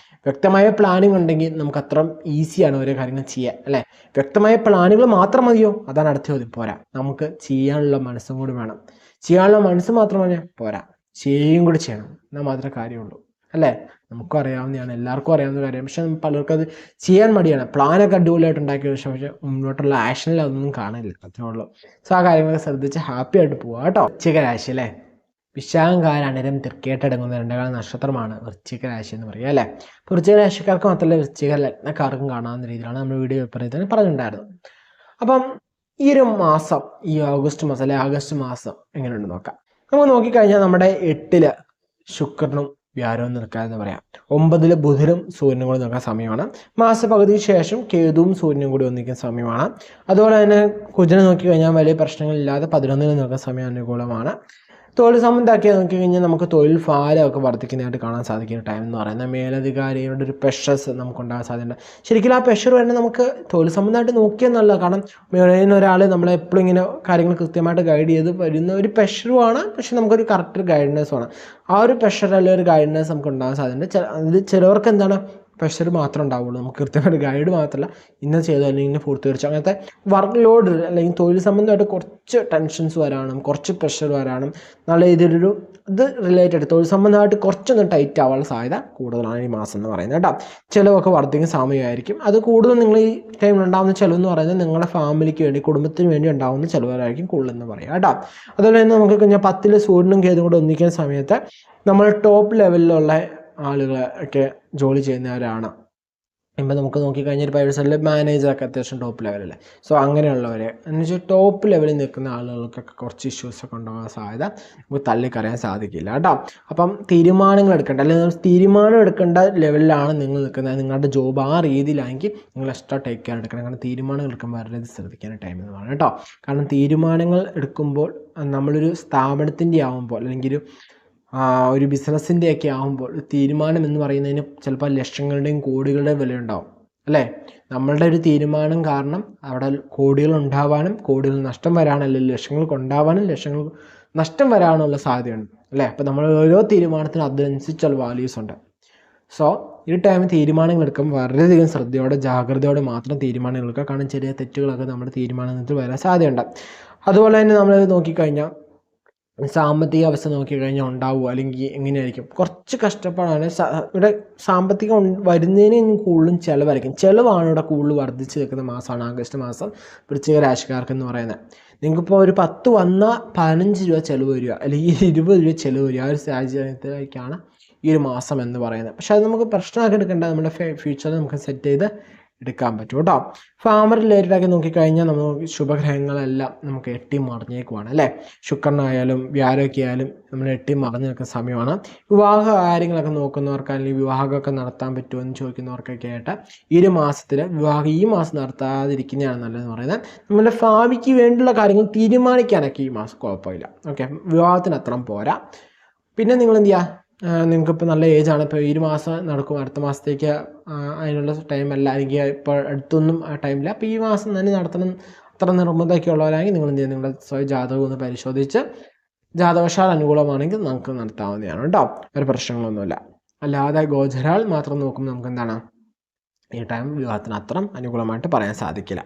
വ്യക്തമായ പ്ലാനിങ് ഉണ്ടെങ്കിൽ നമുക്ക് അത്ര ഈസിയാണ് ഓരോ കാര്യങ്ങൾ ചെയ്യാൻ അല്ലേ. വ്യക്തമായ പ്ലാനുകൾ മാത്രം മതിയോ, അതാണ് അടുത്ത ചോദ്യം. പോരാ, നമുക്ക് ചെയ്യാനുള്ള മനസ്സും കൂടി വേണം. ചെയ്യാനുള്ള മനസ്സ് മാത്രമേ പോരാ, ചെയ്യുകയും കൂടി ചെയ്യണം, എന്നാൽ മാത്രമേ കാര്യമുള്ളൂ അല്ലേ. നമുക്കും അറിയാവുന്നതാണ്, എല്ലാവർക്കും അറിയാവുന്ന കാര്യം. പക്ഷെ പലർക്കും അത് ചെയ്യാൻ മടിയാണ്. പ്ലാനൊക്കെ അടിപൊളിയായിട്ട് ഉണ്ടാക്കിയ പക്ഷേ മുന്നോട്ടുള്ള ആക്ഷനിൽ അതൊന്നും കാണില്ല, അത്രേ ഉള്ളൂ. സോ ആ കാര്യങ്ങളൊക്കെ ശ്രദ്ധിച്ച് ഹാപ്പി ആയിട്ട് പോവാം കേട്ടോ. വൃശ്ചിക രാശി അല്ലേ, വിശാഖാരണ്യം തൃക്കേട്ടടങ്ങുന്ന 2 നക്ഷത്രമാണ് വൃശ്ചിക രാശി എന്ന് പറയുക അല്ലേ. വൃശ്ചിക രാശിക്കാർക്ക് മാത്രമല്ല വൃശ്ചിക ലഗ്നക്കാർക്കും കാണാവുന്ന രീതിയിലാണ് നമ്മൾ വീഡിയോ പറഞ്ഞിട്ടുണ്ടായിരുന്നത്. അപ്പം ഈ ഒരു മാസം, ഈ ഓഗസ്റ്റ് മാസം അല്ലെ ആഗസ്റ്റ് മാസം എങ്ങനെയുണ്ട് നോക്കാം. നമുക്ക് നോക്കിക്കഴിഞ്ഞാൽ നമ്മുടെ 8 ശുക്രനും വ്യാഴവും നിൽക്കാമെന്ന് പറയാം. 9 ബുധനും സൂര്യനും കൂടി നിൽക്കുന്ന സമയമാണ്. മാസപകുതിക്ക് ശേഷം കേതുവും സൂര്യനും കൂടി ഒന്നിക്കുന്ന സമയമാണ്. അതുപോലെ തന്നെ കുജനെ നോക്കിക്കഴിഞ്ഞാൽ വലിയ പ്രശ്നങ്ങളില്ലാതെ 11 നിൽക്കുന്ന സമയം അനുകൂലമാണ്. തൊഴിൽ സംബന്ധമാക്കിയാൽ നോക്കിക്കഴിഞ്ഞാൽ നമുക്ക് തൊഴിൽ ഭാരമൊക്കെ വർദ്ധിക്കുന്നതായിട്ട് കാണാൻ സാധിക്കുന്ന ടൈം എന്ന് പറയുന്നത് മേലധികാരികളുടെ ഒരു പ്രഷർസ് നമുക്കുണ്ടാകാൻ സാധ്യതയുണ്ട്. ശരിക്കും ആ പ്രഷർ വരുന്നത് നമുക്ക് തൊഴിൽ സംബന്ധമായിട്ട് നോക്കിയാൽ നല്ല. കാരണം മേളിൽ ഒരാൾ നമ്മളെപ്പോഴും ഇങ്ങനെ കാര്യങ്ങൾ കൃത്യമായിട്ട് ഗൈഡ് ചെയ്ത് വരുന്ന ഒരു പ്രഷറുമാണ്. പക്ഷെ നമുക്കൊരു കറക്റ്റ് ഗൈഡൻസ് വേണം. ആ ഒരു പ്രഷർ അല്ലെങ്കിൽ ഒരു ഗൈഡൻസ് നമുക്ക് ഉണ്ടാകാൻ സാധ്യതയുണ്ട്. ഇത് ചിലവർക്ക് എന്താണ് പ്രഷർ മാത്രമേ ഉണ്ടാവുള്ളൂ. നമുക്ക് കൃത്യമായിട്ട് ഗൈഡ് മാത്രമല്ല ഇന്ന ചെയ്തു അല്ലെങ്കിൽ ഇന്ന പൂർത്തീകരിച്ചു അങ്ങനത്തെ വർക്ക് ലോഡ് അല്ലെങ്കിൽ തൊഴിൽ സംബന്ധമായിട്ട് കുറച്ച് ടെൻഷൻസ് വരാനും കുറച്ച് പ്രഷർ വരാനും നല്ല രീതിയിലൊരു ഇത് റിലേറ്റഡ് തൊഴിൽ സംബന്ധമായിട്ട് കുറച്ചൊന്ന് ടൈറ്റ് ആവാനുള്ള സാധ്യത കൂടുതലാണ് ഈ മാസം എന്ന് പറയുന്നത് കേട്ടോ. ചിലവൊക്കെ വർദ്ധിക്കുന്ന സമയമായിരിക്കും. അത് കൂടുതൽ നിങ്ങൾ ഈ ടൈമിൽ ഉണ്ടാകുന്ന ചിലവെന്ന് പറയുന്നത് നിങ്ങളുടെ ഫാമിലിക്ക് വേണ്ടി കുടുംബത്തിന് വേണ്ടി ഉണ്ടാകുന്ന ചിലവരായിരിക്കും കൂടുതലെന്ന് പറയാം കേട്ടോ. അതുപോലെ തന്നെ നമുക്ക് കഴിഞ്ഞാൽ 10 സൂര്യനും കേതും കൂടെ ഒന്നിക്കുന്ന സമയത്ത് നമ്മൾ ടോപ്പ് ലെവലിലുള്ള ആളുകളൊക്കെ ജോലി ചെയ്യുന്നവരാണ്. ഇപ്പം നമുക്ക് നോക്കിക്കഴിഞ്ഞാൽ ഒരു പ്രൈവറ്റ് സെക്ടറിൽ മാനേജറൊക്കെ അത്യാവശ്യം ടോപ്പ് ലെവലല്ലേ. സോ അങ്ങനെയുള്ളവരെ എന്ന് വെച്ചാൽ ടോപ്പ് ലെവലിൽ നിൽക്കുന്ന ആളുകൾക്കൊക്കെ കുറച്ച് ഇഷ്യൂസൊക്കെ ഉണ്ടാകാൻ സാധ്യത നമുക്ക് തള്ളിക്കറിയാൻ സാധിക്കില്ല കേട്ടോ. അപ്പം തീരുമാനങ്ങൾ എടുക്കേണ്ട അല്ലെങ്കിൽ തീരുമാനം എടുക്കേണ്ട ലെവലിലാണ് നിങ്ങൾ നിൽക്കുന്നത്. നിങ്ങളുടെ ജോബ് ആ രീതിയിലാണെങ്കിൽ നിങ്ങൾ എക്സ്ട്രാ ടേക്ക് കെയർ എടുക്കണം. കാരണം തീരുമാനങ്ങൾ എടുക്കുമ്പോൾ വളരെ ശ്രദ്ധിക്കാൻ ടൈം എന്ന് പറയുന്നത് കേട്ടോ. കാരണം തീരുമാനങ്ങൾ എടുക്കുമ്പോൾ നമ്മളൊരു സ്ഥാപനത്തിൻ്റെ ആകുമ്പോൾ അല്ലെങ്കിൽ ഒരു ബിസിനസ്സിൻ്റെയൊക്കെ ആകുമ്പോൾ തീരുമാനം എന്ന് പറയുന്നതിന് ചിലപ്പോൾ ലക്ഷങ്ങളുടെയും കോടികളുടെയും വില ഉണ്ടാവും അല്ലേ. നമ്മളുടെ ഒരു തീരുമാനം കാരണം അവിടെ കോടികൾ ഉണ്ടാവാനും കോടികൾ നഷ്ടം വരാനും അല്ലെങ്കിൽ ലക്ഷങ്ങൾ കൊണ്ടാവാനും ലക്ഷങ്ങൾ നഷ്ടം വരാനുള്ള സാധ്യതയുണ്ട് അല്ലേ. അപ്പോൾ നമ്മൾ ഓരോ തീരുമാനത്തിനും അതിനനുസരിച്ചുള്ള വാല്യൂസ് ഉണ്ട്. സോ ഈ ടൈമിൽ തീരുമാനങ്ങൾ എടുക്കുമ്പോൾ വളരെയധികം ശ്രദ്ധയോടെ ജാഗ്രതയോടെ മാത്രം തീരുമാനങ്ങൾ എടുക്കുക. കാരണം ചെറിയ തെറ്റുകളൊക്കെ നമ്മുടെ തീരുമാനത്തിൽ വരാൻ സാധ്യതയുണ്ട്. അതുപോലെ തന്നെ നമ്മൾ നോക്കിക്കഴിഞ്ഞാൽ സാമ്പത്തിക അവസ്ഥ നോക്കിക്കഴിഞ്ഞാൽ ഉണ്ടാവുക അല്ലെങ്കിൽ എങ്ങനെയായിരിക്കും കുറച്ച് കഷ്ടപ്പാടാണ്. ഇവിടെ സാമ്പത്തികം വരുന്നതിന് കൂടുതലും ചിലവായിരിക്കും. ചിലവാണ് ഇവിടെ കൂടുതൽ വർദ്ധിച്ച് നിൽക്കുന്ന മാസമാണ് ആഗസ്റ്റ് മാസം വൃശ്ചിക രാശിക്കാർക്കെന്ന് പറയുന്നത്. നിങ്ങൾക്കിപ്പോൾ ഒരു 10 വന്നാൽ 15 രൂപ ചിലവ് വരിക അല്ലെങ്കിൽ 20 രൂപ ചിലവ് വരിക. ആ ഒരു സാഹചര്യത്തിലേക്കാണ് ഈ ഒരു മാസം എന്ന് പറയുന്നത്. പക്ഷെ അത് നമുക്ക് പ്രശ്നമാക്കി എടുക്കേണ്ട നമ്മുടെ ഫ്യൂച്ചറിൽ നമുക്ക് സെറ്റ് ചെയ്ത് എടുക്കാൻ പറ്റും കേട്ടോ. ഫാമർ റിലേറ്റഡാക്കി നോക്കിക്കഴിഞ്ഞാൽ നമ്മൾ ശുഭഗ്രഹങ്ങളെല്ലാം നമുക്ക് എട്ടി മറിഞ്ഞേക്കുവാണ് അല്ലേ. ശുക്രനായാലും വ്യാഴമൊക്കെ ആയാലും നമ്മൾ എട്ടി മറിഞ്ഞ് നിൽക്കുന്ന സമയമാണ്. വിവാഹ കാര്യങ്ങളൊക്കെ നോക്കുന്നവർക്ക് അല്ലെങ്കിൽ വിവാഹമൊക്കെ നടത്താൻ പറ്റുമോ എന്ന് ചോദിക്കുന്നവർക്കൊക്കെ ആയിട്ട് ഈ ഒരു മാസത്തിൽ വിവാഹം ഈ മാസം നടത്താതിരിക്കുന്നതാണ് നല്ലതെന്ന് പറയുന്നത്. നമ്മുടെ ഭാവിക്ക് വേണ്ടിയുള്ള കാര്യങ്ങൾ തീരുമാനിക്കാനൊക്കെ ഈ മാസം കുഴപ്പമില്ല. ഓക്കെ, വിവാഹത്തിന് അത്രയും പോരാ. പിന്നെ നിങ്ങൾ എന്ത് ചെയ്യുക, നിങ്ങൾക്കിപ്പോൾ നല്ല ഏജാണ്, ഇപ്പോൾ ഈ ഒരു മാസം നടക്കും, അടുത്ത മാസത്തേക്ക് അതിനുള്ള ടൈമല്ല, അല്ലെങ്കിൽ ഇപ്പോൾ അടുത്തൊന്നും ആ ടൈമില്ല, അപ്പോൾ ഈ മാസം തന്നെ നടത്തണം അത്ര നിർബന്ധമൊക്കെ ഉള്ളവരാണെങ്കിൽ നിങ്ങൾ എന്ത് ചെയ്യുക, നിങ്ങളുടെ സ്വയം ജാതകം ഒന്ന് പരിശോധിച്ച് ജാതകവശാൽ അനുകൂലമാണെങ്കിൽ നമുക്ക് നടത്താവുന്നതാണ് കേട്ടോ. ഒരു പ്രശ്നങ്ങളൊന്നുമില്ല. അല്ലാതെ ഗോചരാൾ മാത്രം നോക്കുമ്പോൾ നമുക്ക് എന്താണ് ഈ ടൈം വിവാഹത്തിന് അത്ര അനുകൂലമായിട്ട് പറയാൻ സാധിക്കില്ല.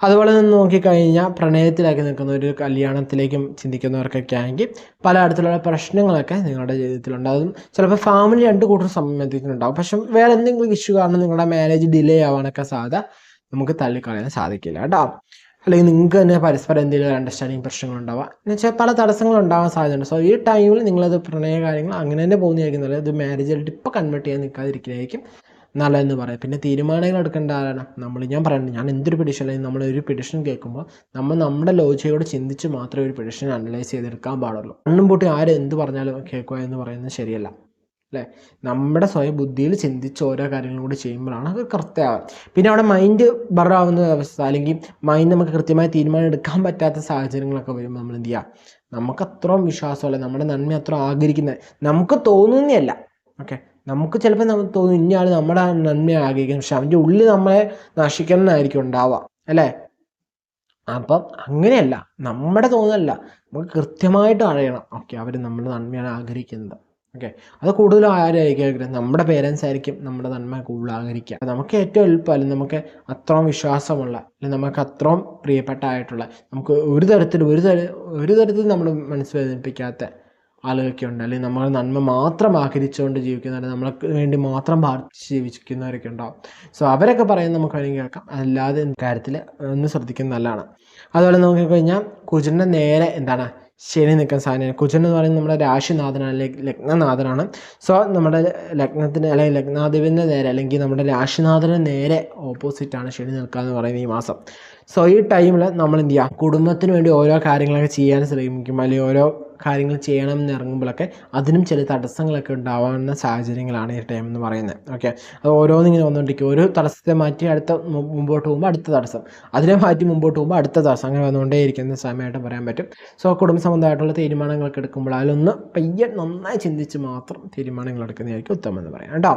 അതുപോലെ തന്നെ നോക്കിക്കഴിഞ്ഞാൽ പ്രണയത്തിലാക്കി നിൽക്കുന്ന ഒരു കല്യാണത്തിലേക്കും ചിന്തിക്കുന്നവർക്കൊക്കെ ആണെങ്കിൽ പല തരത്തിലുള്ള പ്രശ്നങ്ങളൊക്കെ നിങ്ങളുടെ ജീവിതത്തിലുണ്ടാകും. ചിലപ്പോൾ ഫാമിലി 2 കൂട്ടർ സംബന്ധിക്കുന്നുണ്ടാവും. പക്ഷെ വേറെ എന്തെങ്കിലും ഇഷ്യൂ കാരണം നിങ്ങളുടെ മാരേജ് ഡിലേ ആവാനൊക്കെ സാധ്യത നമുക്ക് തള്ളിക്കളയാൻ സാധിക്കില്ല കേട്ടോ. അല്ലെങ്കിൽ നിങ്ങൾക്ക് തന്നെ പരസ്പരം എന്തെങ്കിലും അണ്ടർസ്റ്റാൻഡിങ് പ്രശ്നങ്ങളുണ്ടാവുക എന്ന് വെച്ചാൽ പല തടസ്സങ്ങളുണ്ടാവാൻ സാധ്യതയുണ്ട്. സോ ഈ ടൈമിൽ നിങ്ങളത് പ്രണയ കാര്യങ്ങൾ അങ്ങനെ തന്നെ പോകുന്നതായിരിക്കും നല്ലത്. ഇത് മാരേജായിട്ട് ഇപ്പോൾ കൺവേർട്ട് ചെയ്യാൻ നിൽക്കാതിരിക്കുന്നതായിരിക്കും നല്ലതെന്ന് പറയാം. പിന്നെ തീരുമാനങ്ങൾ എടുക്കേണ്ട ആരാണ് ഞാൻ പറയുന്നത്. ഞാൻ എന്തൊരു പെഡിഷൻ അല്ലെങ്കിൽ നമ്മളൊരു പെഡിഷൻ കേൾക്കുമ്പോൾ നമ്മൾ നമ്മുടെ ലോജിയോട് ചിന്തിച്ച് മാത്രമേ ഒരു പെഡിഷൻ അനലൈസ് ചെയ്തെടുക്കാൻ പാടുള്ളൂ. കണ്ണും പൂട്ടി ആരും എന്ത് പറഞ്ഞാലും കേൾക്കുക എന്ന് പറയുന്നത് ശരിയല്ല അല്ലേ. നമ്മുടെ സ്വയം ബുദ്ധിയിൽ ചിന്തിച്ച് ഓരോ കാര്യങ്ങളും കൂടി ചെയ്യുമ്പോഴാണ് അത് കറക്റ്റാവുക. പിന്നെ അവിടെ മൈൻഡ് ബറാവുന്ന അവസ്ഥ അല്ലെങ്കിൽ മൈൻഡ് നമുക്ക് കൃത്യമായി തീരുമാനം എടുക്കാൻ പറ്റാത്ത സാഹചര്യങ്ങളൊക്കെ വരുമ്പോൾ നമ്മൾ എന്ത് ചെയ്യുക, നമുക്ക് അത്രയും വിശ്വാസമല്ല, നമ്മുടെ നന്മ അത്ര ആഗ്രഹിക്കുന്നത് നമുക്ക് തോന്നുന്നതല്ല. ഓക്കെ, നമുക്ക് ചിലപ്പോൾ നമുക്ക് തോന്നും ഇന്നയാൾ നമ്മുടെ നന്മ ആഗ്രഹിക്കുന്നത്, പക്ഷെ അവൻ്റെ ഉള്ളിൽ നമ്മളെ നശിക്കണമെന്നായിരിക്കും ഉണ്ടാവുക അല്ലേ. അപ്പം അങ്ങനെയല്ല, നമ്മുടെ തോന്നലല്ല, നമുക്ക് കൃത്യമായിട്ട് അറിയണം ഓക്കെ അവർ നമ്മുടെ നന്മയാണ് ആഗ്രഹിക്കുന്നത്. ഓക്കെ, അത് കൂടുതലും ആരായിരിക്കും ആഗ്രഹിക്കുന്നത്, നമ്മുടെ പേരൻസ് ആയിരിക്കും നമ്മുടെ നന്മ കൂടുതൽ ആഗ്രഹിക്കുക. നമുക്ക് ഏറ്റവും എളുപ്പം അല്ലെങ്കിൽ നമുക്ക് അത്രയും വിശ്വാസമുള്ള അല്ലെങ്കിൽ നമുക്ക് അത്രയും പ്രിയപ്പെട്ടായിട്ടുള്ള നമുക്ക് ഒരു തരത്തിൽ നമ്മുടെ മനസ്സ് വേദനിപ്പിക്കാത്ത ആളുകളൊക്കെ ഉണ്ട്. അല്ലെങ്കിൽ നമ്മൾ നന്മ മാത്രം ആഗ്രഹിച്ചുകൊണ്ട് ജീവിക്കുന്നവർ, നമ്മൾക്ക് വേണ്ടി മാത്രം പ്രാർത്ഥിച്ച് ജീവിക്കുന്നവരൊക്കെ ഉണ്ടാവും. സോ അവരൊക്കെ പറയുന്നത് നമുക്ക് വേണമെങ്കിൽ കേൾക്കാം, അല്ലാതെ കാര്യത്തിൽ ഒന്ന് ശ്രദ്ധിക്കുന്നത് നല്ലതാണ്. അതുപോലെ നോക്കിക്കഴിഞ്ഞാൽ കുജൻ്റെ നേരെ എന്താണ് ശനി നിൽക്കുന്ന സാധനമാണ്. കുജൻ എന്ന് പറയുന്നത് നമ്മുടെ രാശിനാഥനാണ് അല്ലെങ്കിൽ ലഗ്നനാഥനാണ്. സോ നമ്മുടെ ലഗ്നത്തിന് അല്ലെങ്കിൽ ലഗ്നാധിപൻ്റെ നേരെ അല്ലെങ്കിൽ നമ്മുടെ രാശിനാഥന് നേരെ ഓപ്പോസിറ്റാണ് ശനി നിൽക്കുക എന്ന് പറയുന്നത് ഈ മാസം. സോ ഈ ടൈമിൽ നമ്മൾ എന്ത് ചെയ്യുക, കുടുംബത്തിന് വേണ്ടി ഓരോ കാര്യങ്ങളൊക്കെ ചെയ്യാൻ ശ്രമിക്കും, അല്ലെങ്കിൽ ഓരോ കാര്യങ്ങൾ ചെയ്യണമെന്ന് ഇറങ്ങുമ്പോഴൊക്കെ അതിനും ചില തടസ്സങ്ങളൊക്കെ ഉണ്ടാവാവുന്ന സാഹചര്യങ്ങളാണ് ഈ ടൈം എന്ന് പറയുന്നത്. ഓക്കെ, അത് ഓരോന്നിങ്ങനെ വന്നുകൊണ്ടിരിക്കും. ഒരു തടസ്സത്തെ മാറ്റി അടുത്ത മുമ്പോട്ട് പോകുമ്പോൾ അടുത്ത തടസ്സം, അതിനെ മാറ്റി മുമ്പോട്ട് പോകുമ്പോൾ അടുത്ത തടസ്സം, അങ്ങനെ വന്നുകൊണ്ടേയിരിക്കുന്ന സമയമായിട്ട് പറയാൻ പറ്റും. സോ കുടുംബ സംബന്ധമായിട്ടുള്ള തീരുമാനങ്ങളൊക്കെ എടുക്കുമ്പോൾ അതിലൊന്ന് പയ്യെ നന്നായി ചിന്തിച്ച് മാത്രം തീരുമാനങ്ങൾ എടുക്കുന്നതായിരിക്കും ഉത്തമം എന്ന് പറയാം കേട്ടോ.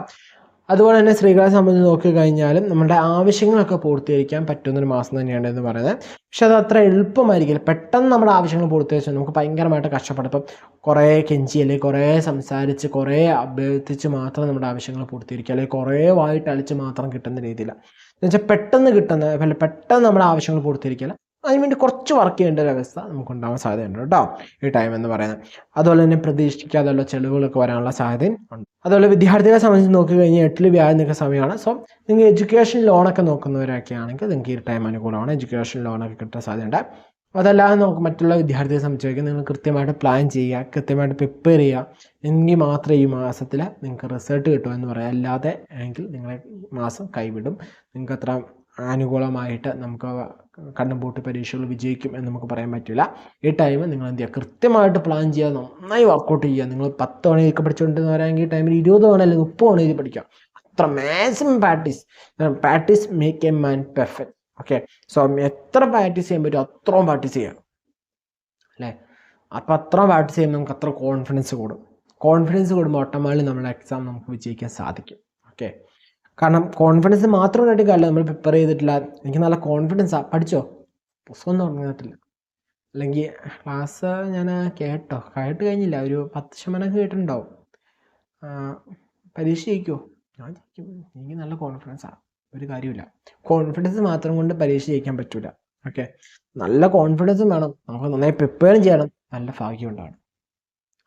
അതുപോലെ തന്നെ സ്ത്രീകളെ സംബന്ധിച്ച് നോക്കിക്കഴിഞ്ഞാലും നമ്മുടെ ആവശ്യങ്ങളൊക്കെ പൂർത്തീകരിക്കാൻ പറ്റുന്നൊരു മാസം തന്നെയാണ് എന്ന് പറയുന്നത്. പക്ഷെ അത് അത്ര എളുപ്പമായിരിക്കില്ല. പെട്ടെന്ന് നമ്മുടെ ആവശ്യങ്ങൾ പൂർത്തീകരിച്ചാൽ നമുക്ക് ഭയങ്കരമായിട്ട് കഷ്ടപ്പെടും. ഇപ്പം കുറേ കെഞ്ചി അല്ലെങ്കിൽ കുറേ സംസാരിച്ച് കുറേ അഭ്യർത്ഥിച്ച് മാത്രം നമ്മുടെ ആവശ്യങ്ങൾ പൂർത്തീകരിക്കുക, അല്ലെങ്കിൽ കുറേ വായിട്ട് അളിച്ച് മാത്രം കിട്ടുന്ന രീതിയിലാണ്. എന്നുവെച്ചാൽ പെട്ടെന്ന് കിട്ടുന്ന പെട്ടെന്ന് നമ്മുടെ ആവശ്യങ്ങൾ പൂർത്തീകരിക്കുക, അതിനുവേണ്ടി കുറച്ച് വർക്ക് ചെയ്യേണ്ട ഒരു അവസ്ഥ നമുക്കുണ്ടാവാൻ സാധ്യതയുണ്ട് കേട്ടോ ഈ ടൈം എന്ന് പറയുന്നത്. അതുപോലെ തന്നെ പ്രതീക്ഷിക്കാതെയുള്ള ചെലവുകളൊക്കെ വരാനുള്ള സാധ്യതയും ഉണ്ട്. അതുപോലെ വിദ്യാർത്ഥികളെ സംബന്ധിച്ച് നോക്കിക്കഴിഞ്ഞാൽ 8ൽ വ്യാഴം നിൽക്കുന്ന സമയമാണ്. സോ നിങ്ങൾ എഡ്യൂക്കേഷൻ ലോണൊക്കെ നോക്കുന്നവരൊക്കെ ആണെങ്കിൽ നിങ്ങൾക്ക് ഈ ടൈം അനുകൂലമാണ്. എഡ്യൂക്കേഷൻ ലോണൊക്കെ കിട്ടാൻ സാധ്യതയുണ്ട്. അതല്ലാതെ നമുക്ക് മറ്റുള്ള വിദ്യാർത്ഥിയെ സംബന്ധിച്ച് നിങ്ങൾ കൃത്യമായിട്ട് പ്ലാൻ ചെയ്യുക, കൃത്യമായിട്ട് പ്രിപ്പയർ ചെയ്യുക, എങ്കിൽ മാത്രമേ ഈ മാസത്തിൽ നിങ്ങൾക്ക് റിസൾട്ട് കിട്ടുമെന്ന് പറയാം. അല്ലാതെ എങ്കിൽ നിങ്ങളെ മാസം കൈവിടും. നിങ്ങൾക്ക് അത്ര അനുകൂലമായിട്ട് നമുക്ക് കണ്ണും പൂട്ടി പരീക്ഷകൾ വിജയിക്കും എന്ന് നമുക്ക് പറയാൻ പറ്റില്ല. ഈ ടൈം നിങ്ങൾ എന്ത് ചെയ്യുക, കൃത്യമായിട്ട് പ്ലാൻ ചെയ്യുക, നന്നായി വർക്കൗട്ട് ചെയ്യുക. നിങ്ങൾ 10 തവണ ഒക്കെ പഠിച്ചുകൊണ്ടിരുന്നവരാണെങ്കിൽ ഈ ടൈമിൽ 20 തവണ അല്ലെങ്കിൽ 30 തവണ എഴുതി പഠിക്കാം. അത്ര maximum practice make a man perfect. Okay, so എത്ര പ്രാക്ടീസ് ചെയ്യാൻ പറ്റും അത്രയും പ്രാക്ടീസ് ചെയ്യാം അല്ലേ. അപ്പോൾ അത്ര പ്രാക്ടീസ് ചെയ്യുമ്പോൾ നമുക്ക് അത്ര കോൺഫിഡൻസ് കൂടും. കോൺഫിഡൻസ് കൂടുമ്പോൾ ഓട്ടോമാറ്റിക്കലി നമ്മുടെ എക്സാം നമുക്ക് വിജയിക്കാൻ സാധിക്കും. ഓക്കെ, കാരണം കോൺഫിഡൻസ് മാത്രമായിട്ട് കാര്യമില്ല. നമ്മൾ പ്രിപ്പയർ ചെയ്തിട്ടില്ല, എനിക്ക് നല്ല കോൺഫിഡൻസാണ്, പഠിച്ചോ, പുസ്തകം തുടങ്ങിയിട്ടില്ല, അല്ലെങ്കിൽ ക്ലാസ് ഞാൻ കേട്ട് കഴിഞ്ഞില്ല, ഒരു 10% കേട്ടിട്ടുണ്ടാവും, പരീക്ഷ ജയിക്കുമോ, ഞാൻ ജയിക്കും, എനിക്ക് നല്ല കോൺഫിഡൻസാണ്, ഒരു കാര്യമില്ല. കോൺഫിഡൻസ് മാത്രം കൊണ്ട് പരീക്ഷ ജയിക്കാൻ പറ്റില്ല. ഓക്കെ, നല്ല കോൺഫിഡൻസും വേണം, നമുക്ക് നന്നായി പ്രിപ്പയറും ചെയ്യണം, നല്ല ഭാഗ്യം ഉണ്ടാവണം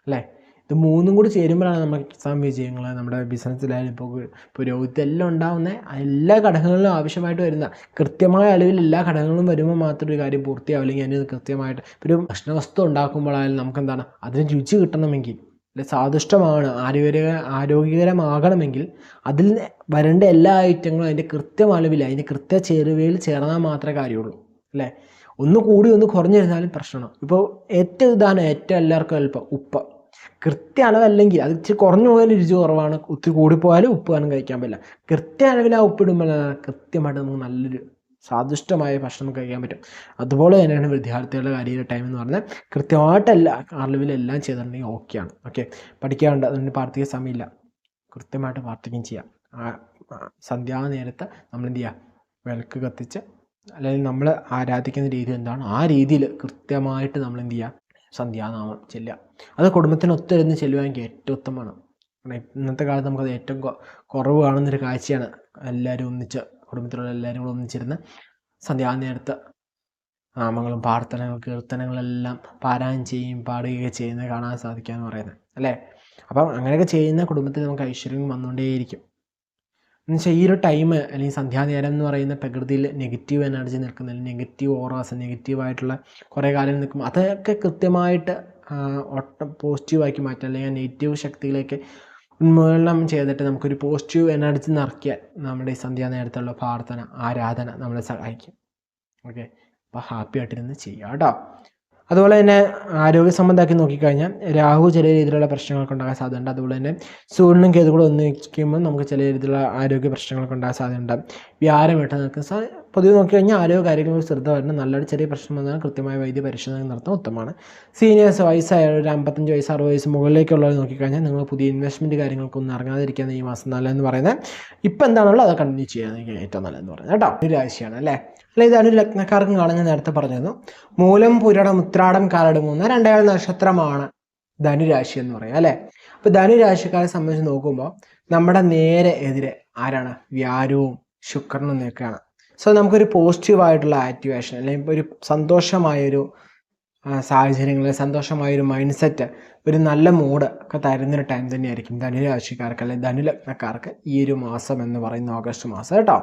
അല്ലേ. ഇത് മൂന്നും കൂടി ചേരുമ്പോഴാണ് നമുക്ക് എക്സാം വിജയങ്ങൾ, നമ്മുടെ ബിസിനസ്സിലായാലും ഇപ്പോൾ പുരോഗതി എല്ലാം ഉണ്ടാകുന്ന എല്ലാ ഘടകങ്ങളിലും ആവശ്യമായിട്ട് വരുന്ന കൃത്യമായ അളവിൽ എല്ലാ ഘടകങ്ങളും വരുമ്പോൾ മാത്രം ഒരു കാര്യം പൂർത്തിയാവില്ലെങ്കിൽ അതിന് കൃത്യമായിട്ട് ഒരു ഭക്ഷണവസ്തു ഉണ്ടാക്കുമ്പോഴായാലും നമുക്ക് എന്താണ് അതിന് രുചി കിട്ടണമെങ്കിൽ, അല്ലെ സ്വാദിഷ്ടമാണ്, ആരോഗ്യകരമാകണമെങ്കിൽ അതിൽ വരേണ്ട എല്ലാ ഐറ്റങ്ങളും അതിൻ്റെ കൃത്യം അളവിൽ അതിൻ്റെ കൃത്യ ചേരുവയിൽ ചേർന്നാൽ മാത്രമേ കാര്യമുള്ളൂ അല്ലേ. ഒന്ന് കൂടി ഒന്ന് കുറഞ്ഞിരുന്നാലും പ്രശ്നമാണ്. ഇപ്പോൾ ഏറ്റവും ഇതാണ് ഏറ്റവും എല്ലാവർക്കും എളുപ്പം ഉപ്പ്. കൃത്യ അളവല്ലെങ്കിൽ അത് ഇച്ചിരി കുറഞ്ഞു പോയാലും രുചി കുറവാണ്, ഒത്തിരി കൂടിപ്പോയാലും ഉപ്പ് കാരണം കഴിക്കാൻ പറ്റില്ല. കൃത്യ അളവിൽ ആ ഉപ്പിടുമ്പോൾ കൃത്യമായിട്ട് നമുക്ക് നല്ലൊരു സ്വാദിഷ്ടമായ ഭക്ഷണം കഴിക്കാൻ പറ്റും. അതുപോലെ തന്നെയാണ് വിദ്യാർത്ഥികളുടെ കാര്യ ടൈം എന്ന് പറഞ്ഞാൽ കൃത്യമായിട്ട് എല്ലാ അളവിലെല്ലാം ചെയ്തിട്ടുണ്ടെങ്കിൽ ഓക്കെയാണ്. ഓക്കെ, പഠിക്കാറുണ്ട്, അതുകൊണ്ട് പ്രാർത്ഥിക്കാൻ സമയമില്ല, കൃത്യമായിട്ട് പ്രാർത്ഥിക്കുകയും ചെയ്യാം. സന്ധ്യാനേരത്ത് നമ്മൾ എന്ത് ചെയ്യുക, വിളക്ക് കത്തിച്ച് അല്ലെങ്കിൽ നമ്മൾ ആരാധിക്കുന്ന രീതി എന്താണ് ആ രീതിയിൽ കൃത്യമായിട്ട് നമ്മൾ എന്ത് ചെയ്യുക, സന്ധ്യാനാമം ചെല്ലുക. അത് കുടുംബത്തിന് ഒത്തിരുന്ന് ചെല്ലുവാണെങ്കിൽ ഏറ്റവും ഉത്തമമാണ്. ഇന്നത്തെ കാലത്ത് നമുക്കത് ഏറ്റവും കുറവ് കാണുന്നൊരു കാഴ്ചയാണ്. എല്ലാവരും ഒന്നിച്ച്, കുടുംബത്തിലുള്ള എല്ലാവരും കൂടെ ഒന്നിച്ചിരുന്ന് സന്ധ്യാനേരത്ത് നാമങ്ങളും പ്രാർത്ഥനകളും കീർത്തനങ്ങളെല്ലാം പാരായണം ചെയ്യും പാടുകയൊക്കെ ചെയ്യുന്നത് കാണാൻ സാധിക്കുക എന്ന് പറയുന്നത് അല്ലേ. അപ്പം അങ്ങനെയൊക്കെ ചെയ്യുന്ന കുടുംബത്തിൽ നമുക്ക് ഐശ്വര്യം വന്നുകൊണ്ടേയിരിക്കും. എന്നുവെച്ചാൽ ഈ ഒരു ടൈം അല്ലെങ്കിൽ സന്ധ്യാനേരം എന്ന് പറയുന്ന പ്രകൃതിയിൽ നെഗറ്റീവ് എനർജി നിൽക്കുന്നില്ല, നെഗറ്റീവ് ഓറാസ്, നെഗറ്റീവായിട്ടുള്ള കുറേ കാലം നിൽക്കും, അതൊക്കെ കൃത്യമായിട്ട് പോസിറ്റീവാക്കി മാറ്റാം, അല്ലെങ്കിൽ നെഗറ്റീവ് ശക്തിയിലേക്ക് ഉന്മൂലനം ചെയ്തിട്ട് നമുക്കൊരു പോസിറ്റീവ് എനർജി നിറയ്ക്കാൻ നമ്മുടെ ഈ സന്ധ്യാനേരത്തുള്ള പ്രാർത്ഥന ആരാധന നമ്മളെ സഹായിക്കും. ഓക്കെ, അപ്പോൾ ഹാപ്പി ആയിട്ടിരുന്ന് ചെയ്യാം കേട്ടോ. അതുപോലെ തന്നെ ആരോഗ്യ സംബന്ധമാക്കി നോക്കിക്കഴിഞ്ഞാൽ രാഹു ചെറിയ രീതിയിലുള്ള പ്രശ്നങ്ങളൊക്കെ ഉണ്ടാകാൻ സാധ്യതയുണ്ട്. അതുപോലെ തന്നെ സൂര്യനും കേതു കൂടെ ഒന്നിക്കുമ്പോൾ നമുക്ക് ചെറിയ രീതിയിലുള്ള ആരോഗ്യ പ്രശ്നങ്ങളൊക്കെ ഉണ്ടാകാൻ സാധ്യതയുണ്ട്. വ്യാഴമായിട്ട് നിൽക്കുന്ന പൊതുവെ നോക്കിക്കഴിഞ്ഞാൽ ആരോഗ്യ കാര്യങ്ങളിൽ ശ്രദ്ധ വരണം. നല്ലൊരു ചെറിയ പ്രശ്നം വന്നാൽ കൃത്യമായ വൈദ്യ പരിശോധന നടത്താൻ ഉത്തമമാണ്. സീനിയേഴ്സ് വയസ്സായ ഒരു 55 വയസ്സ് 60 വയസ്സ് മുകളിലേക്കുള്ളവർ നോക്കിക്കഴിഞ്ഞാൽ നിങ്ങൾ പുതിയ ഇൻവെസ്റ്റ്മെൻറ്റ് കാര്യങ്ങൾക്കൊന്നും ഇറങ്ങാതിരിക്കാൻ ഈ മാസം നല്ലതെന്ന് പറയുന്നത്. ഇപ്പം എന്താണല്ലോ അത് കണ്ടിന്യൂ ചെയ്യാൻ ഏറ്റവും നല്ലതെന്ന് പറയുന്നത് കേട്ടോ. ഒരു രാശിയാണ് അല്ലേ. അല്ല, ഇതാണ് ലഗ്നക്കാർക്കും കാണാൻ ഞാൻ നേരത്തെ പറഞ്ഞിരുന്നു. മൂലം പുരടം ഉത്രാടം കാലടം 2 നക്ഷത്രമാണ് ധനുരാശി എന്ന് പറയുക അല്ലേ. അപ്പോൾ ധനുരാശിക്കാരെ സംബന്ധിച്ച് നോക്കുമ്പോൾ നമ്മുടെ നേരെ എതിരെ ആരാണ്, വ്യാഴവും ശുക്രനും നിൽക്കുകയാണ്. സോ നമുക്കൊരു പോസിറ്റീവായിട്ടുള്ള ആക്ടിവേഷൻ അല്ലെങ്കിൽ ഒരു സന്തോഷമായൊരു സാഹചര്യങ്ങളിൽ സന്തോഷമായൊരു മൈൻഡ് സെറ്റ്, ഒരു നല്ല മൂഡ് ഒക്കെ തരുന്നൊരു ടൈം തന്നെയായിരിക്കും ധനുരാശിക്കാർക്ക് അല്ലെങ്കിൽ ധനുലഗ്നക്കാർക്ക് ഈ ഒരു മാസം എന്ന് പറയുന്ന ഓഗസ്റ്റ് മാസം കേട്ടോ.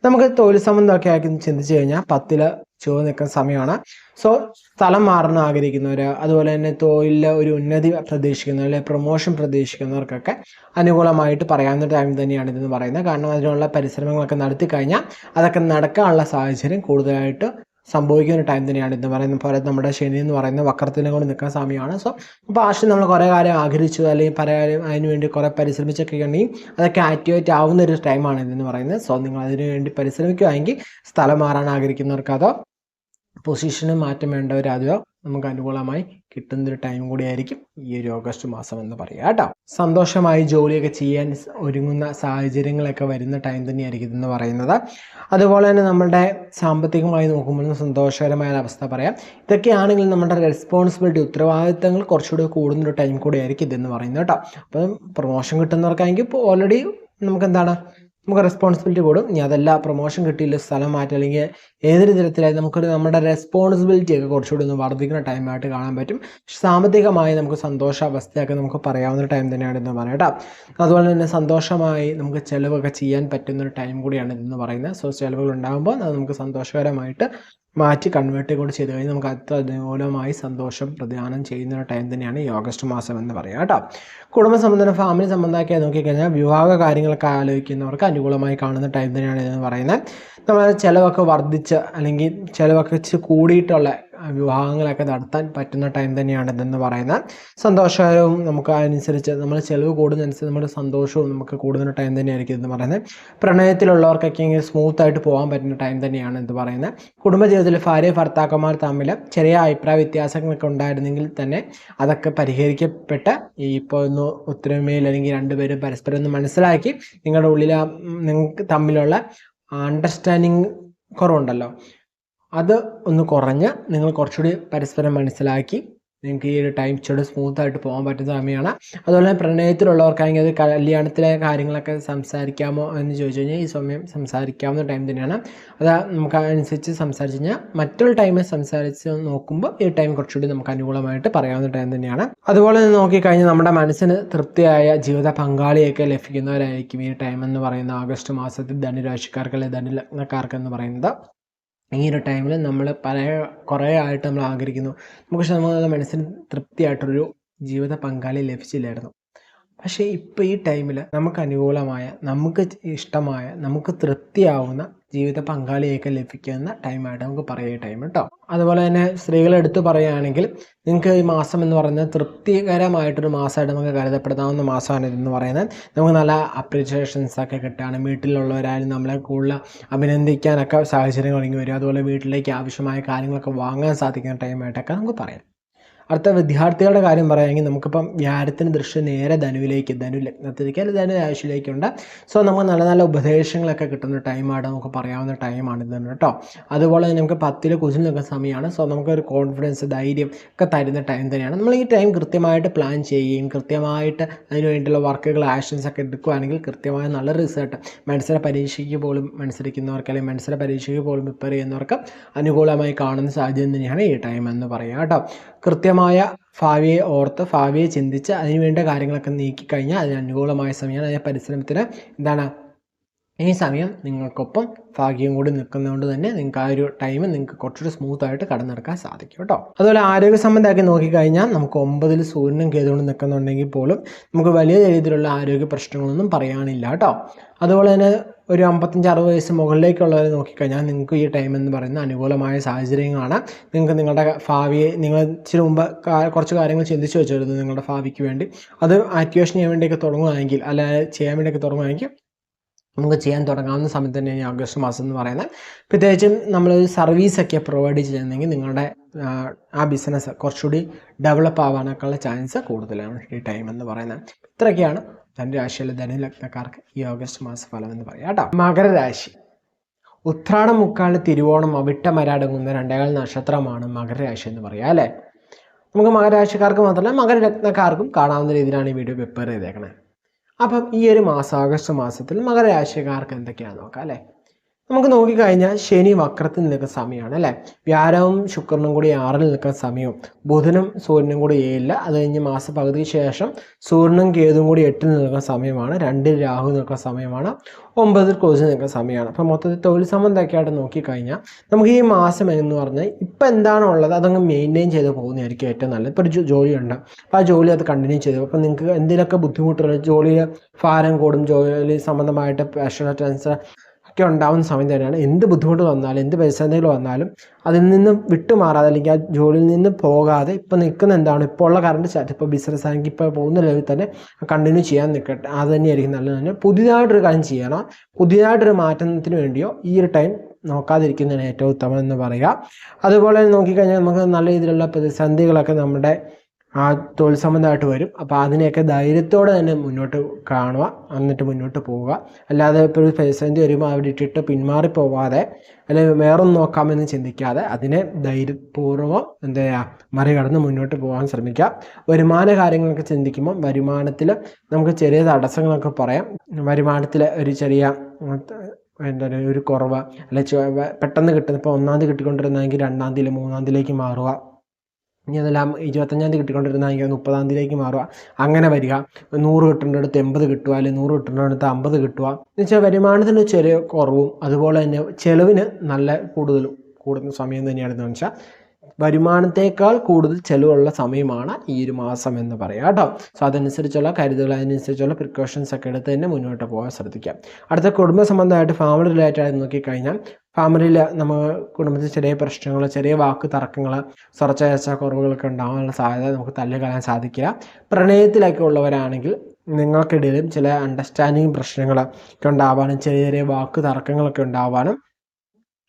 നമുക്ക് തൊഴിൽ സംബന്ധമൊക്കെ ആക്കി ചിന്തിച്ചു കഴിഞ്ഞാൽ 10ൽ ചുവ നിൽക്കുന്ന സമയമാണ്. സോ സ്ഥലം മാറാൻ ആഗ്രഹിക്കുന്നവർ, അതുപോലെ തന്നെ തൊഴിലിൽ ഒരു ഉന്നതി പ്രതീക്ഷിക്കുന്നവർ അല്ലെങ്കിൽ പ്രൊമോഷൻ പ്രതീക്ഷിക്കുന്നവർക്കൊക്കെ അനുകൂലമായിട്ട് പറയാവുന്ന ടൈം തന്നെയാണ് ഇതെന്ന് പറയുന്നത്. കാരണം അതിനുള്ള പരിശ്രമങ്ങളൊക്കെ നടത്തി കഴിഞ്ഞാൽ അതൊക്കെ നടക്കാനുള്ള സാഹചര്യം കൂടുതലായിട്ട് സംഭവിക്കുന്ന ഒരു ടൈം തന്നെയാണ് ഇന്ന് പറയുന്ന പോലെ. നമ്മുടെ ശനി എന്ന് പറയുന്ന വക്രത്തിനെ കൊണ്ട് നിൽക്കുന്ന സമയമാണ്. സോ അപ്പോൾ ആശയം നമ്മൾ കുറേ കാര്യം ആഗ്രഹിച്ചു അല്ലെങ്കിൽ പറയാനും അതിന് വേണ്ടി കുറേ പരിശ്രമിച്ചൊക്കെ ഉണ്ടെങ്കിൽ അതൊക്കെ ആക്ടിവേറ്റ് ആവുന്ന ഒരു ടൈമാണ് ഇതെന്ന് പറയുന്നത്. സോ നിങ്ങൾ അതിനു വേണ്ടി പരിശ്രമിക്കുകയാണെങ്കിൽ സ്ഥലം മാറാൻ ആഗ്രഹിക്കുന്നവർക്ക് അതോ പൊസിഷന് മാറ്റം വേണ്ടവരോ നമുക്ക് അനുകൂലമായി കിട്ടുന്നൊരു ടൈം കൂടിയായിരിക്കും ഈ ഒരു ഓഗസ്റ്റ് മാസം എന്ന് പറയുക കേട്ടോ. സന്തോഷമായി ജോലിയൊക്കെ ചെയ്യാൻ ഒരുങ്ങുന്ന സാഹചര്യങ്ങളൊക്കെ വരുന്ന ടൈം തന്നെയായിരിക്കും എന്ന് പറയുന്നത്. അതുപോലെ തന്നെ നമ്മളുടെ സാമ്പത്തികമായി നോക്കുമ്പോൾ സന്തോഷകരമായ അവസ്ഥ പറയാം. ഇതൊക്കെയാണെങ്കിൽ നമ്മുടെ റെസ്പോൺസിബിലിറ്റി, ഉത്തരവാദിത്തങ്ങൾ കുറച്ചുകൂടി കൂടുന്നൊരു ടൈം കൂടിയായിരിക്കും ഇതെന്ന് പറയുന്നത് കേട്ടോ. അപ്പം പ്രൊമോഷൻ കിട്ടുന്നവർക്കാണെങ്കിൽ ഇപ്പോൾ ഓൾറെഡി നമുക്ക് റെസ്പോൺസിബിലിറ്റി കൂടും. ഇനി അതല്ല പ്രൊമോഷൻ കിട്ടിയില്ല, സ്ഥലം മാറ്റം അല്ലെങ്കിൽ ഏതൊരു തരത്തിലായി നമ്മുടെ റെസ്പോൺസിബിലിറ്റി ഒക്കെ കുറച്ചുകൂടി ഒന്ന് വർദ്ധിക്കുന്ന ടൈമായിട്ട് കാണാൻ പറ്റും. സാമ്പത്തികമായി നമുക്ക് സന്തോഷാവസ്ഥയൊക്കെ നമുക്ക് പറയാവുന്ന ടൈം തന്നെയാണ് ഇതെന്ന് പറയാം കേട്ടോ. അതുപോലെ തന്നെ സന്തോഷമായി നമുക്ക് ചിലവൊക്കെ ചെയ്യാൻ പറ്റുന്നൊരു ടൈം കൂടിയാണ് ഇതെന്ന് പറയുന്നത്. സോ ചിലവുകൾ ഉണ്ടാകുമ്പോൾ അത് നമുക്ക് സന്തോഷകരമായിട്ട് മാറ്റി കൺവേർട്ട് കൂടി ചെയ്ത് കഴിഞ്ഞാൽ നമുക്ക് അതുമൂലമായി സന്തോഷം പ്രദാനം ചെയ്യുന്ന ഒരു ടൈം തന്നെയാണ് ഈ ഓഗസ്റ്റ് മാസം എന്ന് പറയാം കേട്ടോ. കുടുംബ സംബന്ധം, ഫാമിലി സംബന്ധമൊക്കെ നോക്കിക്കഴിഞ്ഞാൽ വിവാഹ കാര്യങ്ങളൊക്കെ ആലോചിക്കുന്നവർക്ക് അനുകൂലമായി കാണുന്ന ടൈം തന്നെയാണ് ഇതെന്ന് പറയുന്നത്. നമ്മൾ ചിലവൊക്കെ വർദ്ധിച്ച് അല്ലെങ്കിൽ ചിലവൊക്കെ കൂടിയിട്ടുള്ള വിവാഹങ്ങളൊക്കെ നടത്താൻ പറ്റുന്ന ടൈം തന്നെയാണ് ഇതെന്ന് പറയുന്നത്. സന്തോഷകരവും നമുക്ക് അനുസരിച്ച് നമ്മൾ ചിലവ് കൂടുന്നതനുസരിച്ച് നമ്മുടെ സന്തോഷവും നമുക്ക് കൂടുന്ന ടൈം തന്നെയായിരിക്കും എന്ന് പറയുന്നത്. പ്രണയത്തിലുള്ളവർക്കൊക്കെ ഇങ്ങനെ സ്മൂത്തായിട്ട് പോകാൻ പറ്റുന്ന ടൈം തന്നെയാണ് എന്ന് പറയുന്നത്. കുടുംബജീവിതത്തിൽ ഭാര്യ ഭർത്താക്കന്മാർ തമ്മിൽ ചെറിയ അഭിപ്രായ വ്യത്യാസങ്ങളൊക്കെ ഉണ്ടായിരുന്നെങ്കിൽ തന്നെ അതൊക്കെ പരിഹരിക്കപ്പെട്ട് ഇപ്പോൾ ഒന്ന് ഒത്തൊരുമയിൽ അല്ലെങ്കിൽ രണ്ടുപേരും പരസ്പരം ഒന്ന് മനസ്സിലാക്കി നിങ്ങളുടെ ഉള്ളിൽ നിങ്ങൾക്ക് തമ്മിലുള്ള അണ്ടർസ്റ്റാൻഡിങ് കുറവുണ്ടല്ലോ അത് ഒന്ന് കുറഞ്ഞ് നിങ്ങൾ കുറച്ചുകൂടി പരസ്പരം മനസ്സിലാക്കി നിങ്ങൾക്ക് ഈ ഒരു ടൈം ഇച്ചിരി സ്മൂത്തായിട്ട് പോകാൻ പറ്റുന്ന സമയമാണ്. അതുപോലെ തന്നെ പ്രണയത്തിലുള്ളവർക്കാണെങ്കിൽ അത് കല്യാണത്തിലെ കാര്യങ്ങളൊക്കെ സംസാരിക്കാമോ എന്ന് ചോദിച്ചു കഴിഞ്ഞാൽ ഈ സമയം സംസാരിക്കാവുന്ന ടൈം തന്നെയാണ്. അത് നമുക്ക് അനുസരിച്ച് സംസാരിച്ച് കഴിഞ്ഞാൽ മറ്റുള്ള ടൈമിൽ സംസാരിച്ച് നോക്കുമ്പോൾ ഈ ടൈം കുറച്ചുകൂടി നമുക്ക് അനുകൂലമായിട്ട് പറയാവുന്ന ടൈം തന്നെയാണ്. അതുപോലെ തന്നെ നോക്കിക്കഴിഞ്ഞാൽ നമ്മുടെ മനസ്സിന് തൃപ്തിയായ ജീവിത പങ്കാളിയൊക്കെ ലഭിക്കുന്നവരായിരിക്കും ഈ ടൈം എന്ന് പറയുന്ന ആഗസ്റ്റ് മാസത്തിൽ ധനുരാശിക്കാർക്ക് അല്ലെങ്കിൽ ധനുലഗ്നക്കാർക്ക് എന്ന് പറയുന്നത്. ഈ ഒരു ടൈമിൽ നമ്മൾ കുറേ ആയിട്ട് നമ്മൾ ആഗ്രഹിക്കുന്നു, പക്ഷെ നമ്മുടെ മനസ്സിന് തൃപ്തിയായിട്ടൊരു ജീവിത പങ്കാളി ലഭിച്ചില്ലായിരുന്നു. പക്ഷേ ഇപ്പോൾ ഈ ടൈമിൽ നമുക്ക് അനുകൂലമായ, നമുക്ക് ഇഷ്ടമായ, നമുക്ക് തൃപ്തിയാവുന്ന ജീവിത പങ്കാളിയൊക്കെ ലഭിക്കുന്ന ടൈമായിട്ട് നമുക്ക് പറയുക ടൈം കേട്ടോ. അതുപോലെ തന്നെ സ്ത്രീകളെടുത്ത് പറയുകയാണെങ്കിൽ നിങ്ങൾക്ക് ഈ മാസം എന്ന് പറയുന്നത് തൃപ്തികരമായിട്ടൊരു മാസമായിട്ട് നമുക്ക് കരുതപ്പെടുത്താവുന്ന മാസമാണ് ഇതെന്ന് പറയുന്നത്. നമുക്ക് നല്ല അപ്രിസിയേഷൻസ് ഒക്കെ കിട്ടുകയാണ്. വീട്ടിലുള്ളവരായാലും നമ്മളെ കൂടുതൽ അഭിനന്ദിക്കാനൊക്കെ സാഹചര്യങ്ങൾ ഒരുങ്ങി വരും. അതുപോലെ വീട്ടിലേക്ക് ആവശ്യമായ കാര്യങ്ങളൊക്കെ വാങ്ങാൻ സാധിക്കുന്ന ടൈമായിട്ടൊക്കെ നമുക്ക് പറയാം. അടുത്ത വിദ്യാർത്ഥികളുടെ കാര്യം പറയുകയാണെങ്കിൽ നമുക്കിപ്പം വ്യാഴത്തിന് ദൃഷ്ടി നേരെ ധനുവിലേക്ക്, ധനുലഗ്നത്തിലേക്ക് അല്ലെങ്കിൽ ധനുരാശിയിലേക്കുണ്ട്. സോ നമുക്ക് നല്ല നല്ല ഉപദേശങ്ങളൊക്കെ കിട്ടുന്ന ടൈമാണ്, നമുക്ക് പറയാവുന്ന ടൈമാണ് ഇതെന്ന് കേട്ടോ. അതുപോലെ തന്നെ നമുക്ക് 10 കുതിൽ നിൽക്കുന്ന സമയമാണ്. സോ നമുക്കൊരു കോൺഫിഡൻസ്, ധൈര്യം ഒക്കെ തരുന്ന ടൈം തന്നെയാണ്. നമ്മൾ ഈ ടൈം കൃത്യമായിട്ട് പ്ലാൻ ചെയ്യുകയും കൃത്യമായിട്ട് അതിന് വേണ്ടിയുള്ള വർക്കുകൾ, ആക്ഷൻസ് ഒക്കെ എടുക്കുകയാണെങ്കിൽ കൃത്യമായ നല്ല റിസൾട്ട് മത്സര പരീക്ഷയ്ക്ക് പോലും മത്സരിക്കുന്നവർക്ക് അല്ലെങ്കിൽ മത്സര പരീക്ഷയ്ക്ക് പോലും പ്രിപ്പയർ ചെയ്യുന്നവർക്ക് അനുകൂലമായി കാണുന്ന സാഹചര്യം തന്നെയാണ് ഈ ടൈം എന്ന് പറയുക കേട്ടോ. കൃത്യമായ ഭാവിയെ ഓർത്ത്, ഭാവിയെ ചിന്തിച്ച് അതിനുവേണ്ട കാര്യങ്ങളൊക്കെ നീക്കിക്കഴിഞ്ഞാൽ അതിന് അനുകൂലമായ സമയമാണ്. അതിൻ്റെ പരിശ്രമത്തിന് ഈ സമയം നിങ്ങൾക്കൊപ്പം ഭാഗ്യം കൂടി നിൽക്കുന്നതുകൊണ്ട് തന്നെ നിങ്ങൾക്ക് ആ ഒരു ടൈം നിങ്ങൾക്ക് കുറച്ചുകൂടി സ്മൂത്തായിട്ട് കടന്നെടുക്കാൻ സാധിക്കും കേട്ടോ. അതുപോലെ ആരോഗ്യ സംബന്ധമാക്കി നോക്കിക്കഴിഞ്ഞാൽ നമുക്ക് 9 സൂര്യനും കേതുകൊണ്ട് നിൽക്കുന്നുണ്ടെങ്കിൽ പോലും നമുക്ക് വലിയ രീതിയിലുള്ള ആരോഗ്യ പ്രശ്നങ്ങളൊന്നും പറയാനില്ല കേട്ടോ. അതുപോലെ തന്നെ ഒരു 55-60 വയസ്സ് മുകളിലേക്കുള്ളവരെ നോക്കിക്കഴിഞ്ഞാൽ നിങ്ങൾക്ക് ഈ ടൈം എന്ന് പറയുന്ന അനുകൂലമായ സാഹചര്യങ്ങളാണ്. നിങ്ങൾക്ക് നിങ്ങളുടെ ഭാവിയെ, നിങ്ങൾ ഇച്ചിരി മുമ്പ് കുറച്ച് കാര്യങ്ങൾ ചിന്തിച്ച് വെച്ചിരുന്നു നിങ്ങളുടെ ഭാവിക്ക് വേണ്ടി, അത് ആക്ടിവേഷൻ ചെയ്യാൻ വേണ്ടിയൊക്കെ തുടങ്ങുകയാണെങ്കിൽ, അല്ലെങ്കിൽ ചെയ്യാൻ വേണ്ടിയൊക്കെ തുടങ്ങുകയാണെങ്കിൽ നമുക്ക് ചെയ്യാൻ തുടങ്ങാവുന്ന സമയത്ത് തന്നെ ഈ ഓഗസ്റ്റ് മാസം എന്ന് പറയുന്നത്. പ്രത്യേകിച്ചും നമ്മൾ സർവീസൊക്കെ പ്രൊവൈഡ് ചെയ്യുന്നെങ്കിൽ നിങ്ങളുടെ ആ ബിസിനസ് കുറച്ചുകൂടി ഡെവലപ്പ് ആവാനൊക്കെയുള്ള ചാൻസ് കൂടുതലാണ് ഈ ടൈം എന്ന് പറയുന്നത്. ഇത്രയൊക്കെയാണ് ധനുരാശിയിലെ ധനുലഗ്നക്കാർക്ക് ഈ ഓഗസ്റ്റ് മാസ ഫലം എന്ന് പറയാം കേട്ടോ. മകരരാശി. ഉത്രാടം, മുക്കാല്, തിരുവോണം, അവിട്ടം വരടങ്ങുന്ന 2 നക്ഷത്രമാണ് മകരരാശി എന്ന് പറയാം അല്ലേ. നമുക്ക് മകരരാശിക്കാർക്ക് മാത്രമല്ല മകരരത്നക്കാർക്കും കാണാവുന്ന രീതിയിലാണ് ഈ വീഡിയോ പ്രിപ്പയർ ചെയ്തേക്കണേ. അപ്പം ഈ ഒരു മാസം, ആഗസ്റ്റ് മാസത്തിൽ മകരരാശിക്കാർക്ക് എന്തൊക്കെയാണെന്ന് നോക്കാം അല്ലേ. നമുക്ക് നോക്കിക്കഴിഞ്ഞാൽ ശനി വക്രത്തിൽ നിൽക്കുന്ന സമയമാണ് അല്ലേ. വ്യാഴവും ശുക്രനും കൂടി 6-ൽ നിൽക്കുന്ന സമയവും ബുധനും സൂര്യനും കൂടി 7-ൽ, അത് കഴിഞ്ഞ് മാസപകുതിക്ക് ശേഷം സൂര്യനും കേതുവും കൂടി 8-ൽ നിൽക്കുന്ന സമയമാണ്. 2-ൽ രാഹു നിൽക്കുന്ന സമയമാണ്. 9-ൽ കുജൻ നിൽക്കുന്ന സമയമാണ്. അപ്പം മൊത്തത്തിൽ തൊഴിൽ സംബന്ധമൊക്കെ ആയിട്ട് നോക്കിക്കഴിഞ്ഞാൽ നമുക്ക് ഈ മാസം എന്ന് പറഞ്ഞാൽ ഇപ്പം എന്താണോ ഉള്ളത് അതങ്ങ് മെയിൻറ്റെയിൻ ചെയ്ത് പോകുന്നതായിരിക്കും ഏറ്റവും നല്ലത്. ഇപ്പോൾ ഒരു ജോലിയുണ്ട്, അപ്പോൾ ആ ജോലി അത് കണ്ടിന്യൂ ചെയ്തു. അപ്പം നിങ്ങൾക്ക് എന്തെങ്കിലുമൊക്കെ ബുദ്ധിമുട്ടുകൾ, ജോലിയിൽ ഭാരം കൂടും, ജോലി സംബന്ധമായിട്ട് പ്രഷർ, ടെൻഷൻ ഒക്കെ ഉണ്ടാകുന്ന സമയം തന്നെയാണ്. എന്ത് ബുദ്ധിമുട്ട് വന്നാലും, എന്ത് പ്രതിസന്ധികൾ വന്നാലും അതിൽ നിന്ന് വിട്ടുമാറാതെ അല്ലെങ്കിൽ ആ ജോലിയിൽ നിന്ന് പോകാതെ ഇപ്പോൾ നിൽക്കുന്ന എന്താണ് ഇപ്പോൾ ഉള്ള കറണ്ട് സ്റ്റാറ്റ്, ഇപ്പോൾ ബിസിനസ് ആണെങ്കിൽ ഇപ്പോൾ പോകുന്ന ലെവലിൽ തന്നെ കണ്ടിന്യൂ ചെയ്യാൻ നിൽക്കട്ടെ. അത് തന്നെയായിരിക്കും നല്ലത്. തന്നെ പുതിയതായിട്ടൊരു കാര്യം ചെയ്യണം, പുതിയതായിട്ടൊരു മാറ്റത്തിന് വേണ്ടിയോ ഈ ഒരു ടൈം നോക്കാതിരിക്കുന്നതാണ് ഏറ്റവും ഉത്തമം എന്ന് പറയുക. അതുപോലെ നോക്കിക്കഴിഞ്ഞാൽ നമുക്ക് നല്ല രീതിയിലുള്ള പ്രതിസന്ധികളൊക്കെ നമ്മുടെ തൊഴിൽ സംബന്ധമായിട്ട് വരും. അപ്പോൾ അതിനെയൊക്കെ ധൈര്യത്തോടെ തന്നെ മുന്നോട്ട് കാണുക, എന്നിട്ട് മുന്നോട്ട് പോവുക. അല്ലാതെ ഇപ്പോൾ ഒരു പ്രതിസന്ധി വരുമ്പോൾ അവിടെ ഇട്ടിട്ട് പിന്മാറി പോവാതെ അല്ലെങ്കിൽ വേറൊന്നും നോക്കാമെന്ന് ചിന്തിക്കാതെ അതിനെ ധൈര്യപൂർവ്വം എന്താ ചെയ്യുക, മറികടന്ന് മുന്നോട്ട് പോകാൻ ശ്രമിക്കുക. വരുമാന കാര്യങ്ങളൊക്കെ ചിന്തിക്കുമ്പോൾ വരുമാനത്തിൽ നമുക്ക് ചെറിയ തടസ്സങ്ങളൊക്കെ പറയാം. വരുമാനത്തിൽ ഒരു ചെറിയ എന്താ പറയുക, ഒരു കുറവ് അല്ലെങ്കിൽ പെട്ടെന്ന് കിട്ടുന്ന, ഇപ്പോൾ 1-ാം തീയതി കിട്ടിക്കൊണ്ടിരുന്നെങ്കിൽ 2-ാം തീയതി 3-ാം തീയതിയിലേക്ക് മാറുക. ഇനി അതെല്ലാം 25-ാം തീയതി കിട്ടിക്കൊണ്ടിരുന്നെങ്കിൽ 30-ാം തീയതിയിലേക്ക് മാറുക. അങ്ങനെ വരിക. 100 കിട്ടേണ്ടടുത്ത് 80 കിട്ടുക, അല്ലെങ്കിൽ 100 കിട്ടേണ്ടടുത്ത് 50 കിട്ടുക എന്ന് വെച്ചാൽ വരുമാനത്തിന് ചെറിയ കുറവും അതുപോലെ തന്നെ ചെലവിന് നല്ല കൂടുന്ന സമയം തന്നെയാണെന്ന് വെച്ചാൽ വരുമാനത്തേക്കാൾ കൂടുതൽ ചിലവുള്ള സമയമാണ് ഈ ഒരു മാസം എന്ന് പറയാം കേട്ടോ. സോ അതനുസരിച്ചുള്ള കരുതലുകൾ, അതിനനുസരിച്ചുള്ള പ്രിക്കോഷൻസ് ഒക്കെ എടുത്ത് തന്നെ മുന്നോട്ട് പോകാൻ ശ്രദ്ധിക്കാം. അടുത്ത കുടുംബ സംബന്ധമായിട്ട് ഫാമിലി റിലേറ്റഡ് ആയി നോക്കിക്കഴിഞ്ഞാൽ ഫാമിലിയിൽ നമ്മൾ കുടുംബത്തിൽ ചെറിയ പ്രശ്നങ്ങൾ, ചെറിയ വാക്ക് തർക്കങ്ങൾ, ചർച്ച കുറവുകളൊക്കെ ഉണ്ടാകാനുള്ള സാധ്യത നമുക്ക് തള്ളിക്കളയാൻ സാധിക്കില്ല. പ്രണയത്തിലൊക്കെ ഉള്ളവരാണെങ്കിൽ നിങ്ങൾക്കിടയിലും ചില അണ്ടർസ്റ്റാൻഡിങ് പ്രശ്നങ്ങളൊക്കെ ഉണ്ടാവാനും ചെറിയ ചെറിയ വാക്ക് തർക്കങ്ങളൊക്കെ ഉണ്ടാവാനും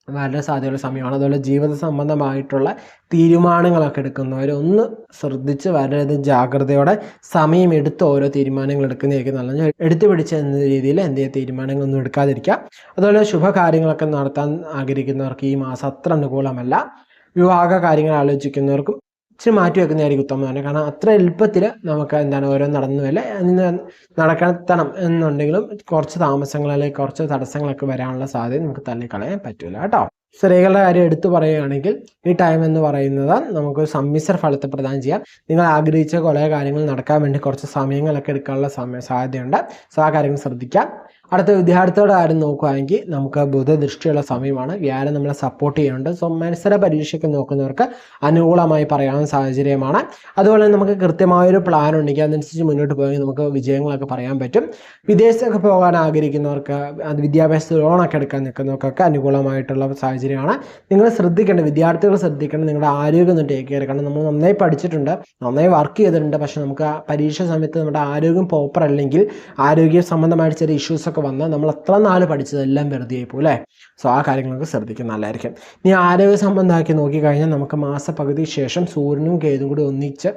വളരെ സാധ്യതയുള്ള സമയമാണ്. അതുപോലെ ജീവിത സംബന്ധമായിട്ടുള്ള തീരുമാനങ്ങളൊക്കെ എടുക്കുന്നവർ ഒന്ന് ശ്രദ്ധിച്ച് വളരെ ജാഗ്രതയോടെ സമയമെടുത്ത് ഓരോ തീരുമാനങ്ങൾ എടുക്കുന്നതായിരിക്കും നല്ലത്. എടുത്തു പിടിച്ച എന്ന രീതിയിൽ എന്തെങ്കിലും തീരുമാനങ്ങളൊന്നും എടുക്കാതിരിക്കുക. അതുപോലെ ശുഭകാര്യങ്ങളൊക്കെ നടത്താൻ ആഗ്രഹിക്കുന്നവർക്ക് ഈ മാസം അത്ര അനുകൂലമല്ല. വിവാഹ കാര്യങ്ങൾ ആലോചിക്കുന്നവർക്കും ഇച്ചിരി മാറ്റി വെക്കുന്നതായിരിക്കും ഉത്തമം തന്നെ. കാരണം അത്ര എളുപ്പത്തിൽ നമുക്ക് ഓരോ നടന്നുമല്ല നടക്കണം എന്നുണ്ടെങ്കിലും കുറച്ച് താമസങ്ങൾ അല്ലെങ്കിൽ കുറച്ച് തടസ്സങ്ങളൊക്കെ വരാനുള്ള സാധ്യത നമുക്ക് തള്ളിക്കളയാൻ പറ്റില്ല കേട്ടോ. സ്ത്രീകളുടെ കാര്യം എടുത്തു പറയുകയാണെങ്കിൽ ഈ ടൈം എന്ന് പറയുന്നത് നമുക്ക് സമ്മിശ്ര ഫലത്തെ പ്രദാനം ചെയ്യാം. നിങ്ങൾ ആഗ്രഹിച്ച കുറേ കാര്യങ്ങൾ നടക്കാൻ വേണ്ടി കുറച്ച് സമയങ്ങളൊക്കെ എടുക്കാനുള്ള സാധ്യതയുണ്ട്. സോ ആ കാര്യങ്ങൾ ശ്രദ്ധിക്കാം. അടുത്ത വിദ്യാർത്ഥികളുടെ കാര്യം നോക്കുകയാണെങ്കിൽ നമുക്ക് ബുധദൃഷ്ടിയുള്ള സമയമാണ്. വ്യാഴം നമ്മളെ സപ്പോർട്ട് ചെയ്യുന്നുണ്ട്. സോ മത്സര പരീക്ഷയ്ക്ക് നോക്കുന്നവർക്ക് അനുകൂലമായി പറയാവുന്ന സാഹചര്യമാണ്. അതുപോലെ നമുക്ക് കൃത്യമായൊരു പ്ലാൻ ഉണ്ടെങ്കിൽ അതനുസരിച്ച് മുന്നോട്ട് പോയെങ്കിൽ നമുക്ക് വിജയങ്ങളൊക്കെ പറയാൻ പറ്റും. വിദേശത്തൊക്കെ പോകാൻ ആഗ്രഹിക്കുന്നവർക്ക്, വിദ്യാഭ്യാസ ലോണൊക്കെ എടുക്കാൻ നിൽക്കുന്നവർക്കൊക്കെ അനുകൂലമായിട്ടുള്ള സാഹചര്യമാണ്. നിങ്ങൾ ശ്രദ്ധിക്കേണ്ടത്, വിദ്യാർത്ഥികൾ ശ്രദ്ധിക്കണം, നിങ്ങളുടെ ആരോഗ്യം ഒന്ന് ടേക്ക് കെയർ. കാരണം നമ്മൾ നന്നായി പഠിച്ചിട്ടുണ്ട്, നന്നായി വർക്ക് ചെയ്തിട്ടുണ്ട്, പക്ഷെ നമുക്ക് പരീക്ഷ സമയത്ത് നമ്മുടെ ആരോഗ്യം പ്രോപ്പർ അല്ലെങ്കിൽ ആരോഗ്യ സംബന്ധമായിട്ട് ചെറിയ ഇഷ്യൂസൊക്കെ വന്നാൽ നമ്മൾ എത്ര നാൾ പഠിച്ചതെല്ലാം വെറുതെ ആയിപ്പോൾ അല്ലേ. സോ ആ കാര്യങ്ങളൊക്കെ ശ്രദ്ധിക്കുന്നത് നല്ലതായിരിക്കും. ഇനി ആരോഗ്യ സംബന്ധമാക്കി നോക്കിക്കഴിഞ്ഞാൽ നമുക്ക് മാസപകുതി ശേഷം സൂര്യനും കേതും കൂടി ഒന്നിച്ച്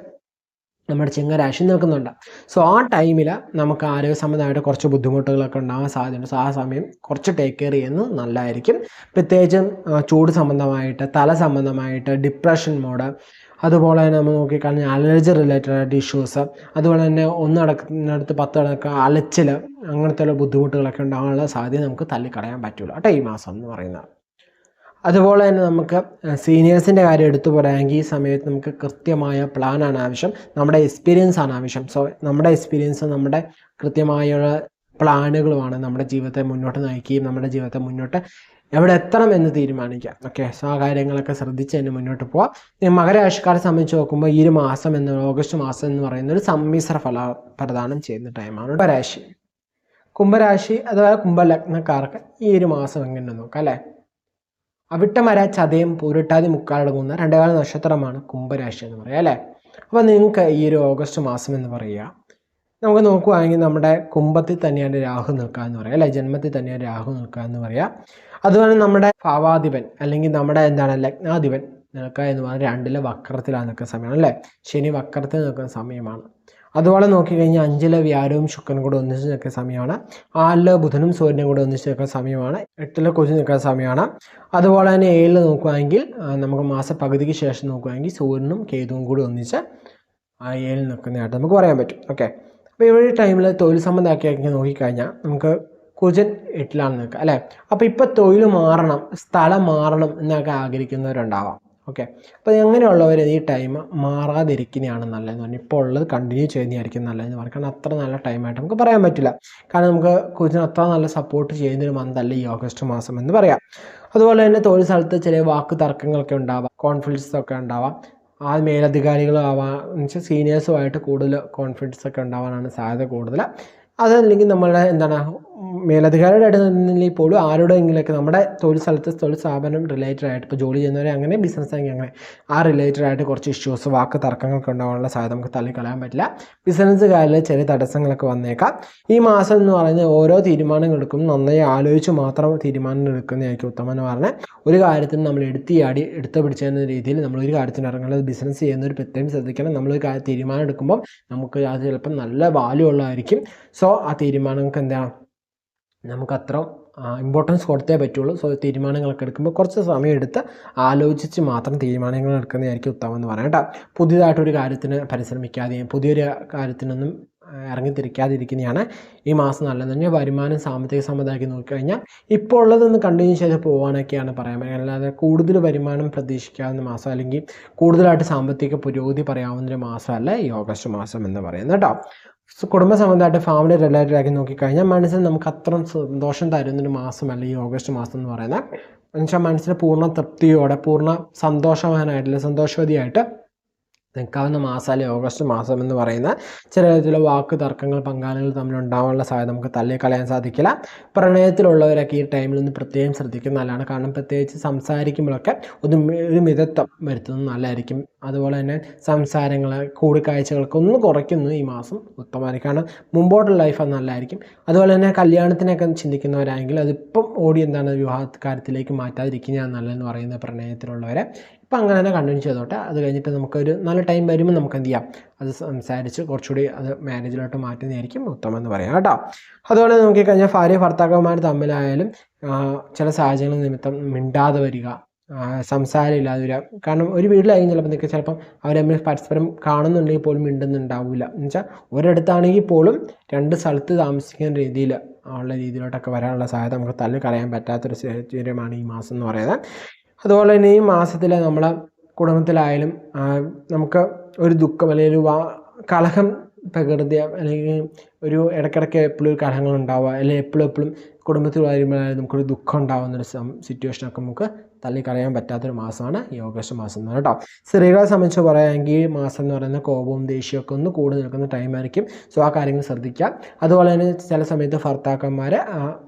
നമ്മുടെ ചിങ്ങരാശി നിൽക്കുന്നുണ്ട്. സോ ആ ടൈമിൽ നമുക്ക് ആരോഗ്യ സംബന്ധമായിട്ട് കുറച്ച് ബുദ്ധിമുട്ടുകളൊക്കെ ഉണ്ടാകാൻ സാധ്യതയുണ്ട്. സോ ആ സമയം കുറച്ച് ടേക്ക് കെയർ ചെയ്യുന്നത് നല്ലതായിരിക്കും. പ്രത്യേകിച്ചും ചൂട് സംബന്ധമായിട്ട്, തല സംബന്ധമായിട്ട്, ഡിപ്രഷൻ മോഡ്, അതുപോലെ തന്നെ നമ്മൾ നോക്കിക്കഴിഞ്ഞാൽ അലർജി റിലേറ്റഡ് ആയിട്ട് ഇഷ്യൂസ്, അതുപോലെ തന്നെ ഒന്നടക്കുന്നിടത്ത് 10 കണക്ക് അലച്ചിൽ, അങ്ങനത്തെ ബുദ്ധിമുട്ടുകളൊക്കെ ഉണ്ടാകാനുള്ള സാധ്യത നമുക്ക് തള്ളിക്കളയാൻ പറ്റില്ല കേട്ടോ ഈ മാസം എന്ന് പറയുന്നത്. അതുപോലെ തന്നെ നമുക്ക് സീനിയേഴ്സിൻ്റെ കാര്യം എടുത്തു പറയുകയാണെങ്കിൽ ഈ സമയത്ത് നമുക്ക് കൃത്യമായ പ്ലാനാണ് ആവശ്യം, നമ്മുടെ എക്സ്പീരിയൻസ് ആണ് ആവശ്യം. സോ നമ്മുടെ എക്സ്പീരിയൻസ്, നമ്മുടെ കൃത്യമായുള്ള പ്ലാനുകളുമാണ് നമ്മുടെ ജീവിതത്തെ മുന്നോട്ട് നയിക്കുകയും നമ്മുടെ ജീവിതത്തെ മുന്നോട്ട് എവിടെ എത്തണം എന്ന് തീരുമാനിക്കാം. ഓക്കെ, സോ ആ കാര്യങ്ങളൊക്കെ ശ്രദ്ധിച്ച് തന്നെ മുന്നോട്ട് പോവാം. മകരരാശിക്കാരെ സംബന്ധിച്ച് നോക്കുമ്പോൾ ഈ ഒരു മാസം ഓഗസ്റ്റ് മാസം എന്ന് പറയുന്ന ഒരു സമ്മിശ്ര ഫല പ്രദാനം ചെയ്യുന്ന ടൈമാണ്. കുംഭരാശി അഥവാ കുംഭലഗ്നക്കാർക്ക് ഈ ഒരു മാസം എങ്ങനെ നോക്കാം അല്ലേ. അവിട്ടമര, ചതയം, പൂരിട്ടാതി, മുക്കാലടങ്ങുന്ന 2 നക്ഷത്രമാണ് കുംഭരാശി എന്ന് പറയുക അല്ലേ. അപ്പോൾ നിങ്ങൾക്ക് ഈ ഒരു ഓഗസ്റ്റ് മാസം എന്ന് പറയുക, നമുക്ക് നോക്കുകയാണെങ്കിൽ നമ്മുടെ കുംഭത്തിൽ തന്നെയാണ് രാഹു നിൽക്കുക എന്ന് പറയാം അല്ലേ. ജന്മത്തിൽ തന്നെയാണ് രാഹു നിൽക്കുക എന്ന് പറയാം. അതുപോലെ നമ്മുടെ ഭാവാധിപൻ അല്ലെങ്കിൽ നമ്മുടെ ലഗ്നാധിപൻ നിൽക്കുക എന്ന് പറഞ്ഞാൽ 2 വക്രത്തിലാണ് നിൽക്കുന്ന സമയമാണ് അല്ലേ. ശനി വക്രത്തിൽ നിൽക്കുന്ന സമയമാണ്. അതുപോലെ നോക്കിക്കഴിഞ്ഞാൽ 5 വ്യാഴവും ശുക്രനും കൂടെ ഒന്നിച്ച് നിൽക്കുന്ന സമയമാണ്. 4 ബുധനും സൂര്യനും കൂടെ ഒന്നിച്ച് നിൽക്കുന്ന സമയമാണ്. 8 കുജി നിൽക്കുന്ന സമയമാണ്. അതുപോലെ തന്നെ 7 നോക്കുകയാണെങ്കിൽ നമുക്ക് മാസപകുതിക്ക് ശേഷം നോക്കുകയാണെങ്കിൽ സൂര്യനും കേതുവും കൂടി ഒന്നിച്ച് 7 നിൽക്കുന്നതായിട്ട് നമുക്ക് പറയാൻ പറ്റും. ഓക്കെ, അപ്പോൾ ഈ ടൈമിൽ തൊഴിൽ സംബന്ധമാക്കി നോക്കിക്കഴിഞ്ഞാൽ നമുക്ക് കുജൻ 8ലാണ് നിൽക്കുക അല്ലേ. അപ്പോൾ ഇപ്പോൾ തൊഴിൽ മാറണം, സ്ഥലം മാറണം എന്നൊക്കെ ആഗ്രഹിക്കുന്നവരുണ്ടാവാം. ഓക്കെ, അപ്പോൾ അങ്ങനെയുള്ളവർ ഈ ടൈം മാറാതിരിക്കുന്നതാണ് നല്ലതെന്ന് പറഞ്ഞാൽ ഇപ്പോൾ ഉള്ളത് കണ്ടിന്യൂ ചെയ്യുന്നതായിരിക്കും നല്ലതെന്ന് പറയും. കാരണം അത്ര നല്ല ടൈമായിട്ട് നമുക്ക് പറയാൻ പറ്റില്ല. കാരണം നമുക്ക് കുജൻ അത്ര നല്ല സപ്പോർട്ട് ചെയ്യുന്നൊരു മന്തല്ല ഈ ഓഗസ്റ്റ് മാസം എന്ന് പറയാം. അതുപോലെ തന്നെ തൊഴിൽ സ്ഥലത്ത് ചില വാക്ക് തർക്കങ്ങളൊക്കെ ഉണ്ടാവാം, കോൺഫ്ലിക്ട്സ് ഒക്കെ ഉണ്ടാവാം. ആ മേലധികാരികളാവാം, എന്നുവെച്ചാൽ സീനിയേഴ്സുമായിട്ട് കൂടുതൽ കോൺഫിഡൻസ് ഒക്കെ ഉണ്ടാവാനാണ് സാധ്യത കൂടുതൽ. അതല്ലെങ്കിൽ നമ്മളുടെ മേലധികാരിയുടെ നിന്നില്ലെങ്കിൽ പോലും ആരുടെയെങ്കിലൊക്കെ നമ്മുടെ തൊഴിൽ സ്ഥലത്ത് തൊഴിൽ സ്ഥാപനം റിലേറ്റഡ് ആയിട്ട് ഇപ്പോൾ ജോലി ചെയ്യുന്നവരെ അങ്ങനെ ബിസിനസ് ആണെങ്കിൽ അങ്ങനെ ആ റിലേറ്റഡ് ആയിട്ട് കുറച്ച് ഇഷ്യൂസ് വാക്ക് തർക്കങ്ങളൊക്കെ ഉണ്ടാകാനുള്ള സാധ്യത നമുക്ക് തള്ളിക്കളയാൻ പറ്റില്ല. ബിസിനസ്സുകാരിൽ ചെറിയ തടസ്സങ്ങളൊക്കെ വന്നേക്കാം. ഈ മാസം എന്ന് പറയുന്നത് ഓരോ തീരുമാനങ്ങൾ എടുക്കും നന്നായി ആലോചിച്ച് മാത്രം തീരുമാനം എടുക്കുന്നതായിരിക്കും ഉത്തമം എന്ന് പറഞ്ഞാൽ ഒരു കാര്യത്തിന് നമ്മൾ എടുത്തു പിടിച്ചെന്ന രീതിയിൽ നമ്മളൊരു കാര്യത്തിന് ഇറങ്ങുന്നത് ബിസിനസ് ചെയ്യുന്നവർ പ്രത്യേകം ശ്രദ്ധിക്കണം. നമ്മളൊരു തീരുമാനം എടുക്കുമ്പോൾ നമുക്ക് അത് ചിലപ്പോൾ നല്ല വാല്യൂ ഉള്ളതായിരിക്കും. സോ ആ തീരുമാനങ്ങൾക്ക് എന്താണ് നമുക്ക് അത്ര ഇമ്പോർട്ടൻസ് കൊടുത്തേ പറ്റുള്ളൂ. സോ തീരുമാനങ്ങളൊക്കെ എടുക്കുമ്പോൾ കുറച്ച് സമയം എടുത്ത് ആലോചിച്ച് മാത്രം തീരുമാനങ്ങൾ എടുക്കുന്നതായിരിക്കും ഉത്തമം എന്ന് പറയാം കേട്ടോ. പുതിയതായിട്ടൊരു കാര്യത്തിന് പരിശ്രമിക്കാതെയും പുതിയൊരു കാര്യത്തിനൊന്നും ഇറങ്ങിത്തിരിക്കാതിരിക്കുന്നതാണ് ഈ മാസം നല്ലത്. തന്നെ വരുമാനം സാമ്പത്തിക സമ്മതമാക്കി നോക്കിക്കഴിഞ്ഞാൽ ഇപ്പോൾ ഉള്ളതൊന്ന് കണ്ടിന്യൂ ചെയ്ത് പോകാനൊക്കെയാണ് പറയാൻ പറ്റുക. അല്ലാതെ കൂടുതൽ വരുമാനം പ്രതീക്ഷിക്കാവുന്ന മാസം അല്ലെങ്കിൽ കൂടുതലായിട്ട് സാമ്പത്തിക പുരോഗതി പറയാവുന്നൊരു മാസമല്ല ഈ ഓഗസ്റ്റ് മാസം എന്ന് പറയുന്നത് കേട്ടോ. കുടുംബ സംബന്ധമായിട്ട് ഫാമിലി റിലേറ്റഡ് ആക്കി നോക്കിക്കഴിഞ്ഞാൽ മനസ്സിന് നമുക്ക് അത്ര സന്തോഷം തരുന്നൊരു മാസമല്ല ഈ ഓഗസ്റ്റ് മാസം എന്ന് പറയുന്നത്. എന്നുവെച്ചാൽ മനസ്സിന് പൂർണ്ണ തൃപ്തിയോടെ പൂർണ്ണ സന്തോഷവാനായിട്ടില്ല സന്തോഷവതിയായിട്ട് നിൽക്കാവുന്ന മാസമല്ലേ ഓഗസ്റ്റ് മാസം എന്ന് പറയുന്ന ചില തരത്തിലുള്ള വാക്ക് തർക്കങ്ങൾ പങ്കാളികൾ തമ്മിൽ ഉണ്ടാവാനുള്ള സാധ്യത നമുക്ക് തള്ളിക്കളയാൻ സാധിക്കില്ല. പ്രണയത്തിലുള്ളവരൊക്കെ ഈ ടൈമിൽ നിന്ന് പ്രത്യേകം ശ്രദ്ധിക്കുന്നത് നല്ലതാണ്. കാരണം പ്രത്യേകിച്ച് സംസാരിക്കുമ്പോഴൊക്കെ ഒരു മിതത്വം വരുത്തുന്നത് നല്ലതായിരിക്കും. അതുപോലെ തന്നെ സംസാരങ്ങൾ കൂടിക്കാഴ്ചകളൊക്കെ ഒന്ന് കുറയ്ക്കുന്നു ഈ മാസം ഉത്തമമായിരിക്കും. കാരണം മുമ്പോട്ടുള്ള ലൈഫ് നല്ലതായിരിക്കും. അതുപോലെ തന്നെ കല്യാണത്തിനൊക്കെ ചിന്തിക്കുന്നവരാണെങ്കിൽ അതിപ്പം വിവാഹ കാര്യത്തിലേക്ക് മാറ്റാതിരിക്കുന്നതാണ് നല്ലതെന്ന് പറയുന്നത് പ്രണയത്തിലുള്ളവരെ. ഇപ്പം അങ്ങനെ തന്നെ കണ്ടിന്യൂ ചെയ്തോട്ടെ. അത് കഴിഞ്ഞിട്ട് നമുക്കൊരു നല്ല ടൈം വരുമ്പോൾ നമുക്ക് എന്ത് ചെയ്യാം അത് സംസാരിച്ച് കുറച്ചുകൂടി അത് മാരേജിലോട്ട് മാറ്റുന്നതായിരിക്കും ഉത്തമം എന്ന് പറയാം കേട്ടോ. അതുപോലെ നോക്കിക്കഴിഞ്ഞാൽ ഭാര്യ ഭർത്താക്കന്മാർ തമ്മിലായാലും ചില സാഹചര്യങ്ങൾ നിമിത്തം മിണ്ടാതെ വരിക, സംസാരം ഇല്ലാതെ വരിക. കാരണം ഒരു വീട്ടിലായിരിക്കും ചിലപ്പം അവർ തമ്മിൽ പരസ്പരം കാണുന്നുണ്ടെങ്കിൽ പോലും മിണ്ടുന്നുണ്ടാവില്ല. എന്ന് വെച്ചാൽ ഒരിടത്താണെങ്കിൽ പോലും രണ്ട് സ്ഥലത്ത് താമസിക്കുന്ന രീതിയിൽ ഉള്ള രീതിയിലോട്ടൊക്കെ വരാനുള്ള സാധ്യത നമുക്ക് തള്ളിക്കളയാൻ പറ്റാത്തൊരു സാഹചര്യമാണ് ഈ മാസം എന്ന് പറയുന്നത്. അതുപോലെ തന്നെ ഈ മാസത്തിൽ നമ്മളെ കുടുംബത്തിലായാലും നമുക്ക് ഒരു ദുഃഖം അല്ലെങ്കിൽ ഒരു കലഹം പ്രകൃതി അല്ലെങ്കിൽ ഒരു ഇടയ്ക്കിടയ്ക്ക് എപ്പോഴും ഒരു കലഹങ്ങൾ ഉണ്ടാവുക അല്ലെങ്കിൽ എപ്പോഴും കുടുംബത്തിൽ വരുമ്പോഴായാലും നമുക്കൊരു ദുഃഖം ഉണ്ടാകുന്നൊരു സിറ്റുവേഷനൊക്കെ നമുക്ക് തള്ളിക്കളയാൻ പറ്റാത്തൊരു മാസമാണ് ഈ ഓഗസ്റ്റ് മാസം എന്ന് പറയുന്നത് കേട്ടോ. സ്ത്രീകളെ സംബന്ധിച്ച് പറയുകയാണെങ്കിൽ ഈ മാസം എന്ന് പറയുന്നത് കോപവും ദേഷ്യമൊക്കെ ഒന്ന് കൂടി നിൽക്കുന്ന ടൈമായിരിക്കും. സോ ആ കാര്യങ്ങൾ ശ്രദ്ധിക്കുക. അതുപോലെ തന്നെ ചില സമയത്ത് ഭർത്താക്കന്മാർ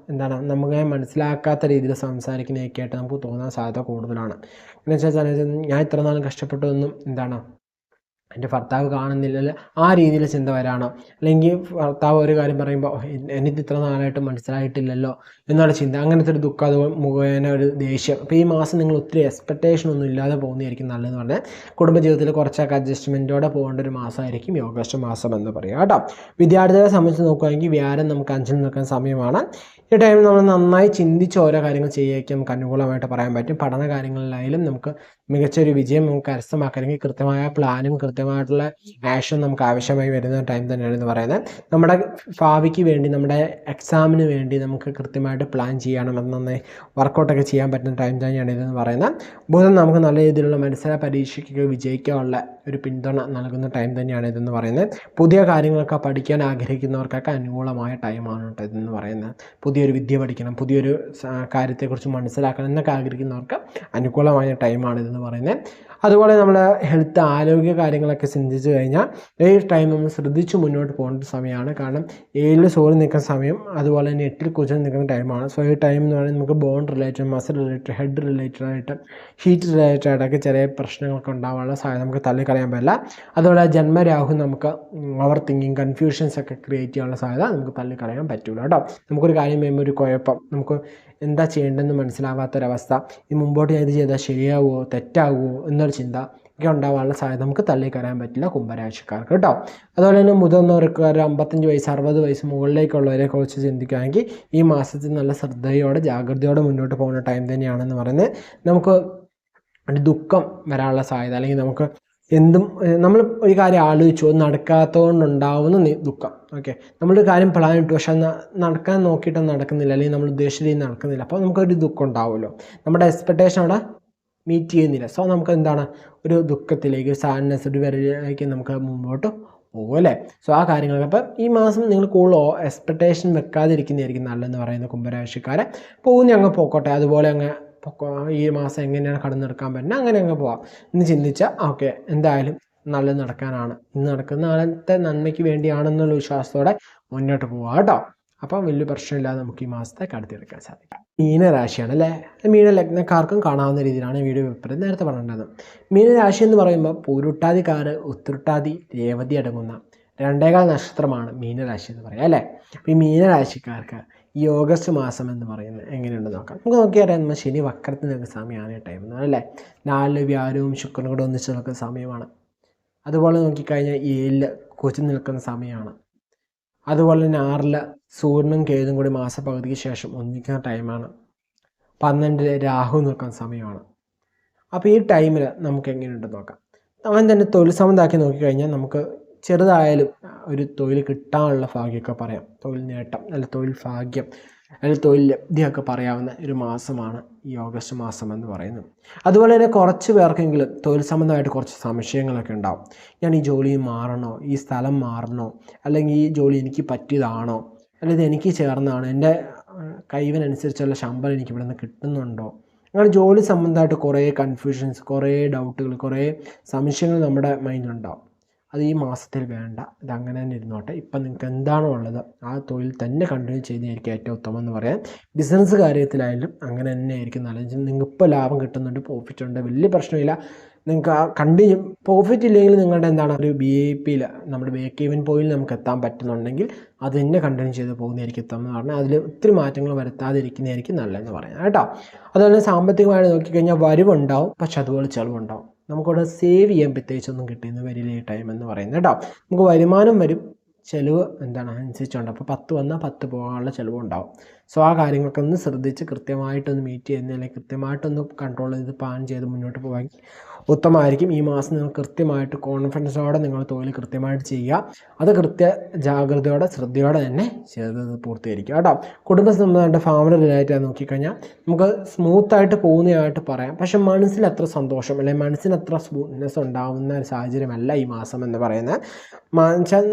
നമുക്ക് മനസ്സിലാക്കാത്ത രീതിയിൽ സംസാരിക്കുന്നതൊക്കെ ആയിട്ട് നമുക്ക് തോന്നാൻ സാധ്യത കൂടുതലാണ്. എന്ന് വെച്ചാൽ ഞാൻ ഇത്ര നാളും കഷ്ടപ്പെട്ടതൊന്നും എൻ്റെ ഭർത്താവ് കാണുന്നില്ലല്ലോ ആ രീതിയിൽ ചിന്ത വരാണോ, അല്ലെങ്കിൽ ഭർത്താവ് ഒരു കാര്യം പറയുമ്പോൾ എനിക്ക് ഇത്ര നാളായിട്ട് മനസ്സിലായിട്ടില്ലല്ലോ എന്നുള്ള ചിന്ത, അങ്ങനത്തെ ഒരു ദുഃഖം അത് മുഖേന ഒരു ദേഷ്യം. അപ്പോൾ ഈ മാസം നിങ്ങൾ ഒത്തിരി എക്സ്പെക്റ്റേഷൻ ഒന്നും ഇല്ലാതെ പോകുന്നതായിരിക്കും നല്ലതെന്ന് പറഞ്ഞാൽ കുടുംബജീവിതത്തിൽ കുറച്ചൊക്കെ അഡ്ജസ്റ്റ്മെൻറ്റോടെ പോകേണ്ട ഒരു മാസമായിരിക്കും ഈ ഓഗസ്റ്റ് മാസം എന്ന് പറയുക കേട്ടോ. വിദ്യാർത്ഥികളെ സംബന്ധിച്ച് നോക്കുകയാണെങ്കിൽ വ്യാഴം നമുക്ക് 5-ൽ നിൽക്കുന്ന സമയമാണ്. ഈ ടൈമിൽ നമ്മൾ നന്നായി ചിന്തിച്ച് ഓരോ കാര്യങ്ങൾ ചെയ്യുകയൊക്കെ നമുക്ക് അനുകൂലമായിട്ട് പറയാൻ പറ്റും. പഠന കാര്യങ്ങളിലായാലും നമുക്ക് മികച്ചൊരു വിജയം നമുക്ക് കരസ്ഥമാക്കണമെങ്കിൽ കൃത്യമായ പ്ലാനും കൃത്യമായിട്ടുള്ള ആക്ഷൻ നമുക്ക് ആവശ്യമായി വരുന്ന ടൈം തന്നെയാണ് എന്ന് പറയുന്നത്. നമ്മുടെ ഭാവിക്ക് വേണ്ടി നമ്മുടെ എക്സാമിന് വേണ്ടി നമുക്ക് കൃത്യമായിട്ട് പ്ലാൻ ചെയ്യണം, നന്നായി വർക്കൗട്ടൊക്കെ ചെയ്യാൻ പറ്റുന്ന ടൈം തന്നെയാണ് ഇതെന്ന് പറയുന്നത്. ബുധൻ നമുക്ക് നല്ല രീതിയിലുള്ള മത്സര പരീക്ഷയ്ക്ക് വിജയിക്കാനുള്ള ഒരു പിന്തുണ നൽകുന്ന ടൈം തന്നെയാണ് ഇതെന്ന് പറയുന്നത്. പുതിയ കാര്യങ്ങളൊക്കെ പഠിക്കാൻ ആഗ്രഹിക്കുന്നവർക്കൊക്കെ അനുകൂലമായ ടൈമാണ് കേട്ടോ ഇതെന്ന് പറയുന്നത്. പുതിയൊരു വിദ്യ പഠിക്കണം, പുതിയൊരു കാര്യത്തെക്കുറിച്ച് മനസ്സിലാക്കണം എന്നൊക്കെ ആഗ്രഹിക്കുന്നവർക്ക് അനുകൂലമായ ടൈമാണ് ഇതെന്ന് പറയുന്നത്. അതുപോലെ നമ്മൾ ഹെൽത്ത് ആരോഗ്യ കാര്യങ്ങളൊക്കെ ചിന്തിച്ച് കഴിഞ്ഞാൽ ഈ ടൈം നമ്മൾ ശ്രദ്ധിച്ച് മുന്നോട്ട് പോകേണ്ട സമയമാണ്. കാരണം 7-ൽ സൂര്യൻ നിൽക്കുന്ന സമയം, അതുപോലെ തന്നെ 8-ൽ കുജൻ നിൽക്കുന്ന ടൈമാണ്. സോ ഈ ടൈം എന്ന് പറയുന്നത് നമുക്ക് bone related, muscle related, head related ആയിട്ട്, ഹീറ്റ് റിലേറ്റഡ് ആയിട്ടൊക്കെ ചെറിയ പ്രശ്നങ്ങളൊക്കെ ഉണ്ടാകാനുള്ള സാധ്യത നമുക്ക് തള്ളിക്കളയാൻ പറ്റില്ല. അതുപോലെ ജന്മരാഹു നമുക്ക് ഓവർ തിങ്കിങ് കൺഫ്യൂഷൻസ് ഒക്കെ ക്രിയേറ്റ് ചെയ്യാനുള്ള സാധ്യത നമുക്ക് തള്ളിക്കളയാൻ പറ്റില്ല കേട്ടോ. നമുക്കൊരു കാര്യം ചെയ്യുമ്പോൾ ഒരു കുഴപ്പം, നമുക്ക് എന്താ ചെയ്യേണ്ടതെന്ന് മനസ്സിലാവാത്തൊരവസ്ഥ, ഈ മുമ്പോട്ട് ഇത് ചെയ്താൽ ശരിയാവുമോ തെറ്റാവുമോ എന്നൊരു ചിന്ത ഒക്കെ ഉണ്ടാകാനുള്ള സാധ്യത നമുക്ക് തള്ളിക്കറിയാൻ പറ്റില്ല കുംഭരാശിക്കാർക്ക് കേട്ടോ. അതുപോലെ തന്നെ മുതിർന്നവർക്ക് 55 വയസ്സ് 60 വയസ്സ് മുകളിലേക്കുള്ളവരെ കുറിച്ച് ചിന്തിക്കുകയാണെങ്കിൽ ഈ മാസത്തിൽ നല്ല ശ്രദ്ധയോടെ ജാഗ്രതയോടെ മുന്നോട്ട് പോകുന്ന ടൈം തന്നെയാണെന്ന് പറയുന്നത്. നമുക്ക് ഒരു ദുഃഖം വരാനുള്ള സാധ്യത, അല്ലെങ്കിൽ നമുക്ക് നമ്മൾ ഒരു കാര്യം ആലോചിച്ചു അത് നടക്കാത്തതുകൊണ്ടുണ്ടാവുന്ന ദുഃഖം. ഓക്കെ, നമ്മളൊരു കാര്യം പ്ലാൻ ഇട്ടു പക്ഷെ നടക്കാൻ നോക്കിയിട്ട് നടക്കുന്നില്ല, അല്ലെങ്കിൽ നമ്മൾ ഉദ്ദേശിച്ച രീതി നടക്കുന്നില്ല, അപ്പോൾ നമുക്കൊരു ദുഃഖം ഉണ്ടാവുമല്ലോ, നമ്മുടെ എക്സ്പെക്റ്റേഷൻ അവിടെ മീറ്റ് ചെയ്യുന്നില്ല. സോ നമുക്ക് ഒരു ദുഃഖത്തിലേക്ക്, സാഡ്നെസ്, ഒരു വരയിലേക്ക് നമുക്ക് മുമ്പോട്ട് പോകും അല്ലേ. സോ ആ കാര്യങ്ങളൊക്കെ അപ്പം ഈ മാസം നിങ്ങൾ കൂടുതൽ എക്സ്പെക്റ്റേഷൻ വെക്കാതിരിക്കുന്നതായിരിക്കും നല്ലതെന്ന് പറയുന്ന കുംഭരാശിക്കാരെ. പോകുന്ന അങ്ങ് പോക്കോട്ടെ, അതുപോലെ അങ്ങ് ഈ മാസം എങ്ങനെയാണ് കടന്നെടുക്കാൻ പറ്റുന്നത് അങ്ങനെ അങ്ങ് പോവാം എന്ന് ചിന്തിച്ചാൽ ഓക്കെ, എന്തായാലും നല്ലത് നടക്കാനാണ്, ഇന്ന് നടക്കുന്ന നാളത്തെ നന്മയ്ക്ക് വേണ്ടിയാണെന്നുള്ള വിശ്വാസത്തോടെ മുന്നോട്ട് പോവാം കേട്ടോ. അപ്പം വലിയ പ്രശ്നമില്ലാതെ നമുക്ക് ഈ മാസത്തെ കടത്തിയെടുക്കാൻ സാധിക്കും. മീനരാശിയാണ് അല്ലേ. മീനലഗ്നക്കാർക്കും കാണാവുന്ന രീതിയിലാണ് വീഡിയോ പേപ്പറിൽ നേരത്തെ പറഞ്ഞിട്ടുള്ളത്. മീനരാശി എന്ന് പറയുമ്പോൾ പൂരുട്ടാതിക്കാർ, ഉത്തരട്ടാതി, രേവതി അടങ്ങുന്ന 2.25 നക്ഷത്രമാണ് മീനരാശി എന്ന് പറയുക അല്ലേ. അപ്പോൾ ഈ മീനരാശിക്കാർക്ക് ഈ ഓഗസ്റ്റ് മാസം എന്ന് പറയുന്നത് എങ്ങനെയുണ്ടെന്ന് നോക്കാം. നമുക്ക് നോക്കിയറിയാം, നമ്മൾ ശനി വക്രത്തിൽ നിൽക്കുന്ന സമയമാണ് ഈ ടൈം അല്ലേ. 4 വ്യാഴവും ശുക്രനും കൂടെ ഒന്നിച്ച് നിൽക്കുന്ന സമയമാണ്. അതുപോലെ നോക്കിക്കഴിഞ്ഞാൽ 7 കൊച്ചു നിൽക്കുന്ന സമയമാണ്. അതുപോലെ തന്നെ 6 സൂര്യനും കേതും കൂടി മാസപകുതിക്ക് ശേഷം ഒന്നിക്കുന്ന ടൈമാണ്. 12 രാഹു നിൽക്കുന്ന സമയമാണ്. അപ്പോൾ ഈ ടൈമിൽ നമുക്ക് എങ്ങനെയുണ്ടെന്ന് നോക്കാം. അവൻ തന്നെ തൊഴിൽ സംബന്ധമാക്കി നോക്കിക്കഴിഞ്ഞാൽ നമുക്ക് ചെറുതായാലും ഒരു തൊഴിൽ കിട്ടാനുള്ള ഭാഗ്യമൊക്കെ പറയാം. തൊഴിൽ നേട്ടം അല്ലെങ്കിൽ തൊഴിൽ ഭാഗ്യം അല്ലെങ്കിൽ തൊഴിൽ ലബ്ധിയൊക്കെ പറയാവുന്ന ഒരു മാസമാണ് ഈ ഓഗസ്റ്റ് മാസം എന്ന് പറയുന്നത്. അതുപോലെ തന്നെ കുറച്ച് പേർക്കെങ്കിലും തൊഴിൽ സംബന്ധമായിട്ട് കുറച്ച് സംശയങ്ങളൊക്കെ ഉണ്ടാവും. ഞാൻ ഈ ജോലി മാറണോ, ഈ സ്ഥലം മാറണോ, അല്ലെങ്കിൽ ഈ ജോലി എനിക്ക് പറ്റിയതാണോ, അല്ലെങ്കിൽ എനിക്ക് ചേർന്നാണോ, എൻ്റെ കഴിവിനനുസരിച്ചുള്ള ശമ്പളം എനിക്ക് ഇവിടെ നിന്ന് കിട്ടുന്നുണ്ടോ, അങ്ങനെ ജോലി സംബന്ധമായിട്ട് കുറേ കൺഫ്യൂഷൻസ്, കുറേ ഡൗട്ടുകൾ, കുറേ സംശയങ്ങൾ നമ്മുടെ മൈൻഡിലുണ്ടാവും. അത് ഈ മാസത്തിൽ വേണ്ട, ഇതങ്ങനെ തന്നെ ഇരുന്നോട്ടെ. ഇപ്പം നിങ്ങൾക്ക് എന്താണോ ഉള്ളത് ആ തൊഴിൽ തന്നെ കണ്ടിന്യൂ ചെയ്യുന്നതായിരിക്കും ഏറ്റവും ഉത്തമം എന്ന് പറയാം. ബിസിനസ് കാര്യത്തിലായാലും അങ്ങനെ തന്നെ ആയിരിക്കും നല്ലത്. നിങ്ങൾക്ക് ഇപ്പോൾ ലാഭം കിട്ടുന്നുണ്ട്, പ്രോഫിറ്റ് ഉണ്ട്, വലിയ പ്രശ്നമില്ല. നിങ്ങൾക്ക് ആ കണ്ടിന്യൂ പ്രോഫിറ്റ് ഇല്ലെങ്കിൽ നിങ്ങളുടെ എന്താണ് ഒരു BIP നമ്മുടെ ബ്രേക്ക് ഈവൻ പോയിന്റ് നമുക്ക് എത്താൻ പറ്റുന്നുണ്ടെങ്കിൽ അത് തന്നെ കണ്ടിന്യൂ ചെയ്ത് പോകുന്നതായിരിക്കും ഉത്തമം എന്ന് പറഞ്ഞാൽ അതിൽ ഒത്തിരി മാറ്റങ്ങൾ വരുത്താതിരിക്കുന്നതായിരിക്കും നല്ലതെന്ന് പറയാം കേട്ടോ. അതുപോലെ സാമ്പത്തികമായിട്ട് നോക്കിക്കഴിഞ്ഞാൽ വരവുണ്ടാവും, പക്ഷെ അതുപോലെ ചിലവുണ്ടാവും. നമുക്കിവിടെ സേവ് ചെയ്യാൻ പ്രത്യേകിച്ചൊന്നും കിട്ടുന്ന വരില്ല ഈ ടൈം എന്ന് പറയുന്നത് കേട്ടോ. നമുക്ക് വരുമാനം വരും, ചിലവ് എന്താണ് അനുസരിച്ചുണ്ട്. അപ്പോൾ 10 വന്നാൽ 10 പോകാനുള്ള ചിലവുണ്ടാവും. സോ ആ കാര്യങ്ങളൊക്കെ ഒന്ന് ശ്രദ്ധിച്ച് കൃത്യമായിട്ടൊന്ന് മീറ്റ് ചെയ്യുന്ന അല്ലെങ്കിൽ കൃത്യമായിട്ടൊന്ന് കൺട്രോൾ ചെയ്ത് പ്ലാൻ ചെയ്ത് മുന്നോട്ട് പോകാൻ ഉത്തമമായിരിക്കും. ഈ മാസം നിങ്ങൾ കൃത്യമായിട്ട് കോൺഫിഡൻസോടെ നിങ്ങൾ തൊഴിൽ കൃത്യമായിട്ട് ചെയ്യുക. അത് ജാഗ്രതയോടെ ശ്രദ്ധയോടെ തന്നെ ചെയ്ത് പൂർത്തീകരിക്കുക കേട്ടോ. കുടുംബ സംബന്ധമായിട്ട് ഫാമിലി റിലേറ്റഡ് നോക്കിക്കഴിഞ്ഞാൽ നമുക്ക് സ്മൂത്തായിട്ട് പോകുന്നതായിട്ട് പറയാം. പക്ഷെ മനസ്സിന് അത്ര സന്തോഷം അല്ലെങ്കിൽ മനസ്സിന് അത്ര സ്മൂത്ത്നെസ് ഉണ്ടാകുന്ന ഒരു സാഹചര്യമല്ല ഈ മാസം എന്ന് പറയുന്നത്.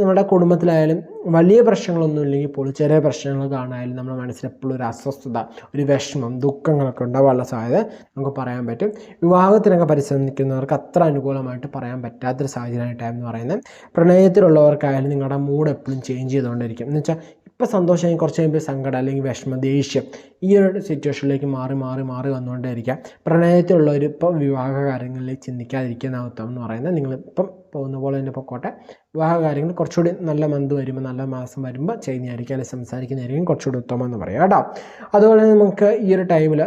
നമ്മുടെ കുടുംബത്തിലായാലും വലിയ പ്രശ്നങ്ങളൊന്നും ഇല്ലെങ്കിൽ പോലും ചെറിയ പ്രശ്നങ്ങൾ കാണാനും നമ്മുടെ മനസ്സിൽ എപ്പോഴും ഒരു അസ്വസ്ഥത, ഒരു വിഷമം, ദുഃഖങ്ങളൊക്കെ ഉണ്ടാവാനുള്ള സാധ്യത നമുക്ക് പറയാൻ പറ്റും. വിവാഹത്തിനൊക്കെ പരിശ്രമിക്കുന്നവർക്ക് അത്ര അനുകൂലമായിട്ട് പറയാൻ പറ്റാത്തൊരു സാഹചര്യമായിട്ടാണെന്ന് പറയുന്നത്. പ്രണയത്തിലുള്ളവർക്കായാലും നിങ്ങളുടെ മൂഡ് എപ്പോഴും ചേഞ്ച് ചെയ്തുകൊണ്ടിരിക്കും. എന്ന് വെച്ചാൽ ഇപ്പോൾ സന്തോഷം കുറച്ച് കഴിയുമ്പോൾ സങ്കടം അല്ലെങ്കിൽ വിഷമം, ദേഷ്യം, ഈ ഒരു സിറ്റുവേഷനിലേക്ക് മാറി മാറി മാറി വന്നുകൊണ്ടേയിരിക്കാം. പ്രണയത്തിലുള്ളവർ ഇപ്പോൾ വിവാഹ കാര്യങ്ങളിലേക്ക് ചിന്തിക്കാതിരിക്കുന്ന ഉത്തമം എന്ന് പറയുന്നത്. നിങ്ങളിപ്പം പോകുന്ന പോലെ തന്നെ പൊക്കോട്ടെ. വിവാഹ കാര്യങ്ങൾ കുറച്ചുകൂടി നല്ല മന്ത് വരുമ്പോൾ, നല്ല മാസം വരുമ്പോൾ ചെയ്യുന്നതായിരിക്കും അല്ലെങ്കിൽ സംസാരിക്കുന്നതായിരിക്കും കുറച്ചുകൂടി ഉത്തമം എന്ന് പറയാം കേട്ടോ. അതുപോലെ നമുക്ക് ഈ ഒരു ടൈമിൽ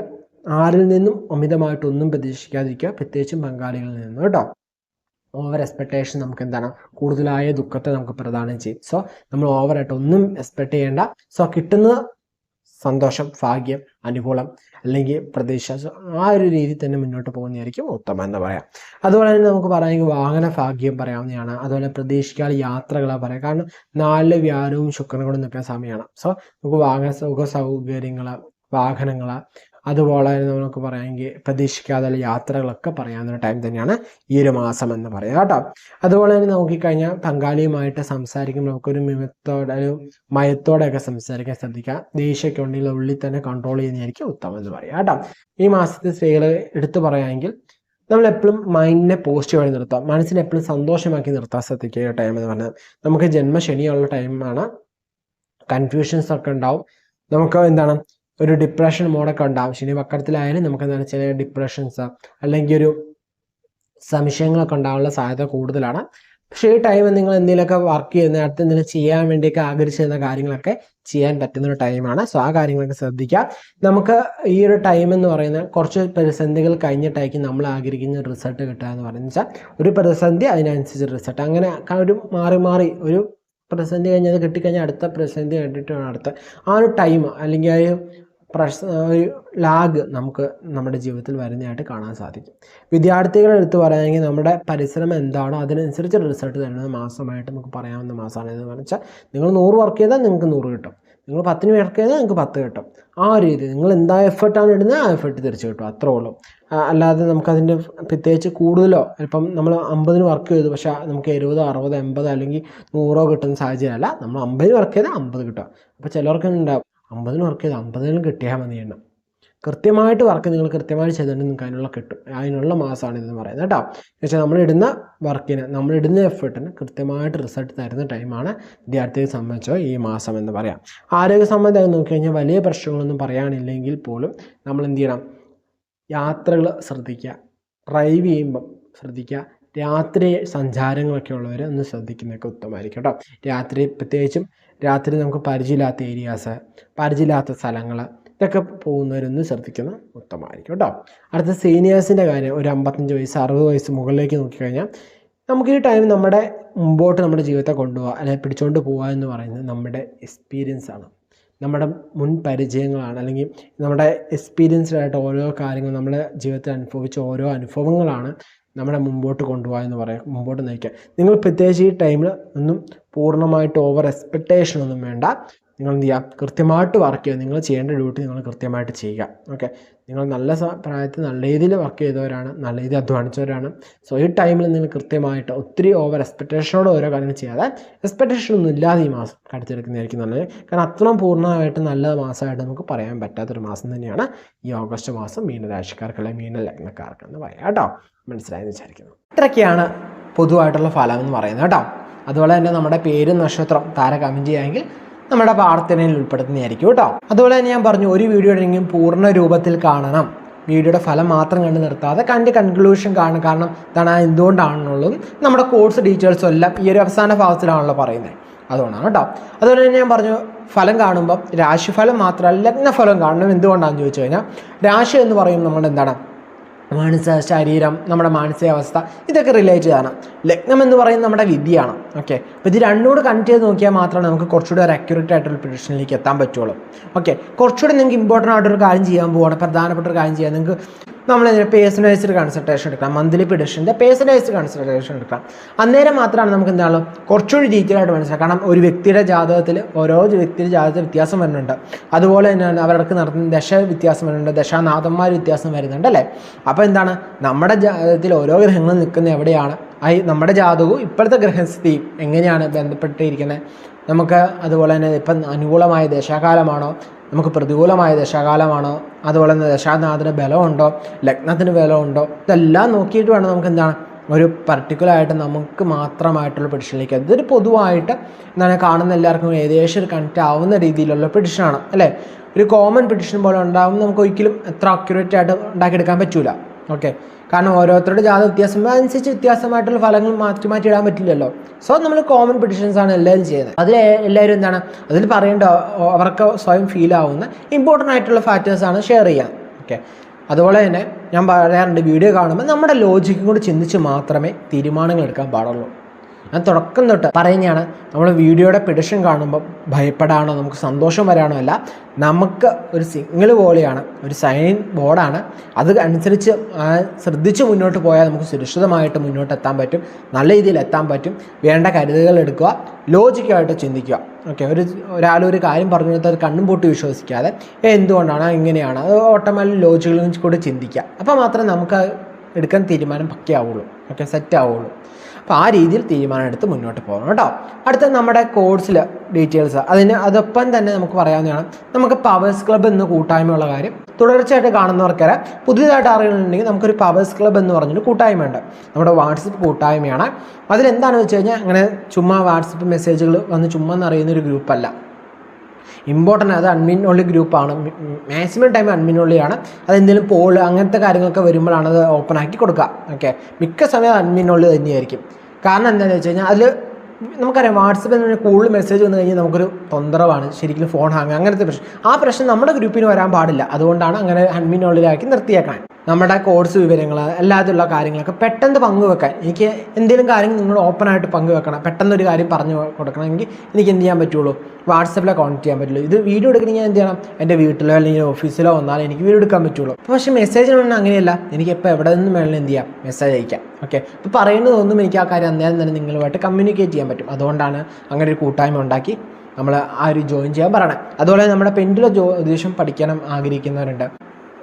ആരിൽ നിന്നും അമിതമായിട്ടൊന്നും പ്രതീക്ഷിക്കാതിരിക്കുക, പ്രത്യേകിച്ചും പങ്കാളികളിൽ നിന്നും കേട്ടോ. ഓവർ എക്സ്പെക്റ്റേഷൻ നമുക്ക് എന്താണ് കൂടുതലായ ദുഃഖത്തെ നമുക്ക് പ്രദാനം ചെയ്യും. സോ നമ്മൾ ഓവറായിട്ട് ഒന്നും എക്സ്പെക്ട് ചെയ്യേണ്ട. സോ കിട്ടുന്ന സന്തോഷം, ഭാഗ്യം, അനുകൂലം അല്ലെങ്കിൽ പ്രതീക്ഷ, ആ ഒരു രീതിയിൽ തന്നെ മുന്നോട്ട് പോകുന്നതായിരിക്കും ഉത്തമം എന്ന് പറയാം. അതുപോലെ തന്നെ നമുക്ക് പറയാമെങ്കിൽ വാഹന ഭാഗ്യം പറയാവുന്നതാണ്. അതുപോലെ പ്രതീക്ഷിക്കാതെ യാത്രകളെ പറയാം. കാരണം 4 വ്യാഴവും ശുക്രനും കൂടെ നിൽക്കുന്ന സമയമാണ്. സോ നമുക്ക് വാഹന സുഖ സൗകര്യങ്ങൾ, വാഹനങ്ങൾ, അതുപോലെ തന്നെ നമുക്ക് പറയാമെങ്കിൽ പ്രതീക്ഷിക്കാതെ യാത്രകളൊക്കെ പറയാവുന്ന ടൈം തന്നെയാണ് ഈ ഒരു മാസം എന്ന് പറയാം കേട്ടോ. അതുപോലെ തന്നെ നോക്കിക്കഴിഞ്ഞാൽ പങ്കാളിയുമായിട്ട് സംസാരിക്കുമ്പോൾ നമുക്കൊരു ഒരു മയത്തോടെയൊക്കെ സംസാരിക്കാൻ ശ്രദ്ധിക്കുക. ദേഷ്യമൊക്കെ ഉണ്ടെങ്കിൽ ഉള്ളിൽ തന്നെ കൺട്രോൾ ചെയ്യുന്നതായിരിക്കും ഉത്തമം എന്ന് പറയാം കേട്ടോ. ഈ മാസത്തെ സ്ത്രീകളെ എടുത്തു പറയുകയാണെങ്കിൽ നമ്മൾ എപ്പോഴും മൈൻഡിനെ പോസിറ്റീവായി നിർത്താം, മനസ്സിനെ എപ്പോഴും സന്തോഷമാക്കി നിർത്താൻ ശ്രദ്ധിക്കുക ടൈം എന്ന് പറഞ്ഞാൽ. നമുക്ക് ജന്മശനിയുള്ള ടൈമാണ്, കൺഫ്യൂഷൻസ് ഒക്കെ ഉണ്ടാവും, നമുക്ക് എന്താണ് ഒരു ഡിപ്രഷൻ മോഡൊക്കെ ഉണ്ടാവും. ശനി വക്രത്തിലായാലും നമുക്ക് എന്താണ് ചില ഡിപ്രഷൻസ് അല്ലെങ്കിൽ ഒരു സംശയങ്ങളൊക്കെ ഉണ്ടാകാനുള്ള സാധ്യത കൂടുതലാണ്. പക്ഷേ ഈ ടൈം നിങ്ങൾ എന്തെങ്കിലുമൊക്കെ വർക്ക് ചെയ്യുന്ന അടുത്ത് എന്തെങ്കിലും ചെയ്യാൻ വേണ്ടിയൊക്കെ ആഗ്രഹിച്ചിരുന്ന കാര്യങ്ങളൊക്കെ ചെയ്യാൻ പറ്റുന്നൊരു ടൈമാണ്. സോ ആ കാര്യങ്ങളൊക്കെ ശ്രദ്ധിക്കുക. നമുക്ക് ഈ ഒരു ടൈം എന്ന് പറയുന്നത് കുറച്ച് പ്രതിസന്ധികൾ കഴിഞ്ഞിട്ടായിരിക്കും നമ്മൾ ആഗ്രഹിക്കുന്ന റിസൾട്ട് കിട്ടുക എന്ന് പറയുന്നത്. വെച്ചാൽ ഒരു പ്രതിസന്ധി അതിനനുസരിച്ച് റിസൾട്ട്, അങ്ങനെ ഒരു മാറി മാറി ഒരു പ്രതിസന്ധി കഴിഞ്ഞത് കിട്ടിക്കഴിഞ്ഞാൽ അടുത്ത പ്രതിസന്ധി കണ്ടിട്ടാണ് അടുത്ത ആ ഒരു ടൈം അല്ലെങ്കിൽ ആ ഒരു ലാഗ് നമുക്ക് നമ്മുടെ ജീവിതത്തിൽ വരുന്നതായിട്ട് കാണാൻ സാധിക്കും. വിദ്യാർത്ഥികളെ എടുത്ത് പറയുകയാണെങ്കിൽ നമ്മുടെ പരിശ്രമം എന്താണോ അതിനനുസരിച്ച് റിസൾട്ട് തരുന്നത് മാസമായിട്ട് നമുക്ക് പറയാവുന്ന മാസമാണ്. എന്ന് വെച്ചാൽ നിങ്ങൾ 100 വർക്ക് ചെയ്താൽ നിങ്ങൾക്ക് 100 കിട്ടും, നിങ്ങൾ 10 വർക്ക് ചെയ്താൽ നിങ്ങൾക്ക് 10 കിട്ടും. ആ രീതി നിങ്ങൾ എന്താ എഫേർട്ടാണ് ഇടുന്നത് ആ എഫേർട്ട് തിരിച്ചു കിട്ടും, അത്രേ ഉള്ളൂ. അല്ലാതെ നമുക്കതിൻ്റെ പ്രത്യേകിച്ച് കൂടുതലോ ഇപ്പം നമ്മൾ 50 വർക്ക് ചെയ്തു പക്ഷേ നമുക്ക് 70, 60, 80 അല്ലെങ്കിൽ 100 കിട്ടുന്ന സാഹചര്യമല്ല. നമ്മൾ 50 വർക്ക് ചെയ്താൽ 50 കിട്ടും. അപ്പോൾ ചിലർക്ക് ഉണ്ടാവും 50 വർക്ക് ചെയ്താൽ 50 കിട്ടിയാൽ മതി എണ്ണം. കൃത്യമായിട്ട് വർക്ക് നിങ്ങൾ കൃത്യമായിട്ട് ചെയ്തിട്ട് നിങ്ങൾക്ക് അതിനുള്ള മാസമാണ് ഇതെന്ന് പറയുന്നത് കേട്ടോ. പക്ഷേ നമ്മളിടുന്ന വർക്കിന് നമ്മളിടുന്ന എഫേർട്ടിന് കൃത്യമായിട്ട് റിസൾട്ട് തരുന്ന ടൈമാണ് വിദ്യാർത്ഥിയെ സംബന്ധിച്ചോ ഈ മാസം എന്ന് പറയാം. ആരോഗ്യ സംബന്ധമായി നോക്കിക്കഴിഞ്ഞാൽ വലിയ പ്രശ്നങ്ങളൊന്നും പറയാനില്ലെങ്കിൽ പോലും നമ്മൾ എന്ത് ചെയ്യണം, യാത്രകൾ ശ്രദ്ധിക്കുക, ഡ്രൈവ് ചെയ്യുമ്പം ശ്രദ്ധിക്കുക, രാത്രി സഞ്ചാരങ്ങളൊക്കെ ഉള്ളവർ ഒന്ന് ശ്രദ്ധിക്കുന്നതൊക്കെ ഉത്തമമായിരിക്കും കേട്ടോ. രാത്രി പ്രത്യേകിച്ചും രാത്രി നമുക്ക് പരിചയമില്ലാത്ത ഏരിയാസ്, പരിചയമില്ലാത്ത സ്ഥലങ്ങൾ, ഇതൊക്കെ പോകുന്നവരൊന്ന് ശ്രദ്ധിക്കുന്നത് ഉത്തമമായിരിക്കും കേട്ടോ. അടുത്ത സീനിയേഴ്സിൻ്റെ കാര്യം, ഒരു 55 വയസ്സ് 60 വയസ്സ് മുകളിലേക്ക് നോക്കിക്കഴിഞ്ഞാൽ നമുക്ക് ഈ ടൈം നമ്മുടെ മുമ്പോട്ട് നമ്മുടെ ജീവിതത്തെ കൊണ്ടുപോകുക അല്ലെങ്കിൽ പിടിച്ചുകൊണ്ട് പോകുക എന്ന് പറയുന്നത് നമ്മുടെ എക്സ്പീരിയൻസ് ആണ്, നമ്മുടെ മുൻ പരിചയങ്ങളാണ്, അല്ലെങ്കിൽ നമ്മുടെ എക്സ്പീരിയൻസ്ഡ് ആയിട്ട് ഓരോ കാര്യങ്ങൾ നമ്മുടെ ജീവിതത്തിൽ അനുഭവിച്ച ഓരോ അനുഭവങ്ങളാണ് നമ്മളെ മുമ്പോട്ട് കൊണ്ടുപോകുക എന്ന് പറയാം, മുമ്പോട്ട് നയിക്കുക. നിങ്ങൾ പ്രത്യേകിച്ച് ഈ ടൈമിൽ ഒന്നും പൂർണ്ണമായിട്ട് ഓവർ എക്സ്പെക്റ്റേഷൻ ഒന്നും വേണ്ട. നിങ്ങൾ എന്ത് ചെയ്യുക, കൃത്യമായിട്ട് വർക്ക് ചെയ്യുക, നിങ്ങൾ ചെയ്യേണ്ട ഡ്യൂട്ടി നിങ്ങൾ കൃത്യമായിട്ട് ചെയ്യുക. ഓക്കെ, നിങ്ങൾ നല്ല പ്രായത്തിൽ നല്ല രീതിയിൽ വർക്ക് ചെയ്തവരാണ്, നല്ല രീതിയിൽ അധ്വാനിച്ചവരാണ്. സോ ഈ ടൈമിൽ നിങ്ങൾ കൃത്യമായിട്ട് ഒത്തിരി ഓവർ എക്സ്പെക്റ്റേഷനോട് ഓരോ കാര്യം ചെയ്യാതെ എക്സ്പെക്റ്റേഷൻ ഒന്നും ഇല്ലാതെ ഈ മാസം കടിച്ചെടുക്കുന്നതായിരിക്കും നല്ലത്. കാരണം അത്രയും പൂർണ്ണമായിട്ട് നല്ല മാസമായിട്ട് നമുക്ക് പറയാൻ പറ്റാത്തൊരു മാസം തന്നെയാണ് ഈ ഓഗസ്റ്റ് മാസം മീനരാശിക്കാർക്ക് അല്ലെങ്കിൽ മീന ലഗ്നക്കാർക്ക് എന്ന് പറയാം കേട്ടോ. മനസ്സിലായെന്ന് വിചാരിക്കുന്നു. ഇത്രയൊക്കെയാണ് പൊതുവായിട്ടുള്ള ഫലം എന്ന് പറയുന്നത് കേട്ടോ. അതുപോലെ തന്നെ നമ്മുടെ പേരും നക്ഷത്രം കമൻറ്റ് ചെയ്യുമെങ്കിൽ നമ്മുടെ പ്രാർത്ഥനയിൽ ഉൾപ്പെടുത്തുന്നതായിരിക്കും കേട്ടോ. അതുപോലെ തന്നെ ഞാൻ പറഞ്ഞു, ഒരു വീഡിയോയെങ്കിലും പൂർണ്ണ രൂപത്തിൽ കാണണം, വീഡിയോയുടെ ഫലം മാത്രം കണ്ട് നിർത്താതെ കൺക്ലൂഷൻ കാണണം. കാരണം ഇതാണ് എന്തുകൊണ്ടാണെന്നുള്ളതും നമ്മുടെ കോഴ്സ് ഡീറ്റെയിൽസും എല്ലാം ഈ ഒരു അവസാന ഭാഗത്തിലാണല്ലോ പറയുന്നത്, അതുകൊണ്ടാണ് കേട്ടോ. അതുപോലെ തന്നെ ഞാൻ പറഞ്ഞു, ഫലം കാണുമ്പം രാശിഫലം മാത്രമല്ല ലഗ്നഫലം കാണണം. എന്തുകൊണ്ടാണെന്ന് ചോദിച്ചു കഴിഞ്ഞാൽ രാശി എന്ന് പറയുമ്പോൾ നമ്മുടെ എന്താണ്, ശരീരം, നമ്മുടെ മാനസികാവസ്ഥ, ഇതൊക്കെ റിലേറ്റ് ചെയ്താണ്. ലഗ്നം എന്ന് പറയുന്നത് നമ്മുടെ വിധിയാണ്. ഓക്കെ, അപ്പോൾ ഇത് രണ്ടുകൂടെ കണക്ട് ചെയ്ത് നോക്കിയാൽ മാത്രമേ നമുക്ക് കുറച്ചുകൂടി ഒരു അക്യുറേറ്റ് ആയിട്ടുള്ള പ്രഡിക്ഷനിലേക്ക് എത്താൻ പറ്റുള്ളൂ. ഓക്കെ, കുറച്ചുകൂടി നിങ്ങൾക്ക് ഇമ്പോർട്ടൻ്റ് ആയിട്ടൊരു കാര്യം ചെയ്യാൻ പോവുകയാണ്, പ്രധാനപ്പെട്ട ഒരു കാര്യം ചെയ്യാൻ നിങ്ങൾക്ക് നമ്മളതിന് പേഴ്സണലൈസ്ഡ് കൺസൾട്ടേഷൻ എടുക്കാം, മന്ത്ലി പ്രഡിക്ഷൻ്റെ പേഴ്സണലൈസ്ഡ് കൺസൾട്ടേഷൻ എടുക്കാം. അന്നേരം മാത്രമാണ് നമുക്ക് എന്താണ് കുറച്ചുകൂടി ഡീറ്റെയിൽ ആയിട്ട് മനസ്സിലാക്കാം. കാരണം ഒരു വ്യക്തിയുടെ ജാതകത്തിൽ ഓരോ വ്യക്തിയുടെ ജാതകത്തിൽ വ്യത്യാസം വരുന്നുണ്ട്. അതുപോലെ തന്നെയാണ് അവർക്ക് നടത്തുന്ന ദശ വ്യത്യാസം വരുന്നുണ്ട്, ദശാനാഥന്മാർ വ്യത്യാസം വരുന്നുണ്ട് അല്ലേ. അപ്പോൾ എന്താണ്, നമ്മുടെ ജാതകത്തിൽ ഓരോ ഗ്രഹങ്ങളും നിൽക്കുന്ന എവിടെയാണ്, നമ്മുടെ ജാതകവും ഇപ്പോഴത്തെ ഗ്രഹസ്ഥിതിയും എങ്ങനെയാണ് ബന്ധപ്പെട്ടിരിക്കുന്നത് നമുക്ക്. അതുപോലെ തന്നെ ഇപ്പം അനുകൂലമായ ദശാകാലമാണോ, നമുക്ക് പ്രതികൂലമായ ദശാകാലമാണോ, അതുപോലെ തന്നെ ദശാനാഥന് ബലമുണ്ടോ, ലഗ്നത്തിന് ബലമുണ്ടോ, ഇതെല്ലാം നോക്കിയിട്ട് വേണം നമുക്ക് എന്താണ് ഒരു പർട്ടിക്കുലറായിട്ട് നമുക്ക് മാത്രമായിട്ടുള്ള പ്രഡിക്ഷനിലേക്ക്. ഇതൊരു പൊതുവായിട്ട് എന്താണ് കാണുന്ന എല്ലാവർക്കും ഏകദേശം ഒരു കണക്റ്റ് ആവുന്ന രീതിയിലുള്ള പ്രഡിക്ഷനാണ് അല്ലേ. ഒരു കോമൺ പ്രഡിക്ഷൻ പോലെ ഉണ്ടാകുമ്പോൾ നമുക്ക് ഒരിക്കലും എത്ര അക്യുറേറ്റ് ആയിട്ട് ഉണ്ടാക്കിയെടുക്കാൻ പറ്റില്ല. ഓക്കെ, കാരണം ഓരോരുത്തരുടെ ജാത വ്യത്യാസം അനുസരിച്ച് വ്യത്യാസമായിട്ടുള്ള ഫലങ്ങൾ മാറ്റി ഇടാൻ പറ്റില്ലല്ലോ. സോ നമ്മൾ കോമൺ പ്രഡിക്ഷൻസ് ആണ് എല്ലാവരും ചെയ്യുന്നത്. അതിൽ എല്ലാവരും എന്താണ് അതിൽ പറയേണ്ട അവർക്ക് സ്വയം ഫീൽ ആവുന്ന ഇമ്പോർട്ടൻ്റ് ആയിട്ടുള്ള ഫാക്ടേഴ്സാണ് ഷെയർ ചെയ്യാൻ. ഓക്കെ, അതുപോലെ തന്നെ ഞാൻ പറയാറുണ്ട്, വീഡിയോ കാണുമ്പോൾ നമ്മുടെ ലോജിക്കും കൂടി ചിന്തിച്ച് മാത്രമേ തീരുമാനങ്ങൾ എടുക്കാൻ പാടുള്ളൂ. ഞാൻ തുടക്കം തൊട്ട് പറയുന്നതാണ്, നമ്മൾ വീഡിയോയുടെ പ്രഡിക്ഷൻ കാണുമ്പോൾ ഭയപ്പെടാനോ നമുക്ക് സന്തോഷം വരാനോ അല്ല, നമുക്ക് ഒരു സിഗ്നൽ പോലെയാണ്, ഒരു സൈൻ ബോർഡാണ്. അത് അനുസരിച്ച് ശ്രദ്ധിച്ച് മുന്നോട്ട് പോയാൽ നമുക്ക് സുരക്ഷിതമായിട്ട് മുന്നോട്ട് എത്താൻ പറ്റും, നല്ല രീതിയിൽ എത്താൻ പറ്റും. വേണ്ട കരുതലുകൾ എടുക്കുക, ലോജിക്കായിട്ട് ചിന്തിക്കുക. ഓക്കെ, ഒരാളൊരു കാര്യം പറഞ്ഞു കൊടുത്താൽ അത് കണ്ണും പൂട്ടി വിശ്വസിക്കാതെ എന്തുകൊണ്ടാണ് ഇങ്ങനെയാണ്, അത് ഓട്ടോമാറ്റിക് ലോജികളിൽ കൂടി ചിന്തിക്കുക. അപ്പോൾ മാത്രമേ നമുക്ക് എടുക്കാൻ തീരുമാനം പക്കയാവുള്ളൂ. ഓക്കെ, സെറ്റ് ആവുള്ളൂ. അപ്പോൾ ആ രീതിയിൽ തീരുമാനം എടുത്ത് മുന്നോട്ട് പോകണം കേട്ടോ. അടുത്ത നമ്മുടെ കോഴ്സിൽ ഡീറ്റെയിൽസ് അതൊപ്പം തന്നെ നമുക്ക് പറയാവുന്നതാണ്. നമുക്ക് പവേഴ്സ് ക്ലബ്ബ് എന്ന കൂട്ടായ്മയുള്ള കാര്യം തുടർച്ചയായിട്ട് കാണുന്നവർക്കറിയാം. പുതിയതായിട്ട് അറിയുന്നുണ്ടെങ്കിൽ നമുക്കൊരു പവേഴ്സ് ക്ലബ്ബ് എന്ന് പറഞ്ഞൊരു കൂട്ടായ്മയുണ്ട്, നമ്മുടെ വാട്സപ്പ് കൂട്ടായ്മയാണ്. അതിലെന്താണെന്ന് വെച്ച് കഴിഞ്ഞാൽ അങ്ങനെ ചുമ്മാ വാട്സപ്പ് മെസ്സേജുകൾ വന്ന് ചുമ്മാ എന്നറിയുന്നൊരു ഗ്രൂപ്പല്ല, ഇമ്പോർട്ടൻ്റ്. അത് അഡ്മിൻ ഓൺലി ഗ്രൂപ്പാണ്, മാക്സിമം ടൈം അഡ്മിൻ ഓൺലിയാണ്. അതെന്തെങ്കിലും പോൾ അങ്ങനത്തെ കാര്യങ്ങളൊക്കെ വരുമ്പോഴാണ് അത് ഓപ്പൺ ആക്കി കൊടുക്കുക. ഓക്കെ, മിക്ക സമയം അഡ്മിൻ ഓൺലി തന്നെയായിരിക്കും. കാരണം എന്താണെന്ന് വെച്ച് കഴിഞ്ഞാൽ അതിൽ നമുക്കറിയാം, വാട്സപ്പിൽ നിന്ന് കൂടുതൽ മെസ്സേജ് വന്നു കഴിഞ്ഞാൽ നമുക്കൊരു തൊന്തരവാണ്, ശരിക്കും ഫോൺ ഹാങ്, അങ്ങനത്തെ പ്രശ്നം. ആ പ്രശ്നം നമ്മുടെ ഗ്രൂപ്പിന് വരാൻ പാടില്ല. അതുകൊണ്ടാണ് അങ്ങനെ അഡ്മിൻ ഓൺലിയിലാക്കി നിർത്തിയേക്കാൻ. നമ്മുടെ കോഴ്സ് വിവരങ്ങൾ അല്ലാതെയുള്ള കാര്യങ്ങളൊക്കെ പെട്ടെന്ന് പങ്കുവെക്കാൻ, എനിക്ക് എന്തെങ്കിലും കാര്യം നിങ്ങൾ ഓപ്പണായിട്ട് പങ്കുവെക്കണം, പെട്ടെന്നൊരു കാര്യം പറഞ്ഞു കൊടുക്കണമെങ്കിൽ എനിക്ക് എന്ത് ചെയ്യാൻ പറ്റുള്ളൂ, വാട്സപ്പിലെ കോൺടാക്ട് ചെയ്യാൻ പറ്റുള്ളൂ. ഇത് വീഡിയോ എടുക്കണമെങ്കിൽ എന്ത് ചെയ്യണം, എൻ്റെ വീട്ടിലോ അല്ലെങ്കിൽ ഓഫീസിലോ വന്നാൽ എനിക്ക് വീഡിയോ എടുക്കാൻ പറ്റുള്ളൂ. പക്ഷേ മെസ്സേജിനൊന്നും അങ്ങനെയല്ല, എനിക്ക് എപ്പോൾ എവിടെ നിന്നും വേണമെങ്കിലും എന്ത് ചെയ്യാം, മെസ്സേജ് അയക്കാം. ഓക്കെ, അപ്പോൾ പറയുന്നതൊന്നും എനിക്ക് ആ കാര്യം അന്നേരം തന്നെ നിങ്ങളുമായിട്ട് കമ്മ്യൂണിക്കേറ്റ് ചെയ്യാൻ പറ്റും. അതുകൊണ്ടാണ് അങ്ങനെ ഒരു കൂട്ടായ്മ ഉണ്ടാക്കി നമ്മൾ ആ ഒരു ജോയിൻ ചെയ്യാൻ പറയണം. അതുപോലെ നമ്മുടെ പെൻഡുലം ജ്യോതിഷം പഠിക്കാനും ആഗ്രഹിക്കുന്നവരുണ്ട്,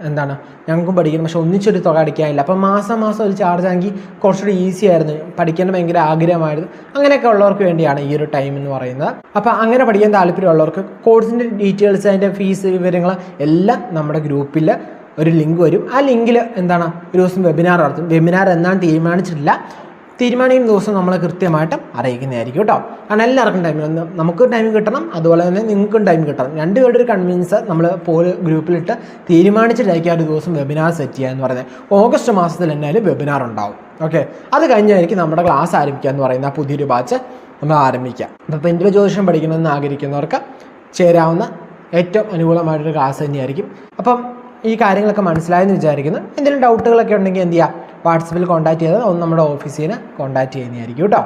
എന്താണ് ഞങ്ങൾക്കും പഠിക്കണം, പക്ഷെ ഒന്നിച്ചൊരു തുക അടിക്കാനില്ല. അപ്പം മാസം മാസം ഒരു ചാർജ് ആണെങ്കിൽ കുറച്ചുകൂടി ഈസി ആയിരുന്നു, പഠിക്കാൻ ഭയങ്കര ആഗ്രഹമായിരുന്നു. അങ്ങനെയൊക്കെ ഉള്ളവർക്ക് വേണ്ടിയാണ് ഈ ഒരു ടൈം എന്ന് പറയുന്നത്. അപ്പോൾ അങ്ങനെ പഠിക്കാൻ താല്പര്യമുള്ളവർക്ക് കോഴ്സിൻ്റെ ഡീറ്റെയിൽസ്, അതിൻ്റെ ഫീസ് വിവരങ്ങൾ എല്ലാം നമ്മുടെ ഗ്രൂപ്പിൽ ഒരു ലിങ്ക് വരും. ആ ലിങ്കിൽ എന്താണ് ഒരു ദിവസം വെബിനാർ നടത്തും. വെബിനാർ എന്നാണ് തീരുമാനിച്ചിട്ടില്ല, തീരുമാനിക്കുന്ന ദിവസം നമ്മൾ കൃത്യമായിട്ടും അറിയിക്കുന്നതായിരിക്കും കേട്ടോ. കാരണം എല്ലാവർക്കും ടൈം, നമുക്ക് ടൈം കിട്ടണം, അതുപോലെ തന്നെ നിങ്ങൾക്കും ടൈം കിട്ടണം. രണ്ടുപേരുടെ ഒരു കൺവീൻസ് നമ്മൾ ഗ്രൂപ്പിലിട്ട് തീരുമാനിച്ചിട്ടായിരിക്കും ആ ഒരു ദിവസം വെബിനാർ സെറ്റ് ചെയ്യുക എന്ന് പറയുന്നത്. ഓഗസ്റ്റ് മാസത്തിൽ എന്നാലും വെബിനാർ ഉണ്ടാവും. ഓക്കെ, അത് കഴിഞ്ഞായിരിക്കും നമ്മുടെ ക്ലാസ് ആരംഭിക്കുക എന്ന് പറയുന്ന പുതിയൊരു ബാച്ച് നമ്മൾ ആരംഭിക്കുക. അപ്പോൾ ഇന്ത്യയിലെ ജ്യോതിഷം പഠിക്കണമെന്ന് ആഗ്രഹിക്കുന്നവർക്ക് ചേരാവുന്ന ഏറ്റവും അനുകൂലമായിട്ടൊരു ക്ലാസ് തന്നെയായിരിക്കും. അപ്പം ഈ കാര്യങ്ങളൊക്കെ മനസ്സിലായെന്ന് വിചാരിക്കുന്നു. എന്തെങ്കിലും ഡൗട്ടുകളൊക്കെ ഉണ്ടെങ്കിൽ എന്ത് ചെയ്യുക, വാട്സപ്പിൽ കോൺടാക്ട് ചെയ്താൽ ഒന്ന് നമ്മുടെ ഓഫീസിന് കോൺടാക്ട് ചെയ്യുന്നതായിരിക്കും കേട്ടോ.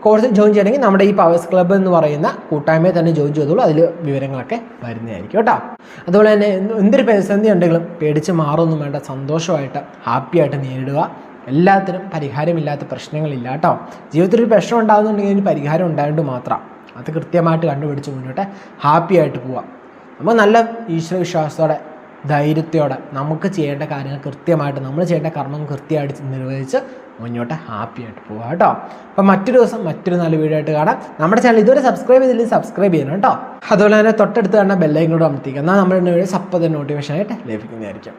കോഴ്സ് ജോയിൻ ചെയ്യണമെങ്കിൽ നമ്മുടെ ഈ പവേഴ്സ് ക്ലബ്ബ് എന്ന് പറയുന്ന കൂട്ടായ്മയെ തന്നെ ജോയിൻ ചെയ്തോളൂ, അതിൽ വിവരങ്ങളൊക്കെ വരുന്നതായിരിക്കും കേട്ടോ. അതുപോലെ തന്നെ എന്തൊരു പ്രതിസന്ധി ഉണ്ടെങ്കിലും പേടിച്ച് മാറൊന്നും വേണ്ട, സന്തോഷമായിട്ട് ഹാപ്പിയായിട്ട് നേരിടുക. എല്ലാത്തിനും പരിഹാരമില്ലാത്ത പ്രശ്നങ്ങളില്ല കേട്ടോ. ജീവിതത്തിൽ ഒരു പ്രശ്നം ഉണ്ടാകുന്നുണ്ടെങ്കിൽ അതിന് പരിഹാരം ഉണ്ടായതുകൊണ്ട് മാത്രം അത് കൃത്യമായിട്ട് കണ്ടുപിടിച്ച് മുന്നോട്ട് ഹാപ്പിയായിട്ട് പോവാം. നമ്മൾ നല്ല ഈശ്വരവിശ്വാസത്തോടെ ധൈര്യത്തോടെ നമുക്ക് ചെയ്യേണ്ട കാര്യങ്ങൾ കൃത്യമായിട്ട്, നമ്മൾ ചെയ്യേണ്ട കർമ്മം കൃത്യമായിട്ട് നിർവഹിച്ച് മുന്നോട്ട് ഹാപ്പിയായിട്ട് പോവുക കേട്ടോ. അപ്പം മറ്റൊരു ദിവസം മറ്റൊരു നല്ല വീഡിയോ ആയിട്ട് കാണാം. നമ്മുടെ ചാനൽ ഇതുവരെ സബ്സ്ക്രൈബ് ചെയ്തില്ലെങ്കിൽ സബ്സ്ക്രൈബ് ചെയ്യണം കേട്ടോ. അതുപോലെ തന്നെ തൊട്ടടുത്ത് തന്നെ ബെല്ലൈക്കൻ കൂടെ അമർത്തിക്കുക, എന്നാൽ നമ്മുടെ വീഡിയോസ് അപ്പോൾ തന്നെ നോട്ടിഫിക്കേഷൻ ആയിട്ട് ലഭിക്കുന്നതായിരിക്കും.